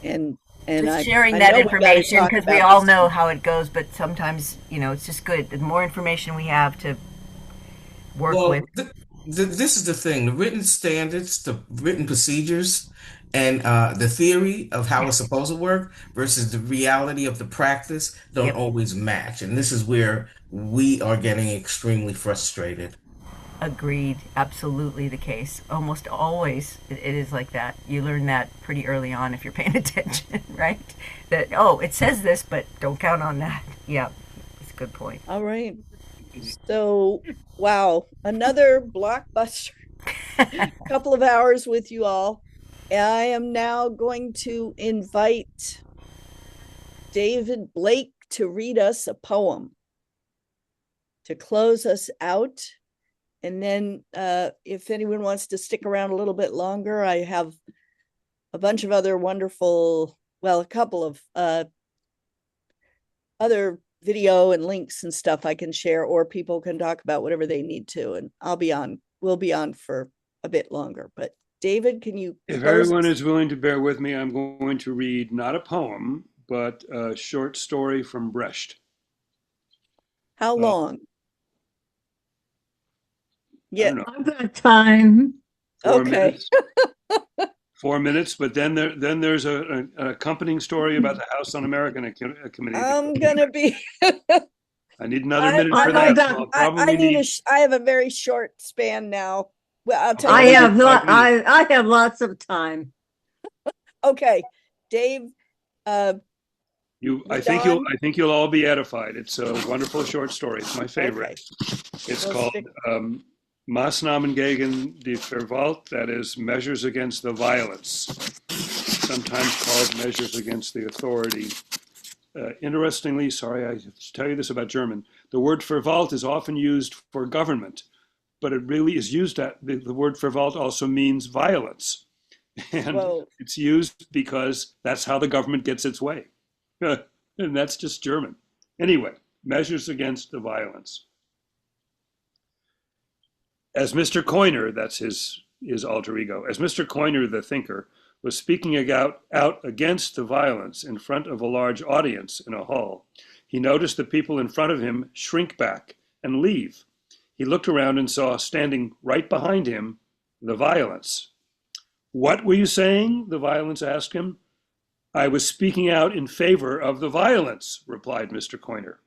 And just sharing that information, because we all know how it goes, but sometimes, it's just good. The more information we have to work with. This is the thing. The written standards, the written procedures, and the theory of how it's supposed to work versus the reality of the practice don't always match. And this is where we are getting extremely frustrated. Agreed. Absolutely the case. Almost always it is like that. You learn that pretty early on if you're paying attention, right? That, it says this, but don't count on that. Yeah, it's a good point. All right. So, wow, another blockbuster couple of hours with you all. I am now going to invite David Blake to read us a poem to close us out. And then if anyone wants to stick around a little bit longer, I have a bunch of other wonderful, a couple of other video and links and stuff I can share, or people can talk about whatever they need to. And we'll be on for a bit longer. But David, can you? If everyone is willing to bear with me, I'm going to read not a poem, but a short story from Brecht. How long? Yeah, I've got time. 4 minutes. 4 minutes, but then there's an accompanying story about the House Un-American Committee. I'm gonna be. I need another minute for that. So I have a very short span now. Well, I'll tell you. I have lots of time. Okay, Dave. I think you'll all be edified. It's a wonderful short story. It's my favorite. Okay. It's called Maßnahmen gegen die Verwalt, that is, measures against the violence, sometimes called measures against the authority. Interestingly, sorry, I have to tell you this about German, the word Verwalt is often used for government, but it really is used the word Verwalt also means violence. And it's used because that's how the government gets its way. And that's just German. Anyway, measures against the violence. As Mr. Coiner, that's his alter ego, as Mr. Coiner, the thinker, was speaking out against the violence in front of a large audience in a hall, he noticed the people in front of him shrink back and leave. He looked around and saw, standing right behind him, the violence. "What were you saying?" the violence asked him. "I was speaking out in favor of the violence," replied Mr. Coiner.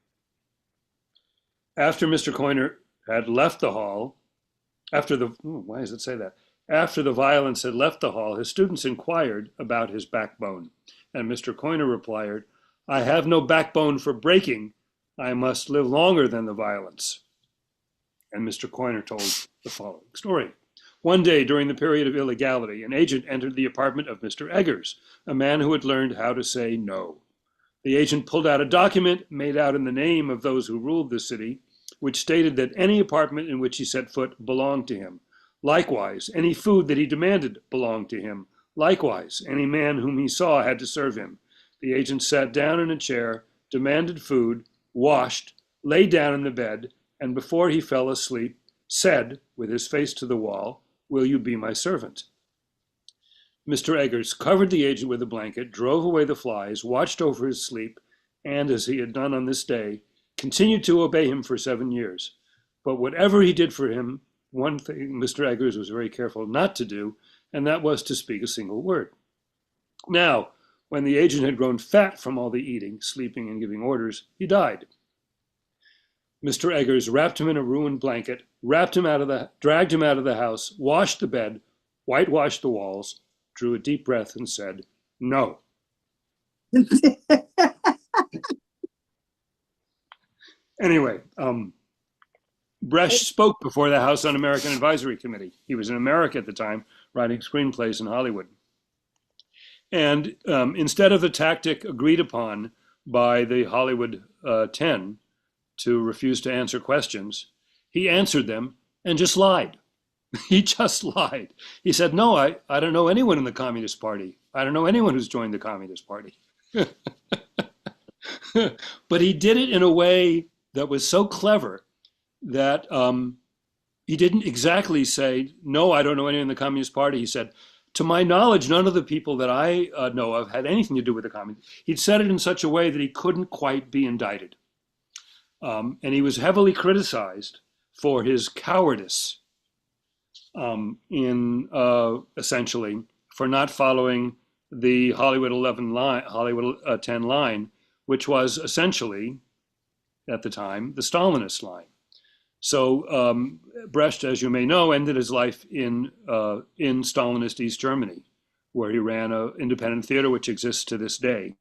After Mr. Coiner had left the hall, after the violence had left the hall, his students inquired about his backbone. And Mr. Coiner replied, "I have no backbone for breaking. I must live longer than the violence." And Mr. Coiner told the following story. One day during the period of illegality, an agent entered the apartment of Mr. Eggers, a man who had learned how to say no. The agent pulled out a document made out in the name of those who ruled the city, which stated that any apartment in which he set foot belonged to him. Likewise, any food that he demanded belonged to him. Likewise, any man whom he saw had to serve him. The agent sat down in a chair, demanded food, washed, lay down in the bed, and before he fell asleep, said, with his face to the wall, "Will you be my servant?" Mr. Eggers covered the agent with a blanket, drove away the flies, watched over his sleep, and, as he had done on this day, continued to obey him for 7 years. But whatever he did for him, one thing Mr. Eggers was very careful not to do, and that was to speak a single word. Now, when the agent had grown fat from all the eating, sleeping, and giving orders, he died. Mr. Eggers wrapped him in a ruined blanket, dragged him out of the house, washed the bed, whitewashed the walls, drew a deep breath, and said, "No." Anyway, Brecht spoke before the House Un-American Advisory Committee. He was in America at the time, writing screenplays in Hollywood. And instead of the tactic agreed upon by the Hollywood 10 to refuse to answer questions, he answered them and just lied. He just lied. He said, "No, I don't know anyone in the Communist Party. I don't know anyone who's joined the Communist Party." But he did it in a way that was so clever that he didn't exactly say, "No, I don't know anyone in the Communist Party." He said, "To my knowledge, none of the people that I know of had anything to do with the Communist." He'd said it in such a way that he couldn't quite be indicted. And he was heavily criticized for his cowardice essentially for not following the Hollywood 10 line, which was essentially, at the time, the Stalinist line. So Brecht, as you may know, ended his life in Stalinist East Germany, where he ran an independent theater, which exists to this day.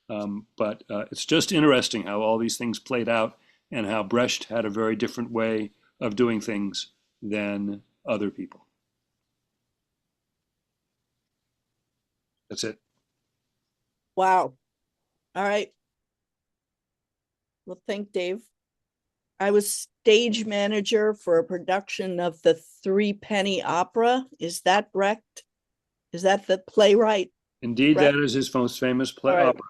But it's just interesting how all these things played out and how Brecht had a very different way of doing things than other people. That's it. Wow. All right. Well, thank Dave. I was stage manager for a production of the Three Penny Opera. Is that Brecht? Is that the playwright? Indeed, Brecht? that is his most famous play Right. opera.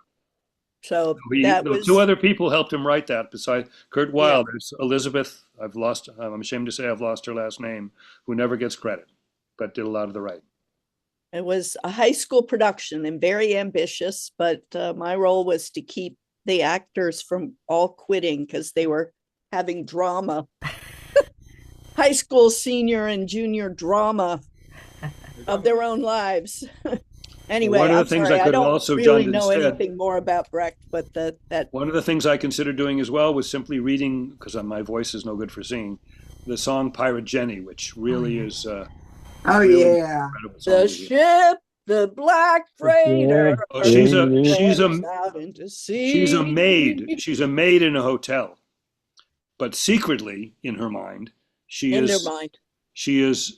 So that was 2 other people helped him write that besides Kurt Weill. There's Elizabeth, I'm ashamed to say I've lost her last name, who never gets credit, but did a lot of the writing. It was a high school production and very ambitious, but my role was to keep the actors from all quitting because they were having drama. High school senior and junior drama of their own lives. Anyway, one of the I'm things sorry, I could don't also really done know instead, anything more about Brecht, but that one of the things I considered doing as well was simply reading, because my voice is no good for singing, the song Pirate Jenny, which really is really yeah, the ship, the Black Freighter. Oh, she's a out into sea. she's a maid. She's a maid in a hotel, but secretly in her mind, she in is their mind. She is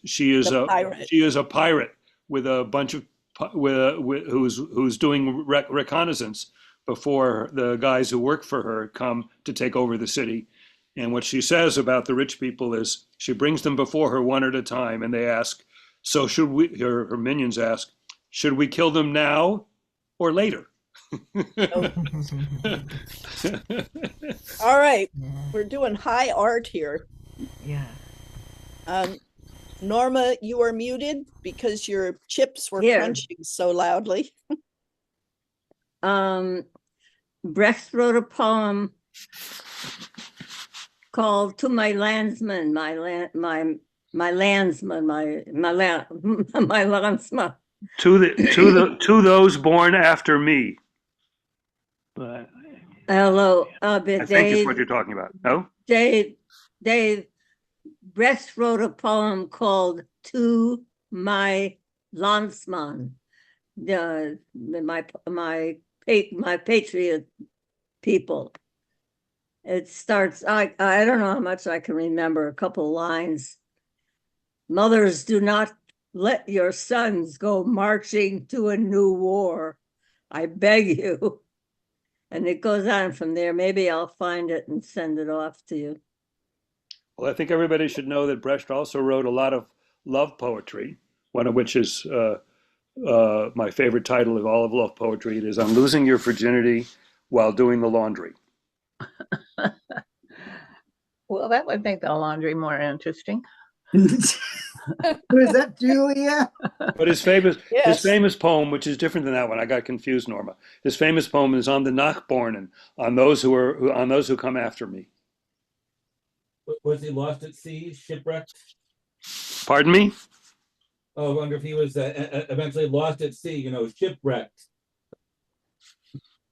a pirate with a bunch of who's doing reconnaissance before the guys who work for her come to take over the city. And what she says about the rich people is she brings them before her one at a time, and they ask, "So should we?" Her minions ask, "Should we kill them now or later?" All right, we're doing high art here. Yeah. Norma, you are muted because your chips were crunching so loudly. Brecht wrote a poem called "To My Landsman," my landsman. To those born after me. Hello, I think is what you're talking about. No? Dave, Brecht wrote a poem called "To My Landsman," my patriot people. It starts, I don't know how much I can remember, a couple lines. Mothers, do not let your sons go marching to a new war. I beg you. And it goes on from there. Maybe I'll find it and send it off to you. Well, I think everybody should know that Brecht also wrote a lot of love poetry, one of which is my favorite title of all of love poetry. It is On Losing Your Virginity While Doing the Laundry. Well, that would make the laundry more interesting. Was that Julia? But his famous Yes. his famous poem, which is different than that one, I got confused, Norma. His famous poem is on the Nachbornen, on those who come after me. Was he lost at sea, shipwrecked? Pardon me? Oh, I wonder if he was eventually lost at sea, shipwrecked.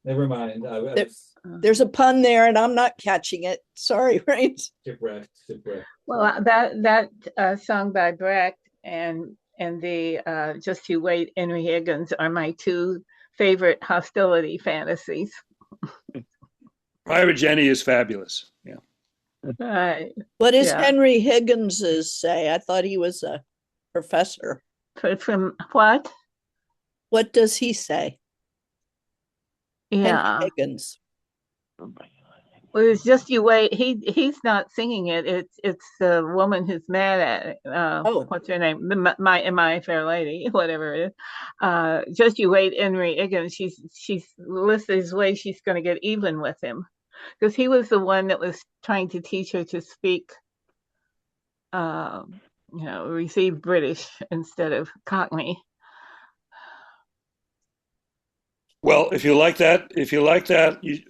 Never mind. There's a pun there, and I'm not catching it. Sorry, right? Shipwrecked. Well, that song by Brecht and the Just You Wait, Henry Higgins are my two favorite hostility fantasies. Private Jenny is fabulous. Yeah. Right. What does Yeah. Henry Higgins's say? I thought he was a professor. From what? What does he say? Yeah. Henry Higgins. Well, it's Just You Wait. He's not singing it. It's the woman who's mad at it. What's her name? My Fair Lady, whatever it is. Just You Wait, Henry Higgins. She's listed his way she's going to get even with him, because he was the one that was trying to teach her to speak, receive British instead of Cockney. Well, if you like that,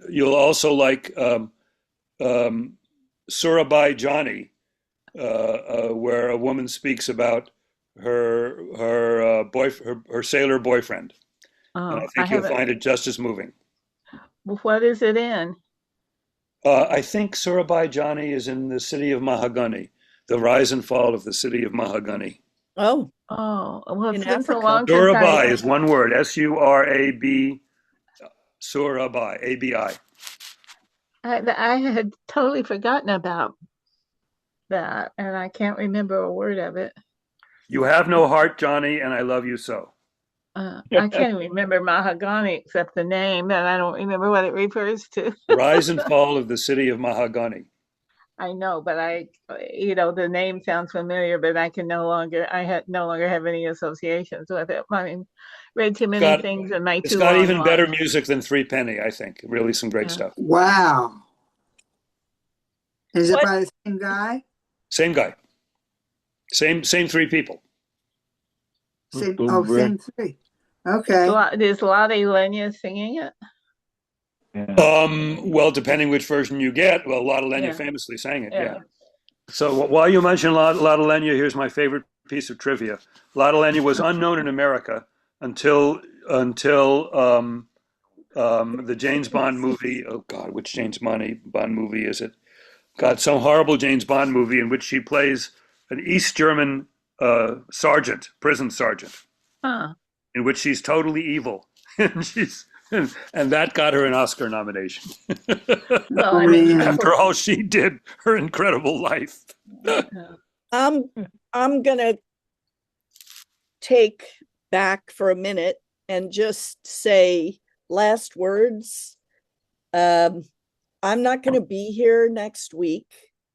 you'll also like Surabai Johnny, where a woman speaks about her sailor boyfriend. And I think you'll find it just as moving. What is it in? I think Surabai Johnny is in the city of Mahagani, the rise and fall of the city of Mahagani. Oh. Oh, well, In it's been so Africa. long. Surabai is one word, Surab, Surabai, ABI. I had totally forgotten about that, and I can't remember a word of it. You have no heart, Johnny, and I love you so. I can't remember Mahagani except the name, and I don't remember what it refers to. Rise and fall of the city of Mahagani. I know, but the name sounds familiar, but I no longer have any associations with it. I mean, read too many things in my It's got even better music than Three Penny, I think. Really some great stuff. Wow. Is it by the same guy? Same guy. Same three people. Same three. Okay. Is Lottie Lenya singing it? Well, depending which version you get, Lotte Lenya famously sang it, yeah. So while you mention Lotte Lenya, here's my favorite piece of trivia. Lotte Lenya was unknown in America until the James Bond movie. Oh God, which James Bond movie is it? God, some horrible James Bond movie in which she plays an East German prison sergeant, in which she's totally evil, and that got her an Oscar nomination. After all she did, her incredible life. I'm gonna take back for a minute and just say last words. I'm not going to be here next week,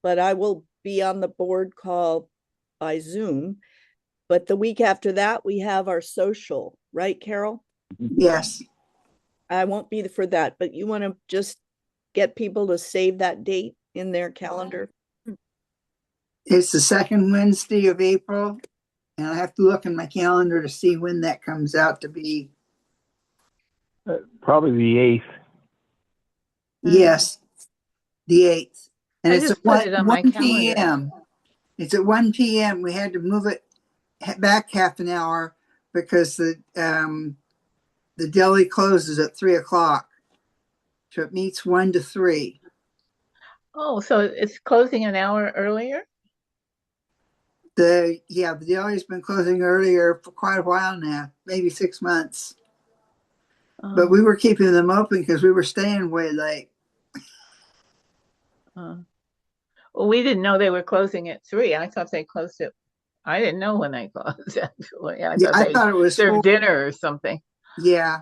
but I will be on the board call by Zoom. But the week after that, we have our social, right, Carol? Yes. I won't be for that, but you want to just get people to save that date in their calendar? It's the second Wednesday of April, and I have to look in my calendar to see when that comes out to be. Probably the 8th. Yes, the 8th. And it's at 1 p.m. p.m. It's at 1 p.m. We had to move it back half an hour because the deli closes at 3 o'clock. So it meets 1 to 3. Oh, so it's closing an hour earlier? The deli's been closing earlier for quite a while now, maybe 6 months. But we were keeping them open because we were staying way late. Well, we didn't know they were closing at 3. I thought they closed at I didn't know when they closed, actually. I Yeah, thought I they thought it was served 4. dinner or something. Yeah.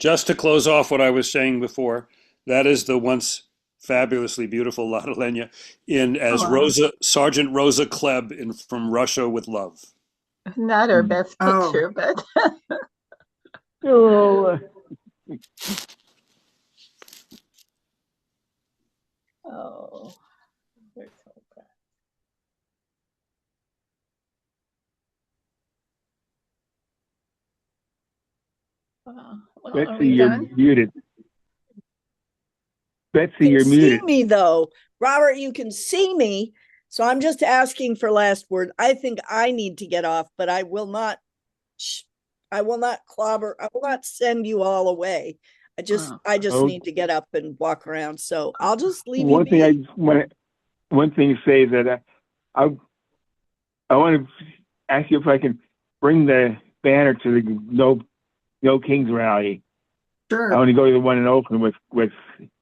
Just to close off what I was saying before, that is the once fabulously beautiful Lotte Lenya in as Oh, wow. Sergeant Rosa Klebb in From Russia with Love. Not her best Oh. picture, but Oh, oh, we're so proud. Wow. Well, are Betsy, we you're done? muted. Betsy, You you're can see muted. me though. Robert, you can see me. So I'm just asking for last word. I think I need to get off, but I will not clobber. I will not send you all away. I just Oh, need to get up and walk around. So I'll just leave you one thing I be. just want to, one thing to say is that I want to ask you if I can bring the banner to the No Kings rally. Sure. I want to go to the one in Oakland with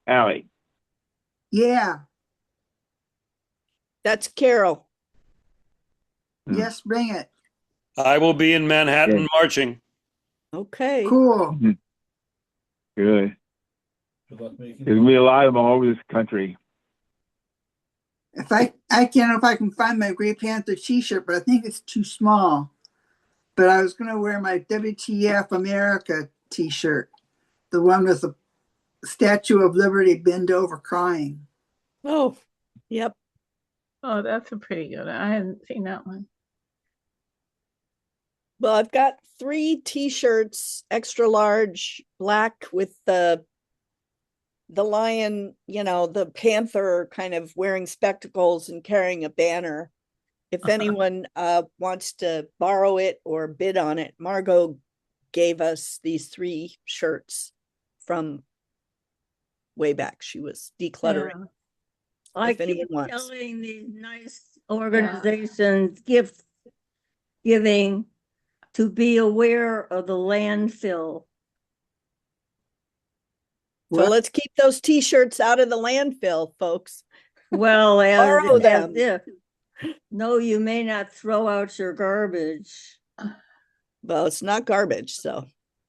Allie. Yeah. That's Carol. Yes, bring it. I will be in Manhattan Okay. marching. Okay. Cool. Good. There's gonna be a lot of them all over this country. If I can't know if I can find my Grey Panther t-shirt, but I think it's too small. But I was gonna wear my WTF America t-shirt, the one with the Statue of Liberty bend over crying. Oh, yep. Oh, that's a pretty good one. I hadn't seen that one. Well, I've got 3 t-shirts, extra large, black with the lion, the panther kind of wearing spectacles and carrying a banner. If anyone wants to borrow it or bid on it, Margot gave us these 3 shirts from way back. She was decluttering. Yeah. I If anyone keep wants. telling these nice organizations, gift giving, to be aware of the landfill. So let's keep those t-shirts out of the landfill, folks. Well, Borrow them. if. No, you may not throw out your garbage. Well, it's not garbage, so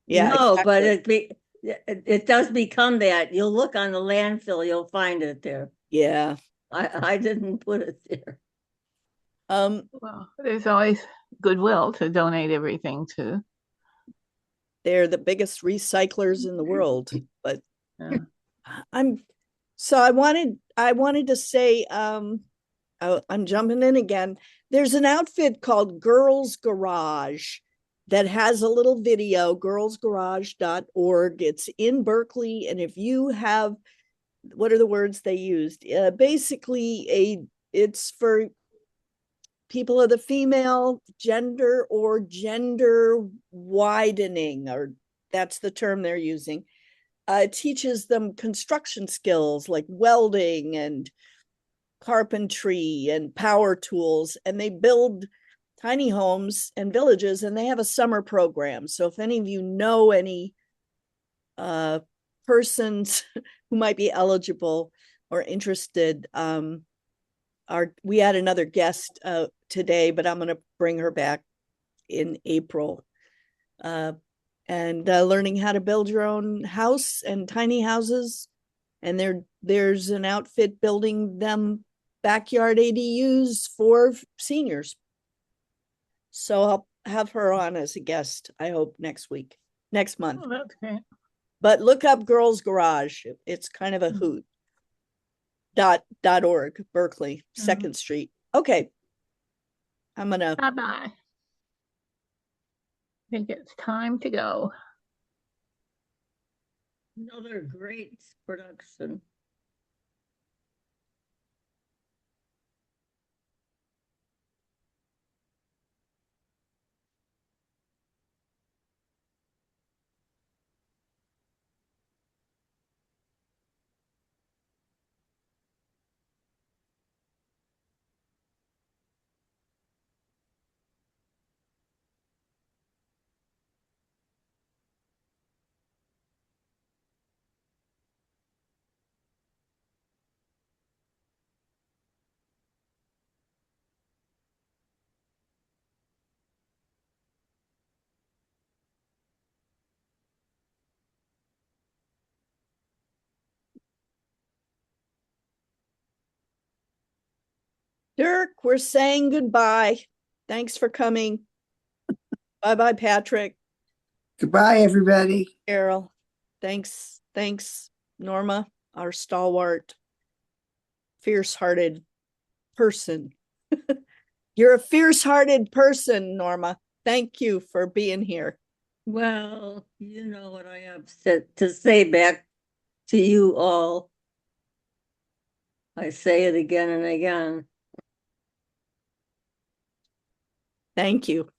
yeah. No, exactly. but it does become that. You'll look on the landfill, you'll find it there. Yeah. I didn't put it there. Well, there's always Goodwill to donate everything to. They're the biggest recyclers in the world, but Yeah. I wanted to say, I'm jumping in again. There's an outfit called Girls Garage that has a little video, girlsgarage.org. It's in Berkeley. And if you have, what are the words they used? Basically it's for people of the female gender or gender widening, or that's the term they're using. It teaches them construction skills like welding and carpentry and power tools, and they build tiny homes and villages, and they have a summer program. So if any of you know any persons who might be eligible or interested, we had another guest today, but I'm going to bring her back in April. And learning how to build your own house and tiny houses. And there's an outfit building them backyard ADUs for seniors. So I'll have her on as a guest, I hope, next month. Oh, that's great. But look up Girls Garage. It's kind of a hoot. .org, Berkeley, 2nd Street. Okay. I'm gonna bye-bye. I think it's time to go. Another great production. Dirk, we're saying goodbye. Thanks for coming. Bye-bye, Patrick. Goodbye, everybody. Carol. Thanks, Norma, our stalwart, fierce-hearted person. You're a fierce-hearted person, Norma. Thank you for being here. Well, you know what I have to say back to you all. I say it again and again. Thank you.